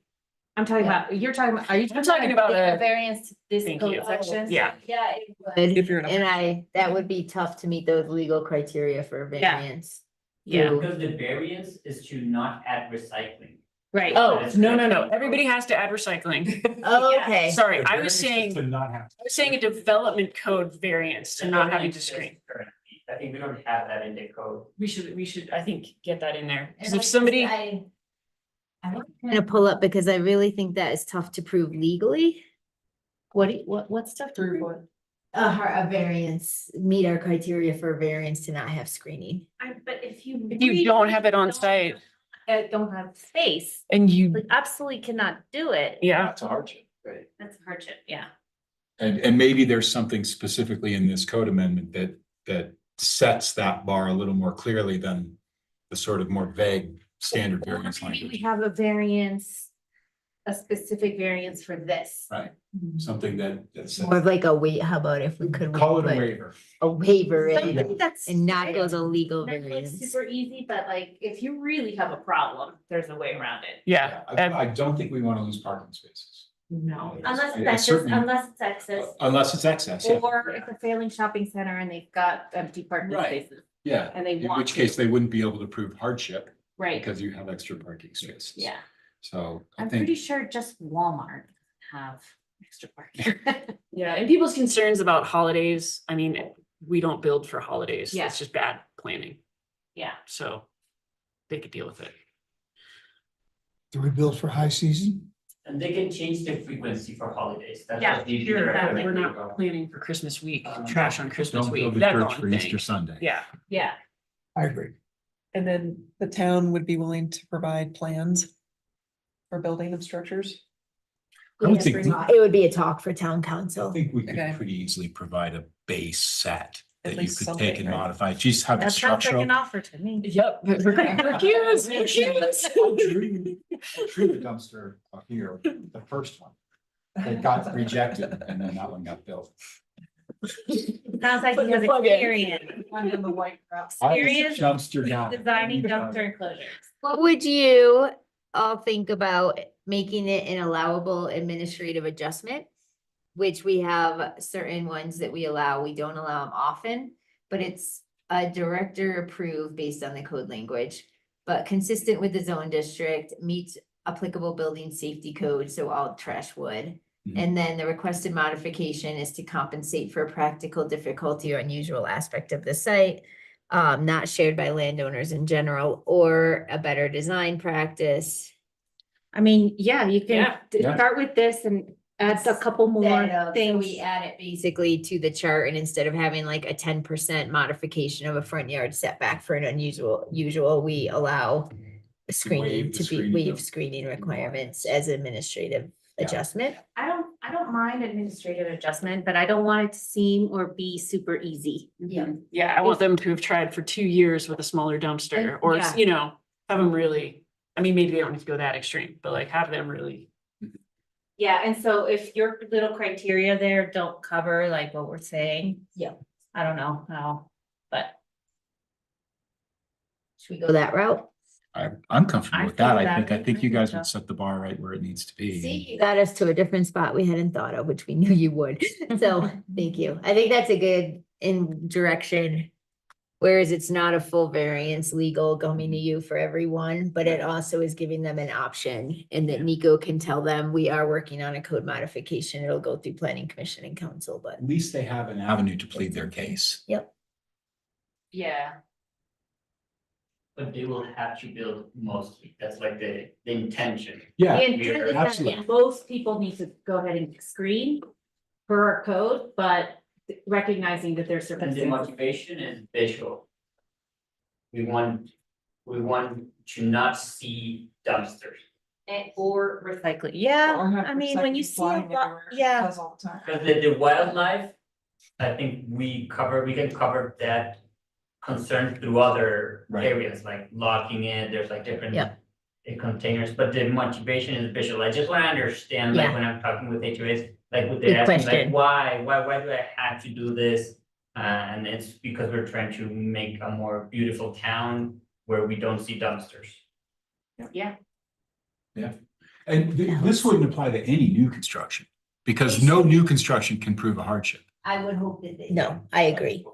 I'm talking about, you're talking about, are you? I'm talking about a a- variance to this Thank code you. section? Yeah. Yeah, it would. If you're in a- And that would be tough to meet those legal criteria for a Yeah. variance. Yeah. to- Because the variance is to not add recycling. Right. Oh, no, everybody has to add recycling. Oh, okay. Sorry, I was saying, To not have. I was saying a development code variance to not having to screen. I think we don't have that in the code. We should, I think, get that in there, because And if somebody. I'm gonna pull up because I really think that is tough to prove legally. What's stuff to report? A variance, meet our criteria for a variance to not have screening. But if you. If you don't have it on site. Don't have space, And you, like absolutely cannot do it. yeah, That's a hardship. That's a hardship, yeah. And maybe there's something specifically in this code amendment that sets that bar a little more clearly than the sort of more vague standard variance Maybe we language. have a variance, a specific variance for this. Right, something that says, More of like a wait, how about if we could call it a put waiver. a waiver Something in that's. and not go the legal That's like variance? super easy, but like, if you really have a problem, there's a way around it. yeah. I don't think we want to lose parking spaces. No. Yes. Unless I it's excess, certainly- unless it's excess, Unless it's excess, yeah. or it's a failing shopping center and they've got empty parking Right. spaces. Yeah, And they in want which to. case they wouldn't be able to prove hardship Right, because you have extra parking spaces. yeah. So I I'm pretty think, sure just Walmart have extra parking. Yeah, and people's concerns about holidays, I mean, we don't build for holidays. Yeah. It's just bad planning, Yeah. so they could deal with it. Do we build for high season? And they can change the frequency for holidays. That's Yeah, what they sure, do. exactly. We're not planning for Christmas week, trash on Christmas don't week. build a That's church all for I'm Easter saying. Sunday. Yeah, Yeah. I agree. And then the town would be willing to provide plans for building of structures? I would think, It would be a talk for town I council. think we could Okay. pretty easily provide a base set At that you least could take something, and right? modify, just have it That sounds like structural. an offer to me. yep. We're curious, we're curious. I drew the dumpster up here, the first one. That got rejected and then that one got built. Sounds like you have Plug in. experience. One in the white cross. I was a Experience dumpster guy. designing dumpster enclosures. What would you all think about making it an allowable administrative adjustment? Which we have certain ones that we allow, we don't allow them often, but it's a director approved based on the code language. But consistent with the zone district, meets applicable building safety code, so all trash would. Mhm. And then the requested modification is to compensate for a practical difficulty or unusual aspect of the site. Not shared by landowners in general, or a better design practice. I mean, yeah, you can Yeah. Yeah. start with this and add a couple more So things. we add it basically to the chart, and instead of having like a 10% modification of a front yard setback for an usual, we allow screening Waive the to be screening. waive screening requirements as administrative Yeah. adjustment. I don't mind administrative adjustment, but I don't want it to seem or be super easy. Yeah. Yeah, I want them to have tried for 2 years with a smaller dumpster, And- or, yeah. you know, have them really, I mean, maybe they don't need to go that extreme, but like have them really. Yeah, and so if your little criteria there don't cover like what we're saying. Yeah. I don't know how, but. Should we go that route? I'm comfortable I with that. feel I that. think you guys I would set the bar right where it needs to be. See, you got us to a different spot we hadn't thought of, which we knew you would. So, thank you. I think that's a good in direction. Whereas it's not a full variance legal coming to you for everyone, but it also is giving them an option. And that Nico can tell them, we are working on a code modification. It'll go through planning commission and council, but At least they have an avenue to plead their case. yep. Yeah. But they will have to build mostly. That's like the intention. Yeah, The intent is that absolutely. most people need to go ahead and screen per our code, but recognizing that there's And the circumstances. motivation is visual. We want to not see dumpsters. Or recycling, yeah, Or have I mean, when you recycling see, a flying lot- everywhere, yeah, Does all the time. Because the wildlife, I think we can cover that concern through other Right. areas, like locking it, there's like different. Yeah. containers, but the motivation is visual. I just wanna understand, like, Yeah. when I'm talking with HOAs, like, would Good they ask me, question. like, why do I have to do this? And it's because we're trying to make a more beautiful town where we don't see dumpsters. Yeah. Yeah. And this wouldn't apply to any new construction, because no new construction can prove a hardship. I would hope that they. No, I agree.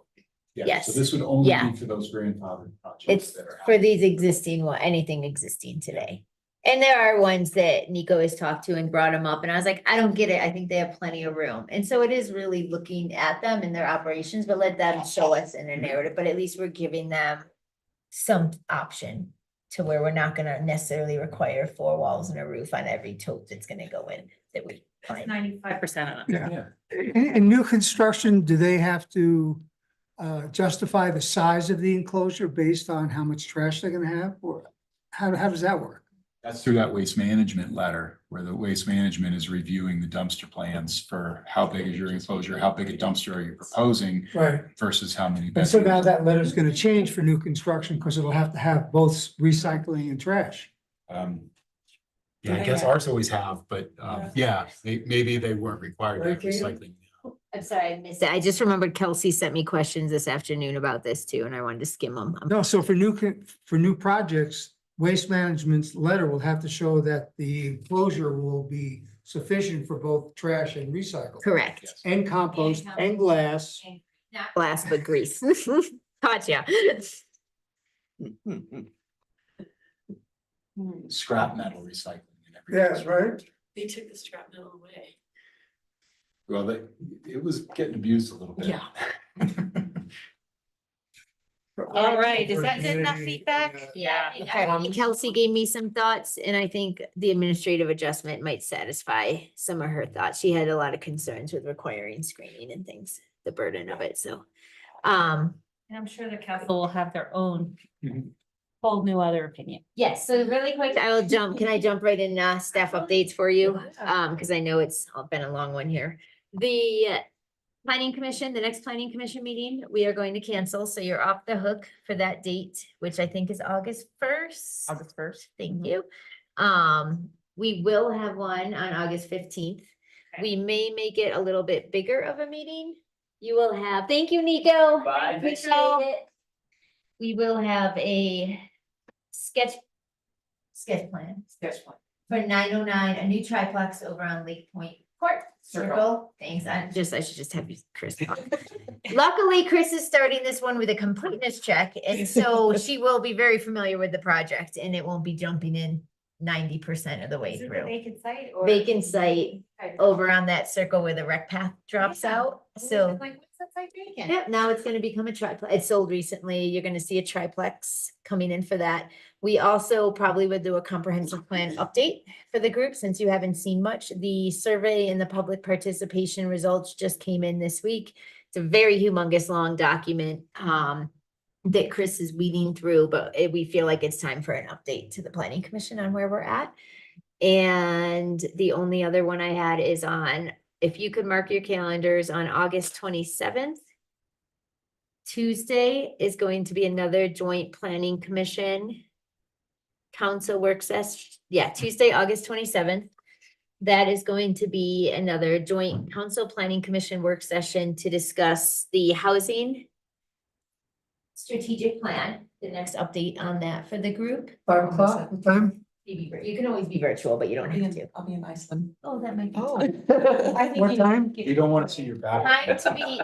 Yeah, Yes. So this would only Yeah. be for those grandfathered projects It's that are. for these existing, anything existing today. And there are ones that Nico has talked to and brought them up, and I was like, I don't get it, I think they have plenty of room. And so it is really looking at them and their operations, but let them show us in a narrative, but at least we're giving them some option to where we're not gonna necessarily require 4 walls and a roof on every tote that's gonna go in that we find. 95% of them. Yeah. In new construction, do they have to justify the size of the enclosure based on how much trash they're gonna have, or how does that work? That's through that waste management letter, where the waste management is reviewing the dumpster plans for how big is your enclosure, how big a dumpster are you proposing Right. versus how many. And so now bedrooms. that letter's gonna change for new construction, because it'll have to have both recycling and trash. Yeah, I guess ours always have, but yeah, maybe they weren't required to have Okay. recycling. I'm sorry, I missed it. I just remembered Kelsey sent me questions this afternoon about this too, and I wanted to skim them. No, so for new projects, Waste Management's letter will have to show that the enclosure will be sufficient for both trash and recycle. Correct. And compost and glass. Not glass, but grease. Gotcha. Scrap metal recycling. And everything. Yes, right. They took the scrap metal away. Well, it was getting abused a little bit. Yeah. All right, is that good enough feedback? Yeah, Okay. Kelsey gave me some thoughts, and I think the administrative adjustment might satisfy some of her thoughts. She had a lot of concerns with requiring screening and things, the burden of it, so. And I'm sure the council will have their own whole new other opinion. Yes, so really quick, can I jump right in, staff updates for you? Because I know it's been a long one here. The planning commission, the next planning commission meeting, we are going to cancel, so you're off the hook for that date, which I think is August 1st. August 1st. Thank you. We will have one on August 15th. We may make it a little bit bigger of a meeting. You will have, thank you, Nico. Bye. Appreciate it. We will have a sketch plan. For 909, a new triplex over on Lake Point Court Circle. Thanks, I should just have you, Chris. Luckily, Chris is starting this one with a completeness check, and so she will be very familiar with the project, and it won't be jumping in 90% of the way Is it a through. vacant site or? Vacant site Okay. over on that circle where the rec path drops Yeah. out, I was so. like, what's that site vacant? Yep, now it's gonna become a triplex. It sold recently. You're gonna see a triplex coming in for that. We also probably would do a comprehensive plan update for the group, since you haven't seen much. The survey and the public participation results just came in this week. It's a very humongous long document that Chris is weeding through, but we feel like it's time for an update to the planning commission on where we're at. And the only other one I had is on, if you could mark your calendars on August 27th. Tuesday is going to be another joint planning commission council work session. Yeah, Tuesday, August 27th. That is going to be another joint council planning commission work session to discuss the housing strategic plan, the next update on that for the group. 5 o'clock, what time? You can always be virtual, but you don't have to. I'll be in Iceland. Oh, that might be. What time? You don't want to see your back. Time to be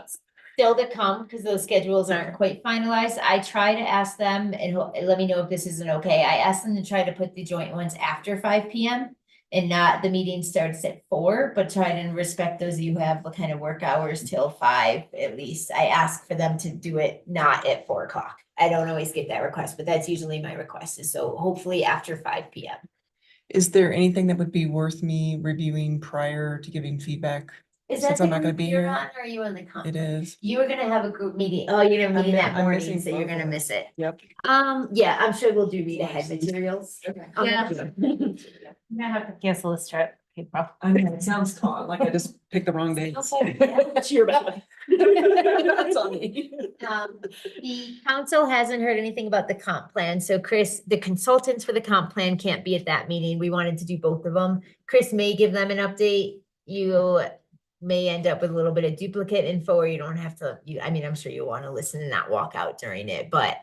still to come, because those schedules aren't quite finalized. I try to ask them, and let me know if this isn't okay. I asked them to try to put the joint ones after 5 PM. And not, the meeting starts at 4, but try to respect those of you who have the kind of work hours till 5 at least. I ask for them to do it not at 4 o'clock. I don't always get that request, but that's usually my request, is so hopefully after 5 PM. Is there anything that would be worth me reviewing prior to giving feedback? Is that Since the I'm not gonna group be you're here? on, or are you in the It conference? is. You were gonna have a group meeting. Oh, you're gonna meeting that I'm morning, missing so you're both. gonna miss it. Yep. Yeah, I'm sure we'll do read ahead materials. Yeah. I'm gonna have to cancel this trip. April. I mean, it sounds tall, like I just picked the wrong day. That's your bad. That's on me. The council hasn't heard anything about the comp plan, so Chris, the consultants for the comp plan can't be at that meeting. We wanted to do both of them. Chris may give them an update. You may end up with a little bit of duplicate info, or you don't have to, I mean, I'm sure you'll want to listen and not walk out during it, but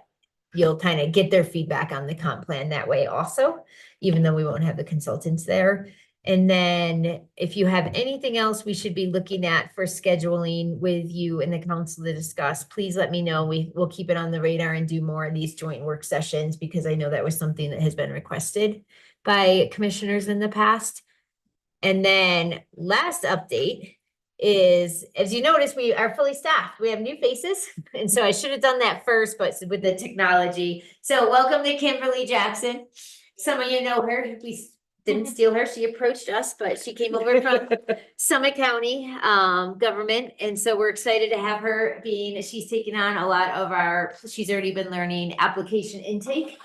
you'll kind of get their feedback on the comp plan that way also, even though we won't have the consultants there. And then if you have anything else we should be looking at for scheduling with you and the council to discuss, please let me know. We'll keep it on the radar and do more of these joint work sessions, because I know that was something that has been requested by commissioners in the past. And then last update is, as you notice, we are fully staffed. We have new faces. And so I should have done that first, but with the technology. So welcome to Kimberly Jackson. Some of you know her. We didn't steal her. She approached us, but she came over from Summit County government. And so we're excited to have her she's taken on a lot of she's already been learning application intake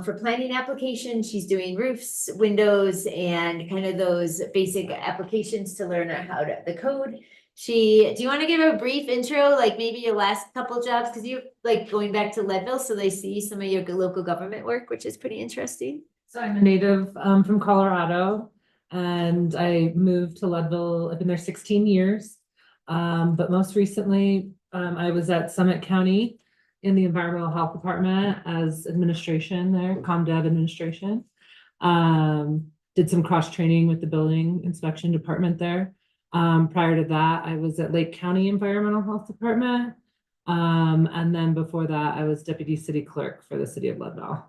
for planning applications. She's doing roofs, windows, and kind of those basic applications to learn how to the code. Do you want to give a brief intro, like maybe your last couple jobs? Because you're like going back to Leadville, so they see some of your local government work, which is pretty interesting. So I'm a native from Colorado, and I moved to Leadville. I've been there 16 years. But most recently, I was at Summit County in the Environmental Health Department as administration there, ComDev administration. Did some cross training with the building inspection department there. Prior to that, I was at Lake County Environmental Health Department. And then before that, I was deputy city clerk for the city of Leadville.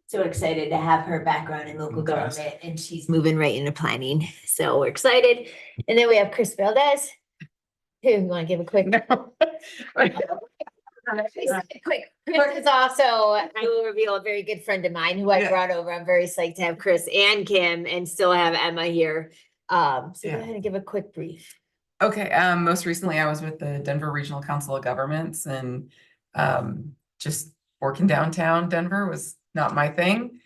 So excited to have her background in local government, and she's moving right into planning. So we're excited. And then we have Chris Valdez. Who you want to give a quick? Chris is also, I will reveal, a very good friend of mine who I brought over. I'm very psyched to have Chris and Kim and still have Emma here. So go ahead and give a quick brief. Okay, most recently I was with the Denver Regional Council of Governments, and just working downtown Denver was not my thing.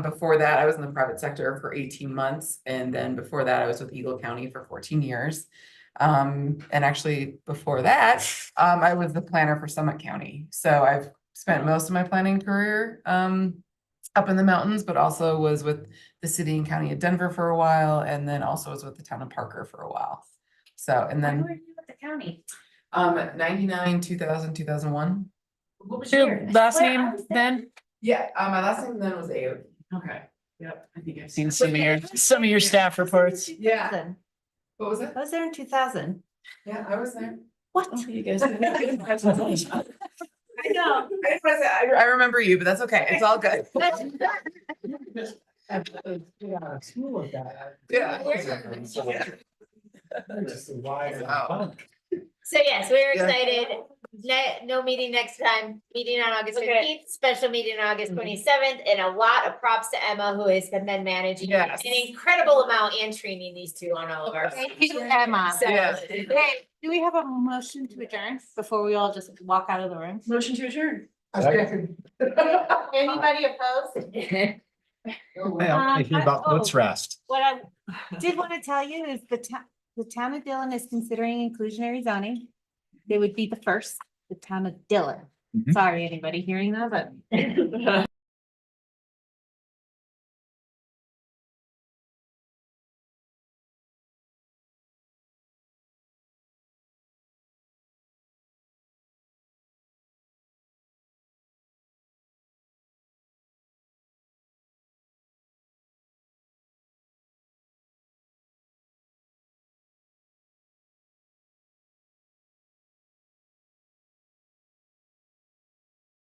Before that, I was in the private sector for 18 months. And then before that, I was with Eagle County for 14 years. And actually before that, I was the planner for Summit County. So I've spent most of my planning career up in the mountains, but also was with the city and county of Denver for a while, and then also was with the town of Parker for a while. So, and then When were you at the county? 99, 2000, 2001. What was your last name then? Yeah, my last name then was Ayo. Okay. Yep. I think I've seen some of your staff reports. Yeah. What was it? I was there in 2000. Yeah, I was there. What? Oh, you guys. I know. I remember you, but that's okay. It's all good. Yeah, school of that. Yeah. So yes, we're Yeah. excited. No meeting next time, meeting on August 15th, special meeting on August 27th, and a lot of props to Emma, who has been then managing an incredible amount and training these two on all of our. Thank you, Emma. So, Hey, do we have a motion to adjourn before we all just walk out of the room? Motion to adjourn. Anybody opposed? Thinking about what's rest. What I did want to tell you is the town of Dillon is considering inclusionary zoning. They would be the first, the town of Dillon. Sorry, anybody hearing that, but